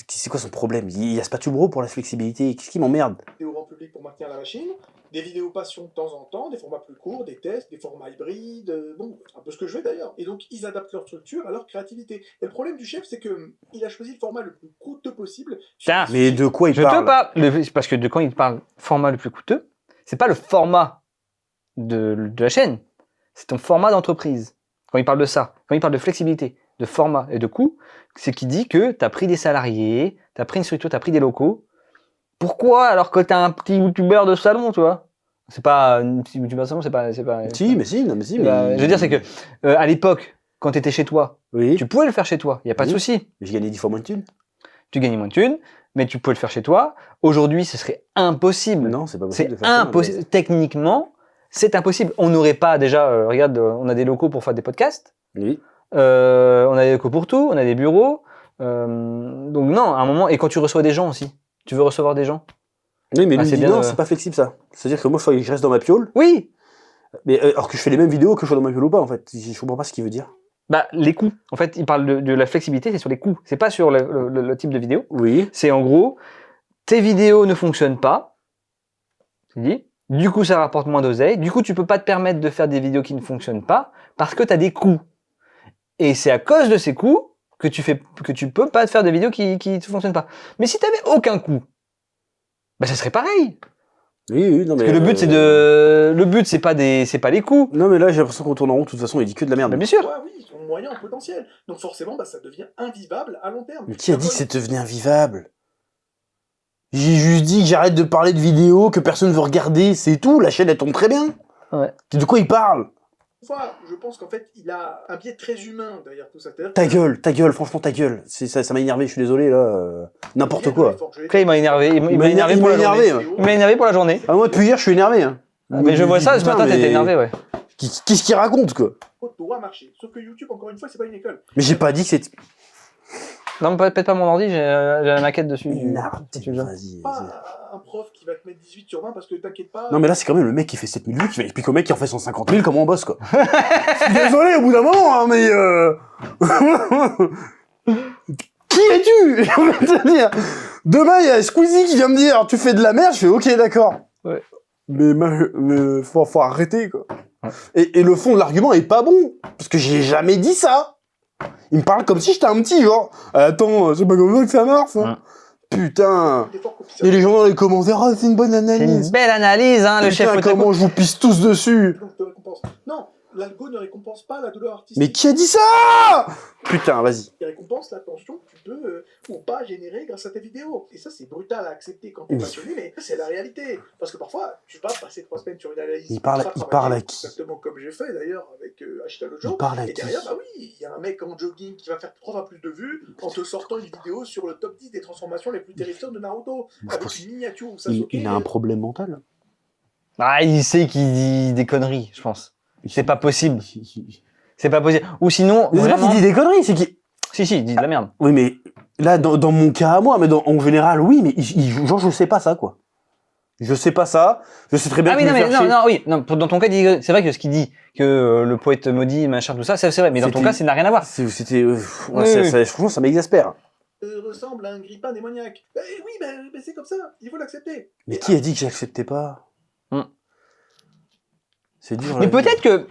C'est quoi son problème? Il y a Spatubro pour la flexibilité. Qu'est-ce qui m'emmerde? Vidéos grand public pour maintenir la machine, des vidéos passion de temps en temps, des formats plus courts, des tests, des formats hybrides, bon, un peu ce que je fais d'ailleurs. Et donc, ils adaptent leur structure à leur créativité. Et le problème du chef, c'est que il a choisi le format le plus coûteux possible. Tiens, Mais de quoi il Je parle? te parle. Parce que quand il parle format le plus coûteux, c'est pas le format de la chaîne, c'est ton format d'entreprise. Quand il parle de ça, quand il parle de flexibilité, de format et de coût, c'est qui dit que tu as pris des salariés, tu as pris une structure, tu as pris des locaux. Pourquoi alors que tu as un petit youtubeur de salon, tu vois? C'est pas un petit youtubeur de salon, c'est pas Si, mais si, non, mais si. je veux dire, c'est que à l'époque, quand tu étais chez toi, Oui. tu pouvais le faire chez toi, il n'y a pas de Oui. souci. J'ai gagné 10 fois moins de thunes. Tu gagnais moins de thunes, mais tu pouvais le faire chez toi. Aujourd'hui, ce serait impossible. Non, c'est pas possible C'est de faire ça. impossible. Techniquement, c'est impossible. On n'aurait pas déjà, regarde, on a des locaux pour faire des podcasts. Oui. On a des locaux pour tout, on a des bureaux. Donc non, à un moment, et quand tu reçois des gens aussi, tu veux recevoir des gens. Oui, mais lui, c'est il dit bien non, de- c'est pas flexible ça. C'est-à-dire que moi, il faut que je reste dans ma piole. Oui, Mais alors que je fais les mêmes vidéos que je sois dans ma piole ou pas, en fait. Je comprends pas ce qu'il veut dire. bah les coûts. En fait, il parle de la flexibilité, c'est sur les coûts. C'est pas sur le type de vidéo. Oui. C'est en gros, tes vidéos ne fonctionnent pas. Tu dis. Du coup, ça rapporte moins d'oseille. Du coup, tu peux pas te permettre de faire des vidéos qui ne fonctionnent pas parce que tu as des coûts. Et c'est à cause de ces coûts que tu peux pas te faire des vidéos qui ne fonctionnent pas. Mais si tu n'avais aucun coût, bah ça serait pareil. Oui, oui, non, mais. Parce que le but c'est pas les coûts. Non, mais là, j'ai l'impression qu'on tourne en rond. De toute façon, il dit que de la merde. Bah, bien sûr. Ouais, oui, ils ont moyen en potentiel. Donc forcément, bah, ça devient invivable à long terme. Mais qui a dit que c'est devenu invivable? J'ai juste dit que j'arrête de parler de vidéos, que personne veut regarder, c'est tout. La chaîne, elle tombe très bien. Ouais. De quoi il parle? Fois, je pense qu'en fait, il a un biais très humain derrière tout ça. Ta gueule, franchement, ta gueule. Ça m'a énervé, je suis désolé, là. N'importe quoi. Après, il m'a énervé. Il m'a énervé il pour m'a la journée. énervé, hein. Il m'a énervé pour la journée. Ah, moi, depuis hier, je suis énervé. Hein. Mais je vois ça, ce Putain, matin, mais t'étais énervé, ouais. Qu'est-ce qu'il raconte, quoi? doit marcher. Sauf que YouTube, encore une fois, c'est pas une école. Mais j'ai pas dit que c'était. Non, pète pas mon ordi, j'ai la maquette dessus. Énervé, tu veux. vas-y. Pas un prof qui va te mettre 18 sur 20 parce que t'inquiète pas. Non, mais là, c'est quand même le mec qui fait 7000 vues qui va expliquer au mec qui en fait 150 000 comment on bosse, quoi. Je suis désolé au bout d'un moment, hein, mais Qui es-tu? J'ai envie de te dire. Demain, il y a Squeezie qui vient me dire, tu fais de la merde, je fais ok, d'accord. Ouais. Mais faut arrêter, quoi. Ouais. Et le fond de l'argument est pas bon. Parce que j'ai jamais dit ça. Il me parle comme si j'étais un petit, genre. Attends, c'est pas comme ça que ça marche, hein. Ouais. Putain. Des efforts copies, ça Et les gens dans les commentaires, ah, c'est une bonne C'est analyse. une belle analyse, hein, le Putain, chef Otaku. comment je vous pisse tous dessus. donc te récompense. Non, l'algo ne récompense pas la douleur artistique. Mais qui a dit ça? Putain, vas-y. Il récompense l'attention que tu peux ou pas générer grâce à tes vidéos. Et ça, c'est brutal à accepter quand t'es Oui. passionné, mais c'est la réalité. Parce que parfois, tu vas passer 3 semaines sur une analyse. Il parle ultra à travaillée, qui? Exactement comme j'ai fait d'ailleurs avec Ashita Il Lojo. parle à Et qui? derrière, bah oui, il y a un mec en jogging qui va faire 3 fois plus de vues en te sortant une vidéo sur le top 10 des transformations les plus terrifiantes de Naruto. Je Avec pense une miniature où ça Il a un problème mental. Ah, il sait qu'il dit des conneries, je pense. C'est pas possible. C'est pas possible. Ou sinon, Mais c'est pas vraiment... qu'il dit des conneries, c'est qu'il... Si, il dit de la merde. Oui, mais là, dans mon cas à moi, mais en général, oui, mais genre, je sais pas ça, quoi. Je sais pas ça. Je sais très bien Ah que oui, je non, vais mais faire non, chier. non, oui. Non, dans ton cas, c'est vrai que ce qu'il dit, que le poète maudit, machin, tout ça, c'est vrai. Mais dans ton C'était- cas, ça n'a rien à voir. C'était... ouais, Oui. franchement, ça m'exaspère. ressemble à un grippin démoniaque. Bah, oui, bah, c'est comme ça, il faut l'accepter. Mais qui a dit que j'acceptais pas? Hmm. C'est dur, Mais la vie. peut-être que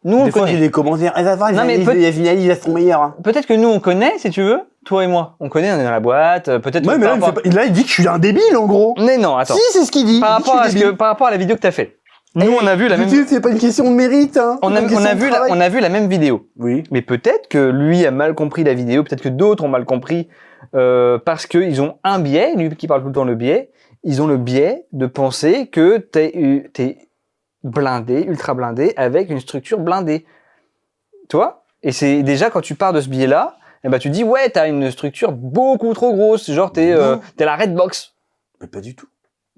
nous, on Des fois, connaît. j'ai des commentaires. Elle va voir, Non, mais les analyses, elles sont meilleures. Hein. Peut-être que nous, on connaît, si tu veux. Toi et moi. On connaît, on est dans la boîte. Peut-être Ouais, que mais par rapport... là, il dit que je suis un débile, en gros. Mais non, attends. Si, c'est ce qu'il dit. Par Il dit que rapport, je suis débile. par rapport à la vidéo que t'as fait. Nous, on a vu la même... YouTube, c'est pas une question de mérite, hein. On a vu la même vidéo. Oui. Mais peut-être que lui a mal compris la vidéo, peut-être que d'autres ont mal compris parce qu'ils ont un biais, lui qui parle tout le temps le biais, ils ont le biais de penser que t'es blindé, ultra blindé, avec une structure blindée. Tu vois? Et c'est déjà quand tu pars de ce biais-là, eh ben, tu dis ouais, t'as une structure beaucoup trop grosse, genre t'es la Redbox. Mais pas du tout.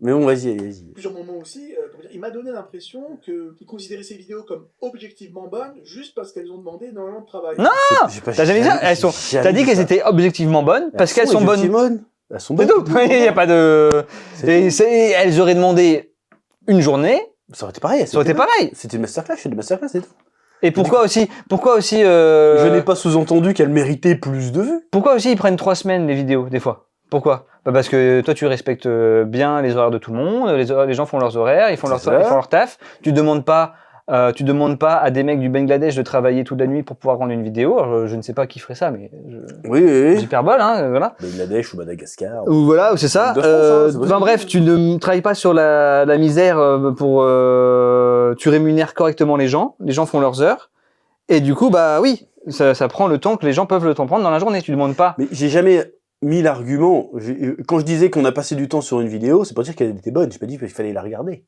Mais bon, vas-y. Plusieurs moments aussi, comment dire, il m'a donné l'impression qu'il considérait ces vidéos comme objectivement bonnes juste parce qu'elles ont demandé énormément de travail. Non, t'as jamais dit ça? T'as dit qu'elles étaient objectivement bonnes parce qu'elles sont bonnes. Elles sont C'est bonnes. tout. Il n'y a pas de. Elles auraient demandé une journée, Ça aurait été pareil. ça aurait été pareil. C'était une masterclass, je fais des masterclass, c'est tout. Et pourquoi aussi Je n'ai pas sous-entendu qu'elle méritait plus de vues. Pourquoi aussi ils prennent 3 semaines les vidéos des fois? Pourquoi? Bah parce que toi tu respectes bien les horaires de tout le monde, les gens font leurs horaires, ils font C'est leur ça. taf. Tu demandes pas à des mecs du Bangladesh de travailler toute la nuit pour pouvoir rendre une vidéo. Alors, je ne sais pas qui ferait ça, mais Oui. hyperbole, hein, voilà. Bangladesh ou Madagascar. Ou voilà, c'est ça. De France, hein, c'est Enfin possible. bref, tu ne travailles pas sur la misère tu rémunères correctement les gens font leurs heures, et du coup, bah oui, ça prend le temps que les gens peuvent le temps prendre dans la journée. Tu demandes pas. Mais j'ai jamais mis l'argument. Quand je disais qu'on a passé du temps sur une vidéo, c'est pas dire qu'elle était bonne. J'ai pas dit qu'il fallait la regarder.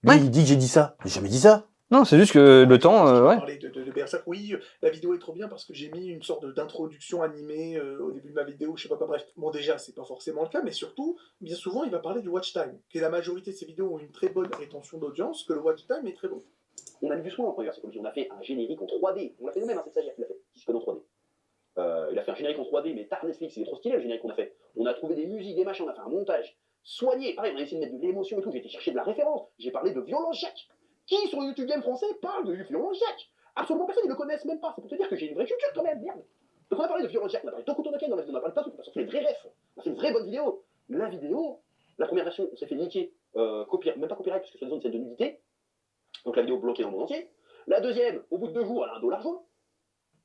Lui, Ouais. il dit que j'ai dit ça. J'ai jamais dit ça. Non, c'est juste que le temps, ouais. Parler de Berserk, oui, la vidéo est trop bien parce que j'ai mis une sorte d'introduction animée au début de ma vidéo, je sais pas quoi, bref. Bon, déjà, c'est pas forcément le cas, mais surtout, bien souvent, il va parler du watch time, que la majorité de ces vidéos ont une très bonne rétention d'audience, que le watch time est très bon. On a mis du soin en première psychologie. On a fait un générique en 3D. On l'a fait nous-mêmes, hein, c'est Stagiaire qui l'a fait, qui se connaît en 3D. Il a fait un générique en 3D, mais tard Netflix, il est trop stylé le générique qu'on a fait. On a trouvé des musiques, des machins, on a fait un montage soigné. Pareil, on a essayé de mettre de l'émotion et tout. J'ai été chercher de la référence. J'ai parlé de Violence Jacques. Qui sur YouTube Game français parle de Violence Jacques? Absolument personne, ils le connaissent même pas. C'est pour te dire que j'ai une vraie culture quand même, merde. Donc on a parlé de Violence Jacques, on a parlé de Tokuto no Ken, on a parlé de pas tout, on a sorti les vrais refs. On a fait une vraie bonne vidéo. La vidéo, la première version, on s'est fait niquer, même pas copyright, parce que soi-disant une scène de nudité. Donc la vidéo bloquée dans le monde entier. La deuxième, au bout de 2 jours, elle a un $.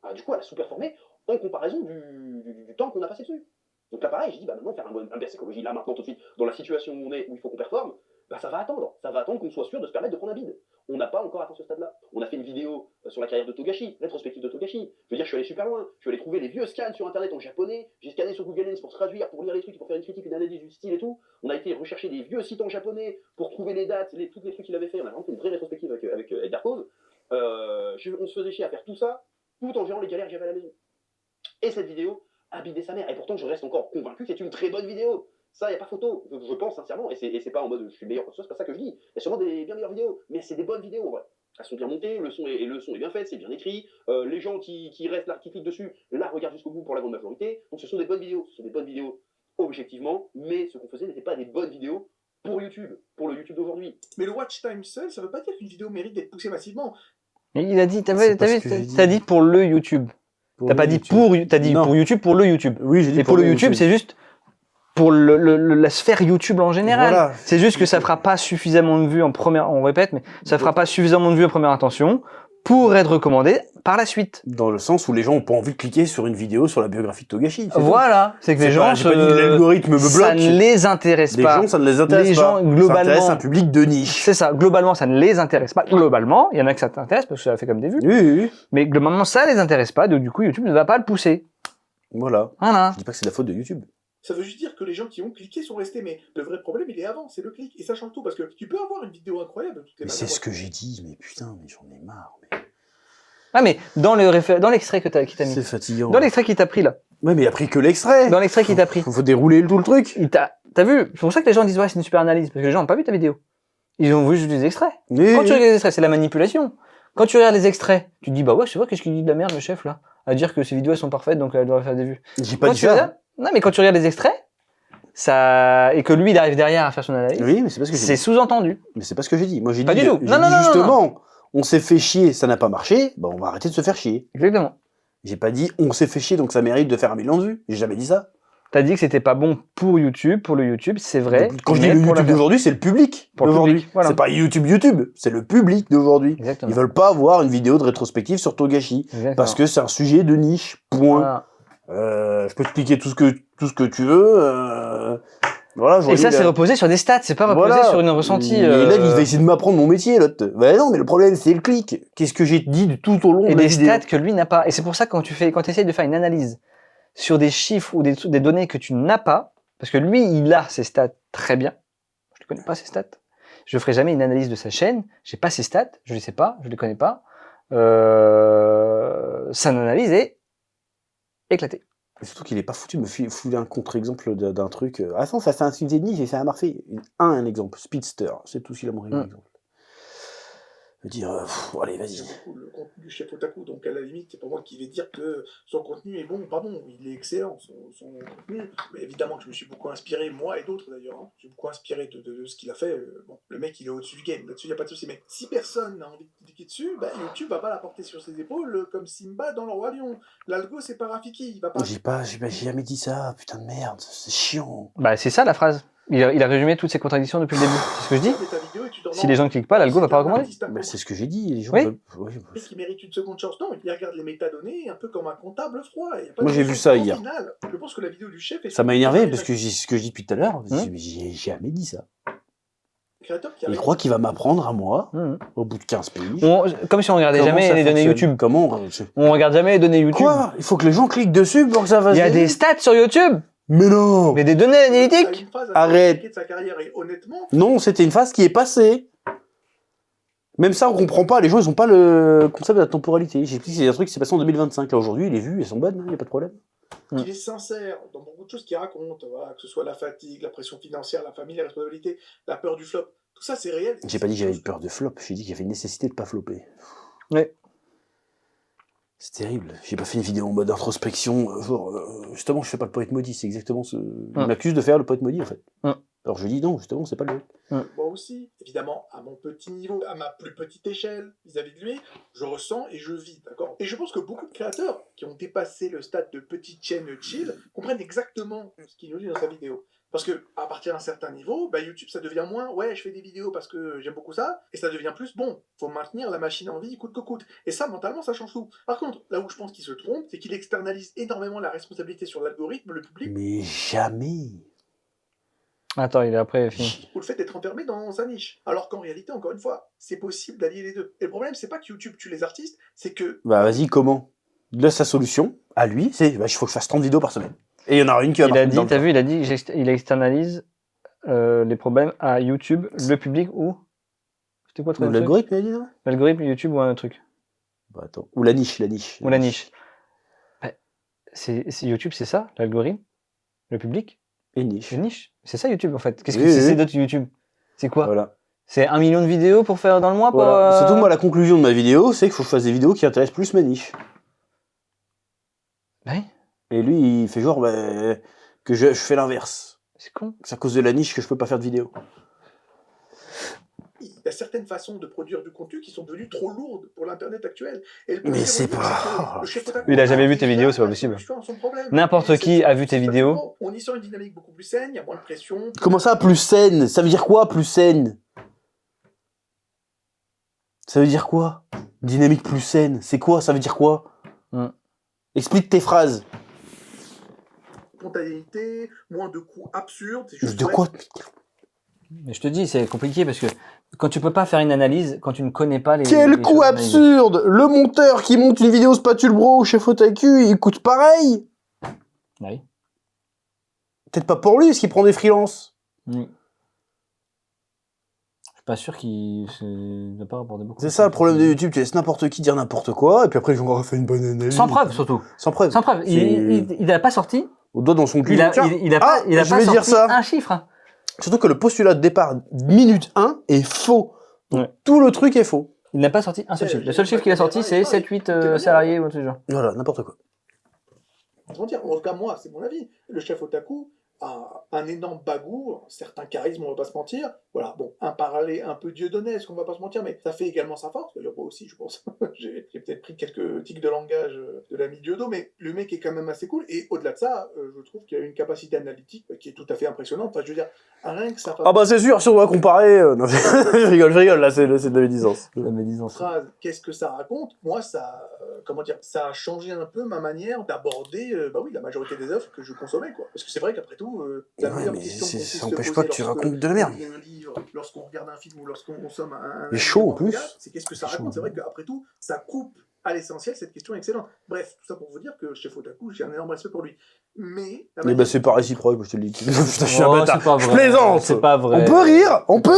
Ah, du coup, elle a sous-performé en comparaison du temps qu'on a passé dessus. Donc là, pareil, j'ai dit, bah maintenant, faire un psychologie, là, maintenant, tout de suite, dans la situation où on est, où il faut qu'on performe, bah ça va attendre. Ça va attendre qu'on soit sûr de se permettre de prendre un bide. On n'a pas encore atteint ce stade-là. On a fait une vidéo sur la carrière de Togashi, rétrospective de Togashi. Je veux dire, je suis allé super loin. Je suis allé trouver les vieux scans sur Internet en japonais. J'ai scanné sur Google Lens pour traduire, pour lire les trucs, pour faire une critique, une analyse du style et tout. On a été rechercher des vieux sites en japonais pour trouver les dates, tous les trucs qu'il avait fait. On a vraiment fait une vraie rétrospective avec Darkoz. On se faisait chier à faire tout ça, tout en gérant les galères que j'avais à la maison. Et cette vidéo a bidé sa mère. Et pourtant, je reste encore convaincu que c'est une très bonne vidéo. Ça, il n'y a pas photo. Je pense sincèrement. Et c'est pas en mode je suis meilleur que ça, c'est pas ça que je dis. Il y a sûrement des bien meilleures vidéos. Mais c'est des bonnes vidéos, en vrai. Elles sont bien montées, le son est bien fait, c'est bien écrit. Les gens qui restent là, qui cliquent dessus, là, regardent jusqu'au bout pour la grande majorité. Donc ce sont des bonnes vidéos. Ce sont des bonnes vidéos objectivement. Mais ce qu'on faisait n'était pas des bonnes vidéos pour YouTube, pour le YouTube d'aujourd'hui. Mais le watch time seul, ça veut pas dire qu'une vidéo mérite d'être poussée massivement. Et il a dit, C'est pas ce que j'ai dit. t'as dit pour le YouTube. T'as pas dit pour, t'as dit Non. pour YouTube, pour le YouTube. Oui, j'ai dit Et pour le YouTube, c'est juste pour la sphère YouTube en général. Voilà. C'est juste que ça fera pas suffisamment de vues en première, on répète, mais ça fera pas suffisamment de vues en première intention pour être recommandé par la suite. Dans le sens où les gens ont pas envie de cliquer sur une vidéo sur la biographie de Togashi. c'est Voilà, c'est que les gens, j'ai pas dit que l'algorithme me ça bloque. ne les intéresse Les pas. gens, ça ne les intéresse Les pas. gens, globalement- Ça intéresse un public de niche. C'est ça, globalement, ça ne les intéresse pas. Globalement, il y en a que ça t'intéresse parce que ça fait comme des vues. Oui, oui, oui. Mais globalement, ça les intéresse pas, donc du coup, YouTube ne va pas le pousser. Voilà. Voilà. Je dis pas que c'est la faute de YouTube. Ça veut juste dire que les gens qui ont cliqué sont restés, mais le vrai problème, il est avant, c'est le clic. Et ça change tout, parce que tu peux avoir une vidéo incroyable de toutes les Mais manières. c'est ce que j'ai dit, mais putain, mais j'en ai marre. Mais... Ah, mais dans l'extrait que qui t'a mis. C'est fatigant. Dans l'extrait qui t'a pris, là. Ouais, mais il a pris que l'extrait. Dans l'extrait qui t'a pris. Faut dérouler tout le truc. T'as vu? C'est pour ça que les gens disent, ouais, c'est une super analyse. Parce que les gens n'ont pas vu ta vidéo. Ils ont vu juste des extraits. Oui, Quand tu oui. regardes les extraits, c'est la manipulation. Quand tu regardes les extraits, tu te dis, bah ouais, c'est vrai, qu'est-ce qu'il dit de la merde, le chef, là? À dire que ces vidéos, elles sont parfaites, donc elles doivent faire des vues. J'ai pas Quand dit tu ça. regardes, non, mais quand tu regardes les extraits, ça, et que lui, il arrive derrière à faire son analyse, Oui, mais c'est pas ce que j'ai c'est dit. sous-entendu. Mais c'est pas ce que j'ai dit. Moi, j'ai Pas dit, du tout. j'ai Non, dit non, non, justement, on s'est fait chier, ça n'a pas marché, bah on va arrêter de se faire chier. Exactement. J'ai pas dit on s'est fait chier donc ça mérite de faire 1 million de vues. J'ai jamais dit ça. T'as dit que c'était pas bon pour YouTube, c'est vrai. Quand je dis mais le pour la YouTube d'aujourd'hui, c'est le public Pour le d'aujourd'hui. public, voilà. C'est pas YouTube, c'est le public d'aujourd'hui. Exactement. Ils veulent pas avoir une vidéo de rétrospective sur Togashi Exactement. parce que c'est un sujet de niche. Point. Voilà. Je peux expliquer tout ce que tu veux. Voilà. Et ça, c'est reposé sur des stats, c'est pas reposé Voilà. sur une ressenti. Et là, il va essayer de m'apprendre mon métier, l'autre. Bah non, mais le problème, c'est le clic. Qu'est-ce que j'ai dit tout au long Et de la des vidéo. stats que lui n'a pas. Et c'est pour ça que quand tu essayes de faire une analyse sur des chiffres ou des données que tu n'as pas, parce que lui, il a ses stats très bien. Je ne connais pas ses stats. Je ferai jamais une analyse de sa chaîne. J'ai pas ses stats. Je les sais pas. Je les connais pas. Son analyse est éclatée. Et surtout qu'il est pas foutu de me fouler un contre-exemple d'un truc. Attends, ça fait un sujet de niche et ça a marché. Un exemple. Speedster. C'est tout ce qu'il a montré comme exemple. Je veux dire, allez, vas-y. Le contenu du chef Otaku, donc à la limite, c'est pas moi qui vais dire que son contenu est bon ou pas bon, il est excellent, son contenu, mais évidemment que je me suis beaucoup inspiré, moi et d'autres d'ailleurs, hein. J'ai beaucoup inspiré de ce qu'il a fait, bon, le mec il est au-dessus du game, là-dessus il n'y a pas de souci, mais si personne n'a envie de cliquer dessus, bah, YouTube va pas la porter sur ses épaules comme Simba dans le Roi Lion, l'algo c'est pas Rafiki, il va pas... J'ai jamais dit ça, putain de merde, c'est chiant. Bah, c'est ça la phrase. Il a résumé toutes ces contradictions depuis le début. C'est ce que je dis. Mais ta vidéo et tu t'en Si les gens ne cliquent pas, l'algo va pas recommander. Bah, c'est ce que j'ai dit, les gens Oui. veulent... Oui, bah, Qui mérite une seconde chance, non, il regarde les métadonnées un peu comme un comptable froid. Il y a pas Moi, de j'ai vu ça raison hier. finale. Je pense que la vidéo du chef est... ça m'a énervé parce que ce que je dis depuis tout à l'heure, Hein j'ai jamais dit ça. créateurs qui Il arrivent. croit qu'il va m'apprendre à moi, Mhm. au bout de 15 pays. Comme si on regardait Comment jamais ça les données fonctionne. YouTube. Comment On regarde jamais les données YouTube. Quoi? Il faut que les gens cliquent dessus pour que ça fasse Il y a des vues. stats sur YouTube, Mais non! mais des données Il a analytiques. une phase Arrête. compliquée de sa carrière et honnêtement, Non, c'était une phase qui est passée. Même ça, on comprend pas. Les gens, ils ont pas le concept de la temporalité. J'ai dit, c'est un truc qui s'est passé en 2025. Là, aujourd'hui, les vues, elles sont bonnes, il n'y a pas de problème. il est sincère dans beaucoup de choses qu'il raconte, voilà, que ce soit la fatigue, la pression financière, la famille, la responsabilité, la peur du flop. Tout ça, c'est réel. J'ai pas dit que j'avais peur de flop. J'ai dit qu'il y avait une nécessité de pas flopper. Ouais. C'est terrible. J'ai pas fait une vidéo en mode introspection. Justement, je fais pas le poète maudit. C'est exactement ce. Il m'accuse de faire le poète maudit, en fait. Alors je dis non, justement, c'est pas le but. Moi aussi, évidemment, à mon petit niveau, à ma plus petite échelle, vis-à-vis de lui, je ressens et je vis, d'accord? Et je pense que beaucoup de créateurs qui ont dépassé le stade de petite chaîne chill comprennent exactement ce qu'il nous dit dans sa vidéo. Parce que à partir d'un certain niveau, bah, YouTube, ça devient moins, ouais, je fais des vidéos parce que j'aime beaucoup ça, et ça devient plus, bon, faut maintenir la machine en vie, coûte que coûte. Et ça, mentalement, ça change tout. Par contre, là où je pense qu'il se trompe, c'est qu'il externalise énormément la responsabilité sur l'algorithme, le public, Mais jamais. Attends, il est après fini. ou le fait d'être enfermé dans sa niche. Alors qu'en réalité, encore une fois, c'est possible d'allier les deux. Et le problème, c'est pas que YouTube tue les artistes, c'est que Bah vas-y, comment? Là, sa solution, à lui, c'est il faut que je fasse 30 vidéos par semaine. Et il y en aura une qui va Il a marcher dit, dans le t'as vu, il a dit, il externalise les problèmes à YouTube, le public ou c'était quoi le temps. truc L'algorithme, il a dit non? L'algorithme, YouTube ou un autre truc Bah attends. Ou la niche. ou la niche. Bah, c'est YouTube, c'est ça, l'algorithme, le public, Et niche. une niche. C'est ça YouTube en fait. Qu'est-ce Oui, que oui. c'est d'autre YouTube? C'est quoi? Voilà. C'est 1 million de vidéos pour faire dans le mois Voilà. pour, Surtout moi, la conclusion de ma vidéo, c'est qu'il faut que je fasse des vidéos qui intéressent plus ma niche. Oui, Et lui, il fait genre que je fais l'inverse. c'est con. C'est à cause de la niche que je peux pas faire de vidéo. il y a certaines façons de produire du contenu qui sont devenues trop lourdes pour l'internet actuel. Et le Mais premier c'est revenu, pas- c'est que le chef otaku Il a jamais vu tes a vidéos, c'est pas possible. solution à son problème. N'importe Et qui c'est- a vu tes c'est vidéos. totalement- On y sent une dynamique beaucoup plus saine, il y a moins de pression. Comment ça, plus saine? Ça veut dire quoi, plus saine? Ça veut dire quoi? Dynamique plus saine. C'est quoi? Ça veut dire quoi? Explique tes phrases. Spontanéité, moins de coûts absurdes. c'est juste De ouais, quoi? Mais je te dis, c'est compliqué parce que quand tu peux pas faire une analyse, quand tu ne connais pas les. Quel les coup choses analysées. absurde! Le monteur qui monte une vidéo Spatule Bro chez Fotaku, il coûte pareil! Oui. Peut-être pas pour lui, parce qu'il prend des freelances. Oui. Je suis pas sûr qu'il n'a pas rapporté beaucoup. C'est ça le problème de YouTube, tu laisses n'importe qui dire n'importe quoi, et puis après les gens auront fait une bonne analyse. Sans preuve surtout. Sans preuve. Sans preuve. Il n'a pas sorti. Au doigt dans son cul. Il a, Tiens, il a pas, il a je pas vais sorti dire ça. un chiffre. Hein. Surtout que le postulat de départ, minute 1, est faux. Donc, Ouais. tout le truc est faux. Il n'a pas sorti un seul chiffre. Le seul chiffre qu'il a sorti, c'est 7-8 salariés ou un truc genre. Voilà, n'importe quoi. Comment dire, en tout cas, moi, c'est mon avis. Le chef otaku a un énorme bagou, un certain charisme, on va pas se mentir. Voilà, bon, un parler un peu dieudonnesque, on va pas se mentir, mais ça fait également sa force. D'ailleurs, moi aussi, je pense. j'ai peut-être pris quelques tics de langage de l'ami Diodo, mais le mec est quand même assez cool. Et au-delà de ça, je trouve qu'il a une capacité analytique qui est tout à fait impressionnante. Enfin, je veux dire, rien que ça Ah bah c'est sûr, si on doit comparer... non, je rigole, là c'est de la médisance. La médisance. phrase, qu'est-ce que ça raconte? Moi, ça, comment dire, ça a changé un peu ma manière d'aborder, bah oui, la majorité des œuvres que je consommais, quoi. Parce que c'est vrai qu'après tout, la Ouais, meilleure mais question qu'on ça puisse se empêche poser pas que tu lorsque racontes de la merde. on lit un livre, lorsqu'on regarde un film ou lorsqu'on consomme un Il est chaud, en plus. c'est qu'est-ce que ça C'est chaud. raconte? C'est vrai qu'après tout, ça coupe à l'essentiel cette question excellente. Bref, tout ça pour vous dire que chez Fotaku, j'ai un énorme respect pour lui. Mais la Mais bah c'est pas réciproque, je te le dis. Putain, je suis un Oh, bâtard. c'est pas Je vrai. plaisante. C'est pas vrai. On peut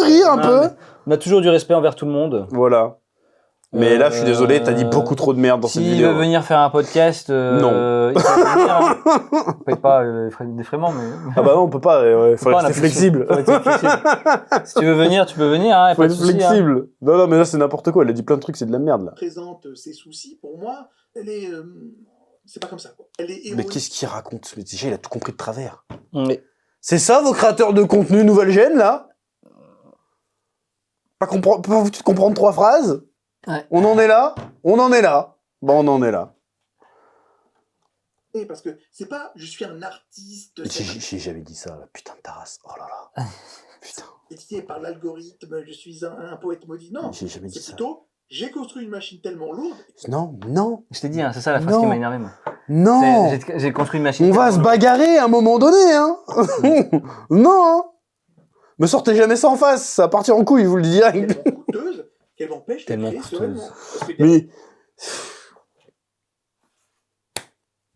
rire un Non, peu. mais On a toujours du respect envers tout le monde. Voilà. Mais là, je suis désolé, t'as dit beaucoup trop de merde dans cette S'il vidéo. veut venir faire un podcast, Non. il peut venir. Hein. Peut-être pas défraiement, mais. Ah bah non, on peut pas, faut Pas, on a rester plus- flexible. faut être flexible. Si tu veux venir, tu peux venir. Hein, y a Faut pas de être souci, hein. flexible. Non, non, mais là, c'est n'importe quoi. Elle a dit plein de trucs, c'est de la merde, là. présente ses soucis, pour moi, elle est... c'est pas comme ça, quoi. Elle est Mais héroïque. qu'est-ce qu'il raconte? Mais déjà, il a tout compris de travers. Mais- C'est ça, vos créateurs de contenu nouvelle gêne, là? Pas foutu de comprendre 3 phrases? Ouais. On en est là? On en est là. Bon, on en est là. Et parce que c'est pas, je suis un artiste J'ai jamais dit ça, là. Putain de ta race. Oh là là. Putain. certifié par l'algorithme, je suis un poète maudit. Non, J'ai jamais dit c'est ça. plutôt, j'ai construit une machine tellement lourde. Non, non, Je t'ai dit, hein, c'est ça la phrase Non. qui m'a énervé, moi. non. J'ai construit une machine. On va se bagarrer à un moment donné, hein. Non, hein. Me sortez jamais ça en face, ça va partir en couille, je vous le dis direct. tellement coûteuse qu'elle m'empêche de Tellement créer coûteuse. sereinement. Parce que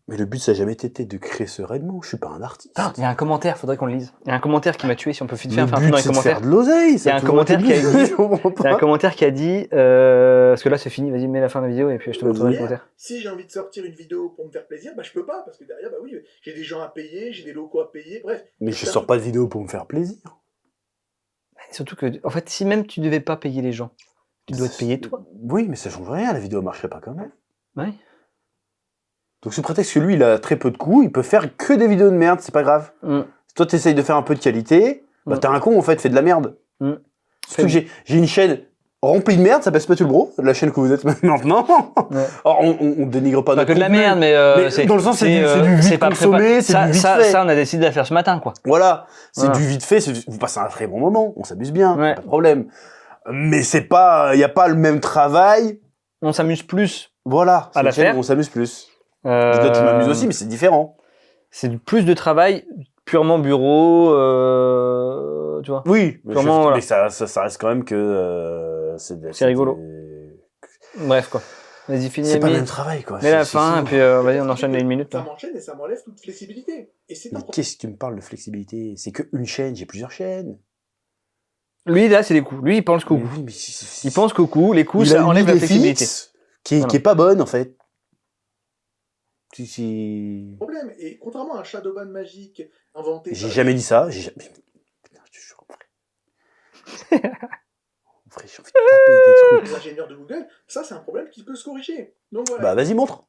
Mais le but, ça n'a jamais été de créer sereinement. Je suis pas un artiste. Il y a un commentaire, faudrait qu'on le lise. Il y a un commentaire qui m'a tué, si on peut vite faire Le un peu but, dans les c'est de commentaires. faire de l'oseille. Il y a un commentaire qui a dit- Il y a un commentaire qui a dit, parce que là c'est fini, vas-y mets la fin de la vidéo et puis je te montrerai le commentaire. si j'ai envie de sortir une vidéo pour me faire plaisir, bah je peux pas, parce que derrière, bah oui, j'ai des gens à payer, j'ai des locaux à payer, bref. Mais je sors pas de vidéo pour me faire plaisir. Surtout que, en fait, si même tu devais pas payer les gens, tu dois te payer toi. Oui, mais ça change rien, la vidéo marcherait pas quand même. Ouais. Donc sous prétexte que lui, il a très peu de coûts, il peut faire que des vidéos de merde, c'est pas grave. Mm. Si toi, t'essayes de faire un peu de qualité, bah Mm. t'es un con, en fait, fais de la merde. Mm. Surtout que j'ai une chaîne remplie de merde, ça s'appelle Spatule Bro, la chaîne que vous êtes maintenant. Ouais. Alors, on dénigre pas Pas notre que de la contenu, merde, mais c'est dans le sens, c'est du vite pas consommé, c'est ça, du vite ça, fait. ça, on a décidé de la faire ce matin, quoi. Voilà, c'est Voilà. du vite fait, vous passez un très bon moment, on s'amuse bien, Ouais. pas de problème. Mais c'est pas, y a pas le même travail, On s'amuse plus. voilà. À c'est la une chaîne faire. où on s'amuse plus. Je m'amuse aussi, mais c'est différent. C'est plus de travail purement bureau, tu vois. Oui, mais, Sûrement, voilà. mais ça reste quand même que C'est rigolo. Bref, quoi. Vas-y, finis. C'est pas le même travail, quoi. Mets la C'est- fin, c'est- et puis vas-y, on enchaîne les 1 minute. Ça là. m'enchaîne et ça m'enlève toute flexibilité. Et c'est un Mais problème. qu'est-ce que tu me parles de flexibilité? C'est qu'une chaîne, j'ai plusieurs chaînes. Lui, là, c'est les coups. Lui, il pense qu'au Mais coup. oui, mais Il pense qu'au coup, les coups, il ça a une enlève la idée flexibilité. fixe qui est Voilà. pas bonne, en fait. Si- Problème. Et contrairement à un Shadowban magique inventé. J'ai jamais dit ça. Putain, je te jure, en vrai. En vrai, j'ai envie de taper des trucs. Les ingénieurs de Google, ça c'est un problème qui peut se corriger. Donc voilà. Bah, vas-y, montre.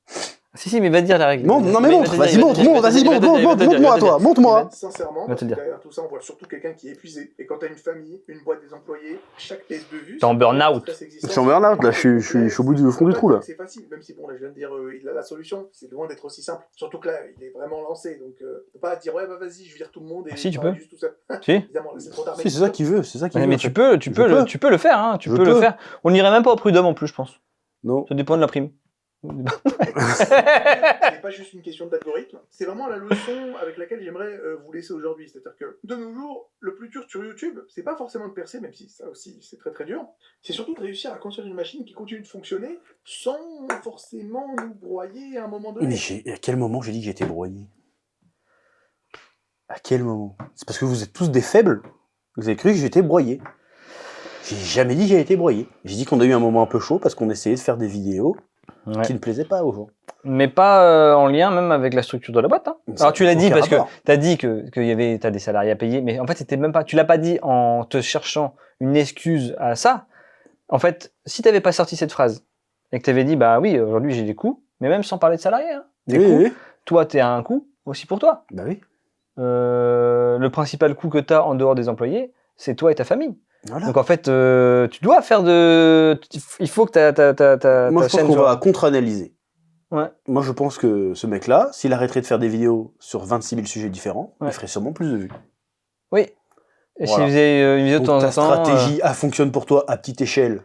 Si, mais va dire la règle. Non, mais montre, vas-y, montre-moi, toi, montre-moi. Sincèrement, Va te dire. derrière tout ça, on voit surtout quelqu'un qui est épuisé. Et quand t'as une famille, une boîte, des employés, chaque pièce de vue. T'es en burn-out. Je suis en burn-out, là, je suis au bout du fond du trou, là. C'est facile, même si bon, là, je viens de dire, il a la solution. C'est loin d'être aussi simple. Surtout que là, il est vraiment lancé. Donc, faut pas dire, ouais, bah vas-y, je vire tout le monde. Et Si, tu je travaille peux. juste tout seul. Si. Évidemment, là, c'est trop tard. Si, c'est ça qu'il veut, c'est ça qu'il Ouais, veut. mais en tu fait. peux Je peux. tu peux le faire, hein. Tu Je peux le peux. faire. On n'irait même pas au prud'homme en plus, je pense. Non. Ça dépend de la prime. C'est pas juste une question d'algorithme, c'est vraiment la leçon avec laquelle j'aimerais vous laisser aujourd'hui. C'est-à-dire que de nos jours, le plus dur sur YouTube, c'est pas forcément de percer, même si ça aussi c'est très très dur, c'est surtout de réussir à construire une machine qui continue de fonctionner sans forcément nous broyer à un moment donné. Mais à quel moment j'ai dit que j'étais broyé? À quel moment? C'est parce que vous êtes tous des faibles. Vous avez cru que j'étais broyé. J'ai jamais dit que j'ai été broyé. J'ai dit qu'on a eu un moment un peu chaud parce qu'on essayait de faire des vidéos Ouais. qui ne plaisaient pas aux gens. Mais pas en lien même avec la structure de la boîte. Hein. Ça, Alors tu l'as dit aucun parce que rapport. t'as dit t'as des salariés à payer, mais en fait c'était même pas. Tu l'as pas dit en te cherchant une excuse à ça. En fait, si t'avais pas sorti cette phrase et que t'avais dit bah oui aujourd'hui j'ai des coûts, mais même sans parler de salariés, hein, des Oui, coûts. oui. Toi t'es à un coût aussi pour toi. Bah oui. Le principal coût que t'as en dehors des employés, c'est toi et ta famille. Voilà. Donc en fait, tu dois faire il faut que ta Moi, je pense chaîne qu'on soit. va contre-analyser. Ouais. Moi, je pense que ce mec-là, s'il arrêterait de faire des vidéos sur 26 000 sujets différents, Ouais. il ferait sûrement plus de vues. Oui. Et Voilà. s'il faisait une vidéo de Donc, temps en ta temps. stratégie fonctionne pour toi à petite échelle.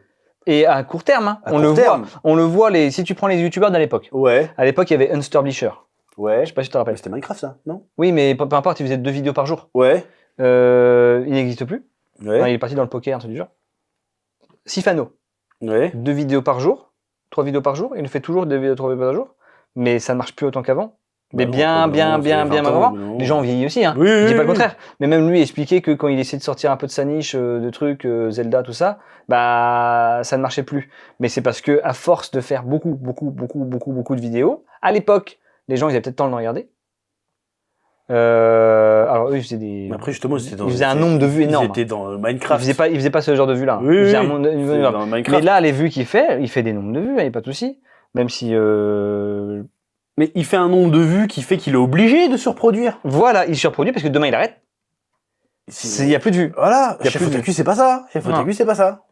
Et à court terme, hein, À on court le terme. voit. On le voit, si tu prends les youtubeurs de l'époque. Ouais. À l'époque, il y avait Unsturblisher. Ouais. Je sais pas si tu te rappelles. C'était Minecraft, ça, non? Oui, mais peu importe, il faisait 2 vidéos par jour. Ouais. Il n'existe plus. Ouais. Enfin, il est parti dans le poker, un truc du genre. Sifano, Ouais. 2 vidéos par jour, 3 vidéos par jour. Il nous fait toujours 2 vidéos, 3 vidéos par jour. Mais ça ne marche plus autant qu'avant. Mais Bah non, bien ça fait 20 ans, avant. mais non. Les gens vieillissent aussi, hein. Oui, Je dis oui, pas le oui. contraire. Mais même lui expliquait que quand il essayait de sortir un peu de sa niche de trucs, Zelda, tout ça, bah ça ne marchait plus. Mais c'est parce que à force de faire beaucoup de vidéos, à l'époque, les gens ils avaient peut-être le temps de le regarder. Alors eux ils faisaient des. Mais après, justement, c'était dans. Ils faisaient un nombre de vues énorme. Ils étaient dans Ils Minecraft. faisaient pas ce genre de vues là. Oui, Ils faisaient oui, un nombre de vues C'est énorme. dans Minecraft. Mais là, les vues qu'il fait, il fait des nombres de vues, il n'y a pas de souci. Même si Mais il fait un nombre de vues qui fait qu'il est obligé de surproduire. voilà, il surproduit parce que demain il arrête. Il n'y a plus de vues. Voilà, Il y a Chef plus de- Otaku, c'est pas ça. Chef Non. Otaku, c'est pas ça.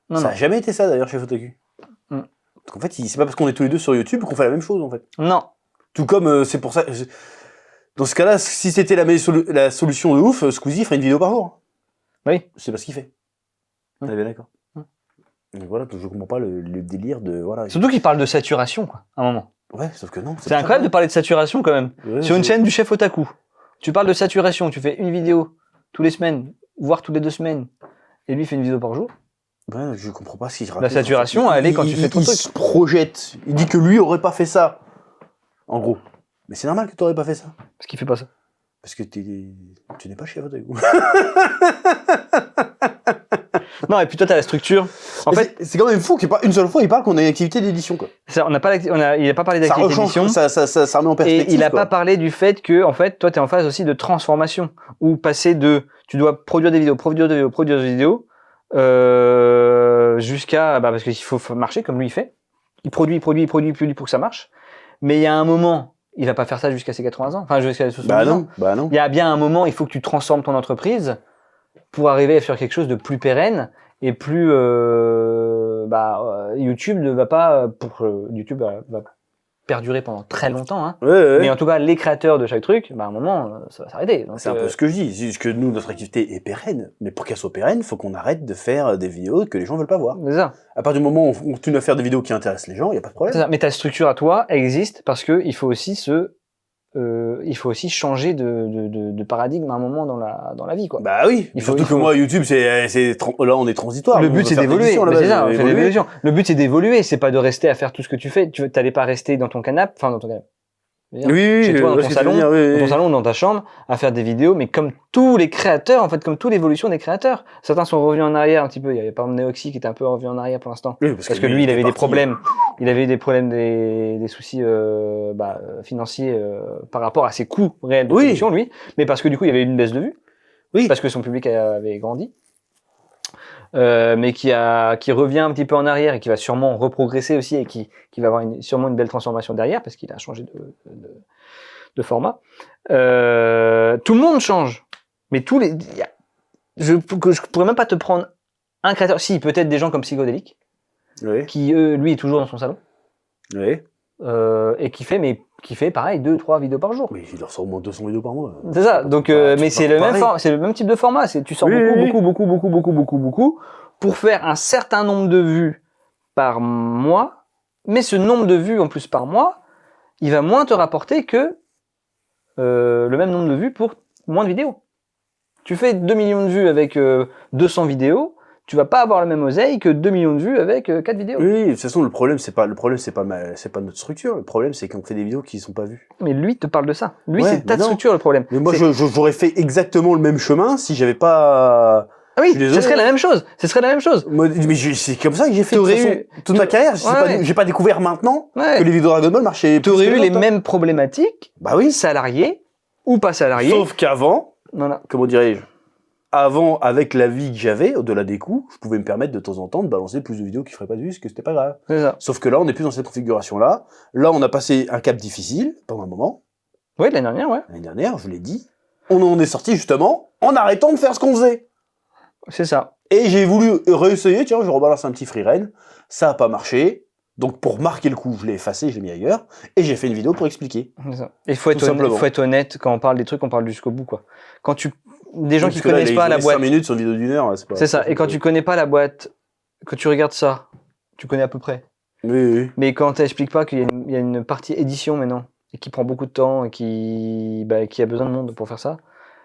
Non, Ça non. a jamais été ça, d'ailleurs, Chef Otaku. Mm. Parce qu'en fait, c'est pas parce qu'on est tous les deux sur YouTube qu'on fait la même chose, en fait. Non. Tout comme, c'est pour ça... Dans ce cas-là, si c'était la solution de ouf, Squeezie ferait une vidéo par jour. Oui. C'est pas ce qu'il fait. Mm. On est bien d'accord. Mm. Donc voilà, donc je comprends pas le délire de... Voilà. Surtout qu'il parle de saturation, quoi, à un moment. Ouais, sauf que non. C'est incroyable de parler de saturation quand même. Ouais, Sur une c'est- chaîne du chef Otaku, tu parles de saturation, tu fais une vidéo tous les semaines, voire toutes les 2 semaines, et lui fait une vidéo par jour. Ouais, je comprends pas ce qu'il raconte. La saturation, elle est quand tu fais ton Il truc. se projette. Il dit que lui aurait pas fait ça. En gros. Mais c'est normal que tu aurais pas fait ça. Parce qu'il fait pas ça. Parce que tu n'es pas chef de Non, et puis toi, t'as la structure. En fait, c'est quand même fou qu'il parle une seule fois, il parle qu'on a une activité d'édition, quoi. on n'a pas, il n'a pas parlé Ça d'activité rechange, d'édition. ça remet en perspective. Et il n'a quoi. pas parlé du fait que, en fait, toi, tu es en phase aussi de transformation. Ou passer de, tu dois produire des vidéos, jusqu'à, parce qu'il faut marcher comme lui il fait. Il produit pour que ça marche. Mais il y a un moment, il va pas faire ça jusqu'à ses 80 ans. Enfin, jusqu'à ses 70 ans. Bah non. Il y a bien un moment, il faut que tu transformes ton entreprise pour arriver à faire quelque chose de plus pérenne et plus, YouTube ne va pas, YouTube va perdurer pendant très longtemps, hein. Ouais. Mais en tout cas, les créateurs de chaque truc, à un moment, ça va s'arrêter. Donc, C'est un peu ce que je dis. C'est juste que nous, notre activité est pérenne. Mais pour qu'elle soit pérenne, il faut qu'on arrête de faire des vidéos que les gens veulent pas voir. c'est ça. À partir du moment où on continue à faire des vidéos qui intéressent les gens, il n'y a pas de problème. C'est ça. Mais ta structure à toi existe parce que il faut aussi changer de paradigme à un moment dans la vie, quoi. Bah oui. Surtout que moi, YouTube, là, on est transitoire. Le On but veut c'est faire d'évoluer. d'édition, Mais là-bas, c'est ça, on fait d'évoluer. l'évolution. Le but c'est d'évoluer, c'est pas de rester à faire tout ce que tu fais. Tu n'allais pas rester dans ton canapé, Oui, chez toi, dans je vois ton ce que tu salon, veux dire, oui, dans ton oui. salon ou dans ta chambre, à faire des vidéos, mais comme tous les créateurs, en fait, comme toute l'évolution des créateurs. Certains sont revenus en arrière un petit peu. Il y avait par exemple Neoxy qui était un peu revenu en arrière pour l'instant. Oui, Parce que lui, il avait des problèmes. Il avait des problèmes, des soucis financiers par rapport à ses coûts réels de Oui. production, lui. Mais parce que du coup, il y avait une baisse de vue. Oui. Parce que son public avait grandi. Mais qui revient un petit peu en arrière et qui va sûrement reprogresser aussi et qui va avoir sûrement une belle transformation derrière parce qu'il a changé de format. Tout le monde change. Mais je pourrais même pas te prendre un créateur. Si, peut-être des gens comme Psychodélique, Oui. qui lui est toujours dans son salon. Oui. Et qui fait pareil 2-3 vidéos par jour. Mais il leur sort au moins 200 vidéos par mois. C'est ça. Donc, mais c'est le même type de format. Tu sors beaucoup pour faire un certain nombre de vues par mois. Mais ce nombre de vues en plus par mois, il va moins te rapporter que le même nombre de vues pour moins de vidéos. Tu fais 2 millions de vues avec 200 vidéos. Tu vas pas avoir la même oseille que 2 millions de vues avec 4 vidéos. Oui, de toute façon, le problème, c'est pas notre structure. Le problème, c'est qu'on fait des vidéos qui sont pas vues. Mais lui te parle de ça. Lui, Ouais, c'est ta mais non. structure le problème. Mais moi, j'aurais fait exactement le même chemin si j'avais pas. Ah oui, je suis désolé. ce serait la même chose. Mais c'est comme ça que j'ai fait T'aurais de toute façon, toute ma carrière. J'ai pas découvert maintenant Ouais. que les vidéos Dragon Ball marchaient. T'aurais plus que eu les autres, hein. mêmes problématiques, Bah oui. salariés ou pas salariés. Sauf qu'avant, Voilà. comment dirais-je, avant, avec la vie que j'avais, au-delà des coûts, je pouvais me permettre de temps en temps de balancer plus de vidéos qui feraient pas de vues, parce que c'était pas grave. C'est ça. Sauf que là, on n'est plus dans cette configuration-là. Là, on a passé un cap difficile pendant un moment. Oui, l'année dernière, ouais. L'année dernière, je l'ai dit. On en est sorti justement en arrêtant de faire ce qu'on faisait. C'est ça. Et j'ai voulu réessayer, tiens, je rebalance un petit free run. Ça a pas marché. Donc pour marquer le coup, je l'ai effacé, je l'ai mis ailleurs. Et j'ai fait une vidéo pour expliquer. C'est ça. Et faut Tout simplement. être honnête, quand on parle des trucs, on parle jusqu'au bout, quoi. Quand des gens qui Parce que là, connaissent pas la boîte. 5 minutes sur une vidéo d'une heure, c'est pas. C'est ça. Et quand tu connais pas la boîte, que tu regardes ça, tu connais à peu près. Oui. Mais quand t'expliques pas qu'il y a une partie édition maintenant, et qui prend beaucoup de temps, et qui a besoin de monde pour faire ça,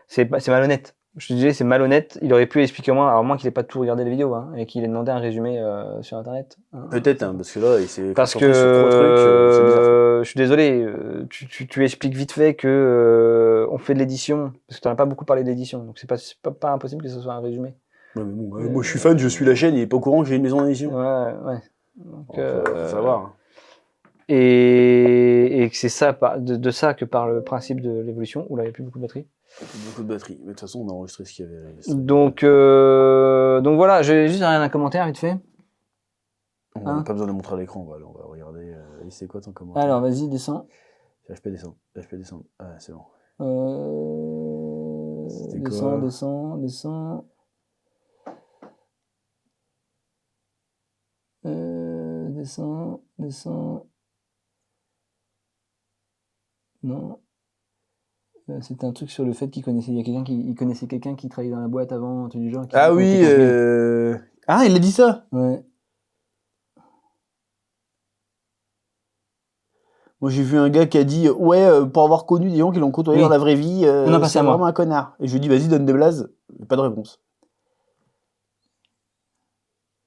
c'est malhonnête. Je te disais, c'est malhonnête. Il aurait pu expliquer au moins, alors moins qu'il ait pas tout regardé les vidéos, hein, et qu'il ait demandé un résumé sur internet. Hein. Peut-être, hein, parce que là, il s'est Parce concentré sur trop de trucs, c'est bizarre. je suis désolé, tu expliques vite fait que on fait de l'édition, parce que tu n'as pas beaucoup parlé d'édition, donc c'est pas impossible que ce soit un résumé. Ouais, mais bon, moi, je suis fan, je suis la chaîne, il est pas au courant que j'ai une maison d'édition. Ouais. Donc, Faut savoir. Et que c'est ça, de ça que parle le principe de l'évolution. Oula, il n'y a plus beaucoup de batterie. Beaucoup de batterie. Mais de toute façon, on a enregistré ce qu'il y avait. Donc voilà, j'ai juste un commentaire vite fait. On n'a pas besoin de le montrer à l'écran, on va regarder. C'est quoi ton commentaire? Alors vas-y, descends. HP descendre. Ah, c'est bon. C'était Descends. Descends. Non. C'était un truc sur le fait qu'il connaissait, il connaissait quelqu'un qui travaillait dans la boîte avant, un truc du genre. Ah oui, Ah, il a dit ça? Ouais. Moi, j'ai vu un gars qui a dit ouais, pour avoir connu des gens qui l'ont côtoyé dans la vraie vie, On a passé c'est à moi. vraiment un connard. Et je lui dis vas-y, donne des blazes. Pas de réponse.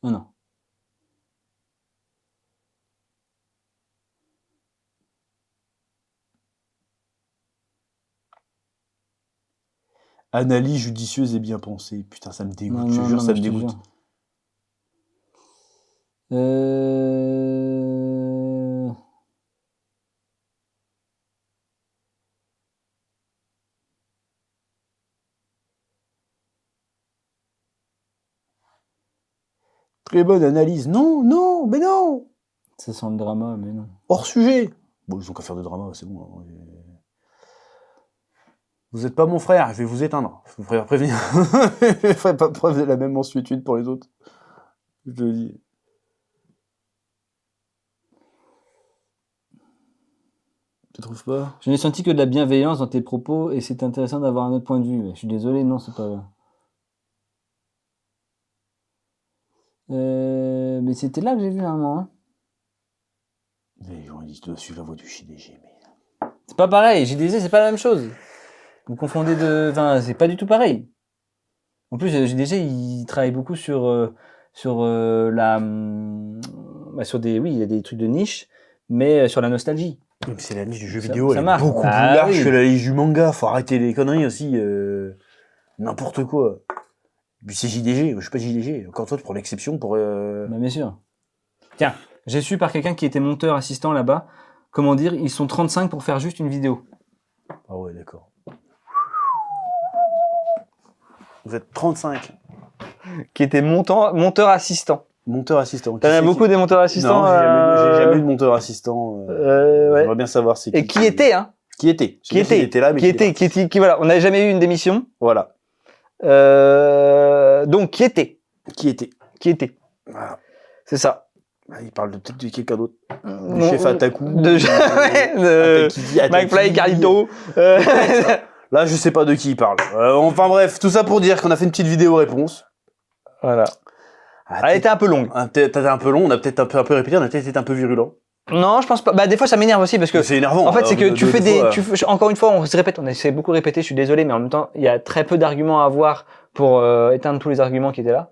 Non. Analyse judicieuse et bien pensée. Putain, ça me dégoûte. Non, Je te non, jure, non, ça mais me je te dégoûte. jure. Très bonne analyse. Non, non, mais non. Ça sent le drama, mais non. Hors sujet. Bon, ils ont qu'à faire de drama, c'est bon. Hein. Vous êtes pas mon frère, je vais vous éteindre. Je vous prévenir. Je ne ferai pas preuve de la même mansuétude pour les autres. Je te le dis. Tu trouves pas? Je n'ai senti que de la bienveillance dans tes propos et c'est intéressant d'avoir un autre point de vue. Je suis désolé, non, c'est pas vrai. Mais c'était là que j'ai vu un moment. Hein. Les gens ils disent tu dois suivre la voie du JDG, mais. C'est pas pareil, JDG c'est pas la même chose. Vous confondez de... Enfin, c'est pas du tout pareil. En plus, JDG il travaille beaucoup sur la... sur des... Oui, il y a des trucs de niche, mais sur la nostalgie. Même c'est la niche du jeu Ça- vidéo, ça elle marche. est beaucoup plus Ah large oui. que la niche du manga. Faut arrêter les conneries aussi. N'importe quoi. Puis c'est JDG, je suis pas JDG. Encore toi, tu prends l'exception pour. Bah, bien sûr. Tiens, j'ai su par quelqu'un qui était monteur assistant là-bas, comment dire, ils sont 35 pour faire juste une vidéo. Ah ouais, d'accord. Vous êtes 35. Qui était monteur assistant. Monteur assistant. T'en as beaucoup des monteurs assistants. Non, j'ai jamais eu de monteur assistant. Ouais. J'aimerais bien savoir c'est qui. Et qui était, hein? Qui était. Qui était. Il était là, mais Qui voilà, on n'avait jamais eu une démission. Voilà. Donc, qui était. Qui était. Voilà. C'est ça. Ah, il parle peut-être de quelqu'un d'autre. Du Non, chef Ataku. de McFly, Carlito. Là, je sais pas de qui il parle. Enfin bref, tout ça pour dire qu'on a fait une petite vidéo réponse. Voilà. Elle était un peu longue. T'étais un peu long, on a peut-être un peu répété, on a peut-être été un peu virulent. Non, je pense pas. Bah, des fois, ça m'énerve aussi parce que. C'est énervant. En fait, c'est que tu fais des. fois, Encore une fois, on se répète, on essaie beaucoup de répéter, je suis désolé, mais en même temps, il y a très peu d'arguments à avoir pour éteindre tous les arguments qui étaient là.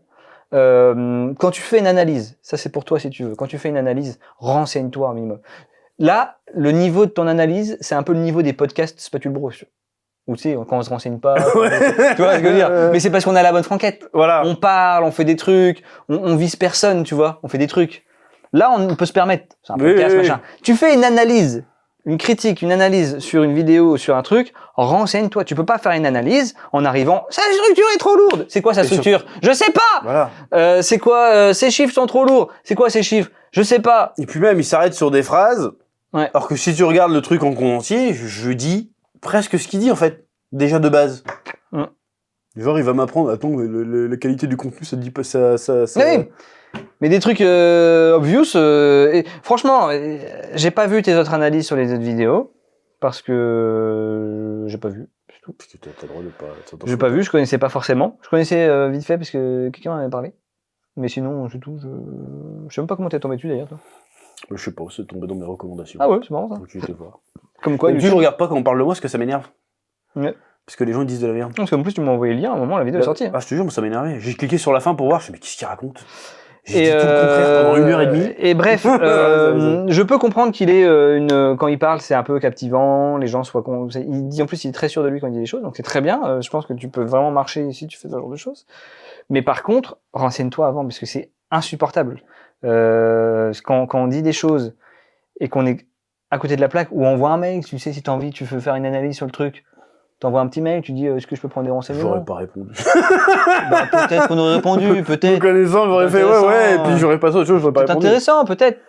Quand tu fais une analyse, ça c'est pour toi si tu veux, quand tu fais une analyse, renseigne-toi un minimum. Là, le niveau de ton analyse, c'est un peu le niveau des podcasts Spatule Bro. Ou tu sais, quand on se renseigne pas. Tu vois ce que je veux dire? Mais c'est parce qu'on a la bonne franquette. Voilà. On parle, on fait des trucs, on vise personne, tu vois, on fait des trucs. Là, on peut se permettre. C'est un podcast, machin. Tu fais une analyse, une critique, une analyse sur une vidéo ou sur un truc, renseigne-toi. Tu peux pas faire une analyse en arrivant, sa structure est trop lourde. C'est quoi sa structure? Je sais pas! Voilà. C'est quoi, ces chiffres sont trop lourds. C'est quoi ces chiffres? Je sais pas. Et puis même, il s'arrête sur des phrases. Ouais. Alors que si tu regardes le truc en entier, je dis presque ce qu'il dit en fait. Déjà de base. Genre, il va m'apprendre, attends, la qualité du contenu, ça te dit pas ça. Oui. Mais des trucs obvious. Et franchement, j'ai pas vu tes autres analyses sur les autres vidéos parce que j'ai pas vu. C'est tout. Parce que t'as le droit de pas. J'ai pas vu, je connaissais pas forcément. Je connaissais vite fait parce que quelqu'un m'en avait parlé. Mais sinon, c'est tout. Je sais même pas comment t'es tombé dessus d'ailleurs, toi. Je sais pas, c'est tombé dans mes recommandations. Ah ouais, c'est marrant ça. Donc tu étais voir. Comme quoi, Et puis je regarde pas quand on parle de moi parce que ça m'énerve. Ouais. Parce que les gens ils disent de la merde. Parce qu'en plus, tu m'as envoyé le lien à un moment, la vidéo est sortie. Ah, je te jure, moi ça m'énervait. J'ai cliqué sur la fin pour voir, je me suis dit, mais qu'est-ce qu'il raconte? J'ai dit tout le contraire pendant 1h30. Et bref, je peux comprendre qu'il est quand il parle, c'est un peu captivant, les gens il dit en plus il est très sûr de lui quand il dit des choses, donc c'est très bien. Je pense que tu peux vraiment marcher si tu fais ce genre de choses. Mais par contre, renseigne-toi avant parce que c'est insupportable. Quand on dit des choses et qu'on est à côté de la plaque ou on voit un mail, tu sais si t'as envie, tu veux faire une analyse sur le truc. T'envoies un petit mail, tu dis est-ce que je peux prendre des renseignements? J'aurais pas répondu. Bah, peut-être qu'on aurait répondu, peut-être. Connaissant, j'aurais fait ouais, et puis j'aurais passé autre chose, j'aurais pas C'est répondu. intéressant, peut-être.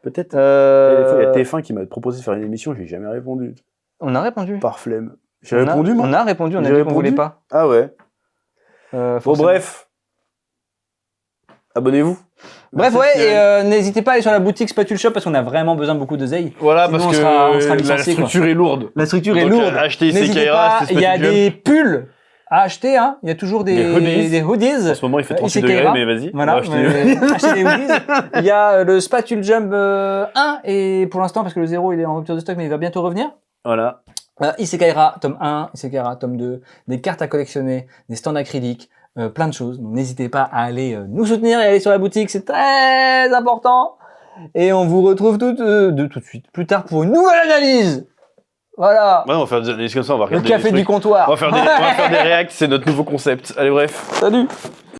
Peut-être. Des fois, il y a TF1 qui m'a proposé de faire une émission, j'ai jamais répondu. On a répondu. Par flemme. J'ai répondu, moi. On a répondu, on a J'ai dit qu'on voulait répondu. pas. Ah ouais. Bon, bref. Abonnez-vous. Bref, ouais, et n'hésitez pas à aller sur la boutique Spatule Shop parce qu'on a vraiment besoin de beaucoup d'oseille. Voilà, Sinon, parce on que sera la licencié, structure est lourde. La structure est Donc, lourde. achetez N'hésitez CKRA, pas, c'est il y a Spatule. des pulls à acheter, hein. Il y a toujours des hoodies. En ce moment, il fait 38 Isekai degrés, Ra. mais vas-y. Voilà, on va acheter- achetez des hoodies. Il y a le Spatule Jump 1, et pour l'instant, parce que le 0 il est en rupture de stock, mais il va bientôt revenir. Voilà. Isekai Ra, tome 1, Isekai Ra, tome 2, des cartes à collectionner, des stands acryliques, plein de choses. Donc n'hésitez pas à aller nous soutenir et aller sur la boutique, c'est très important. Et on vous retrouve tout de suite, plus tard, pour une nouvelle analyse. Voilà. Ouais, on va faire des analyses comme ça, on va Le regarder café des du trucs. comptoir. On va faire des réacts, c'est notre nouveau concept. Allez, bref. Salut.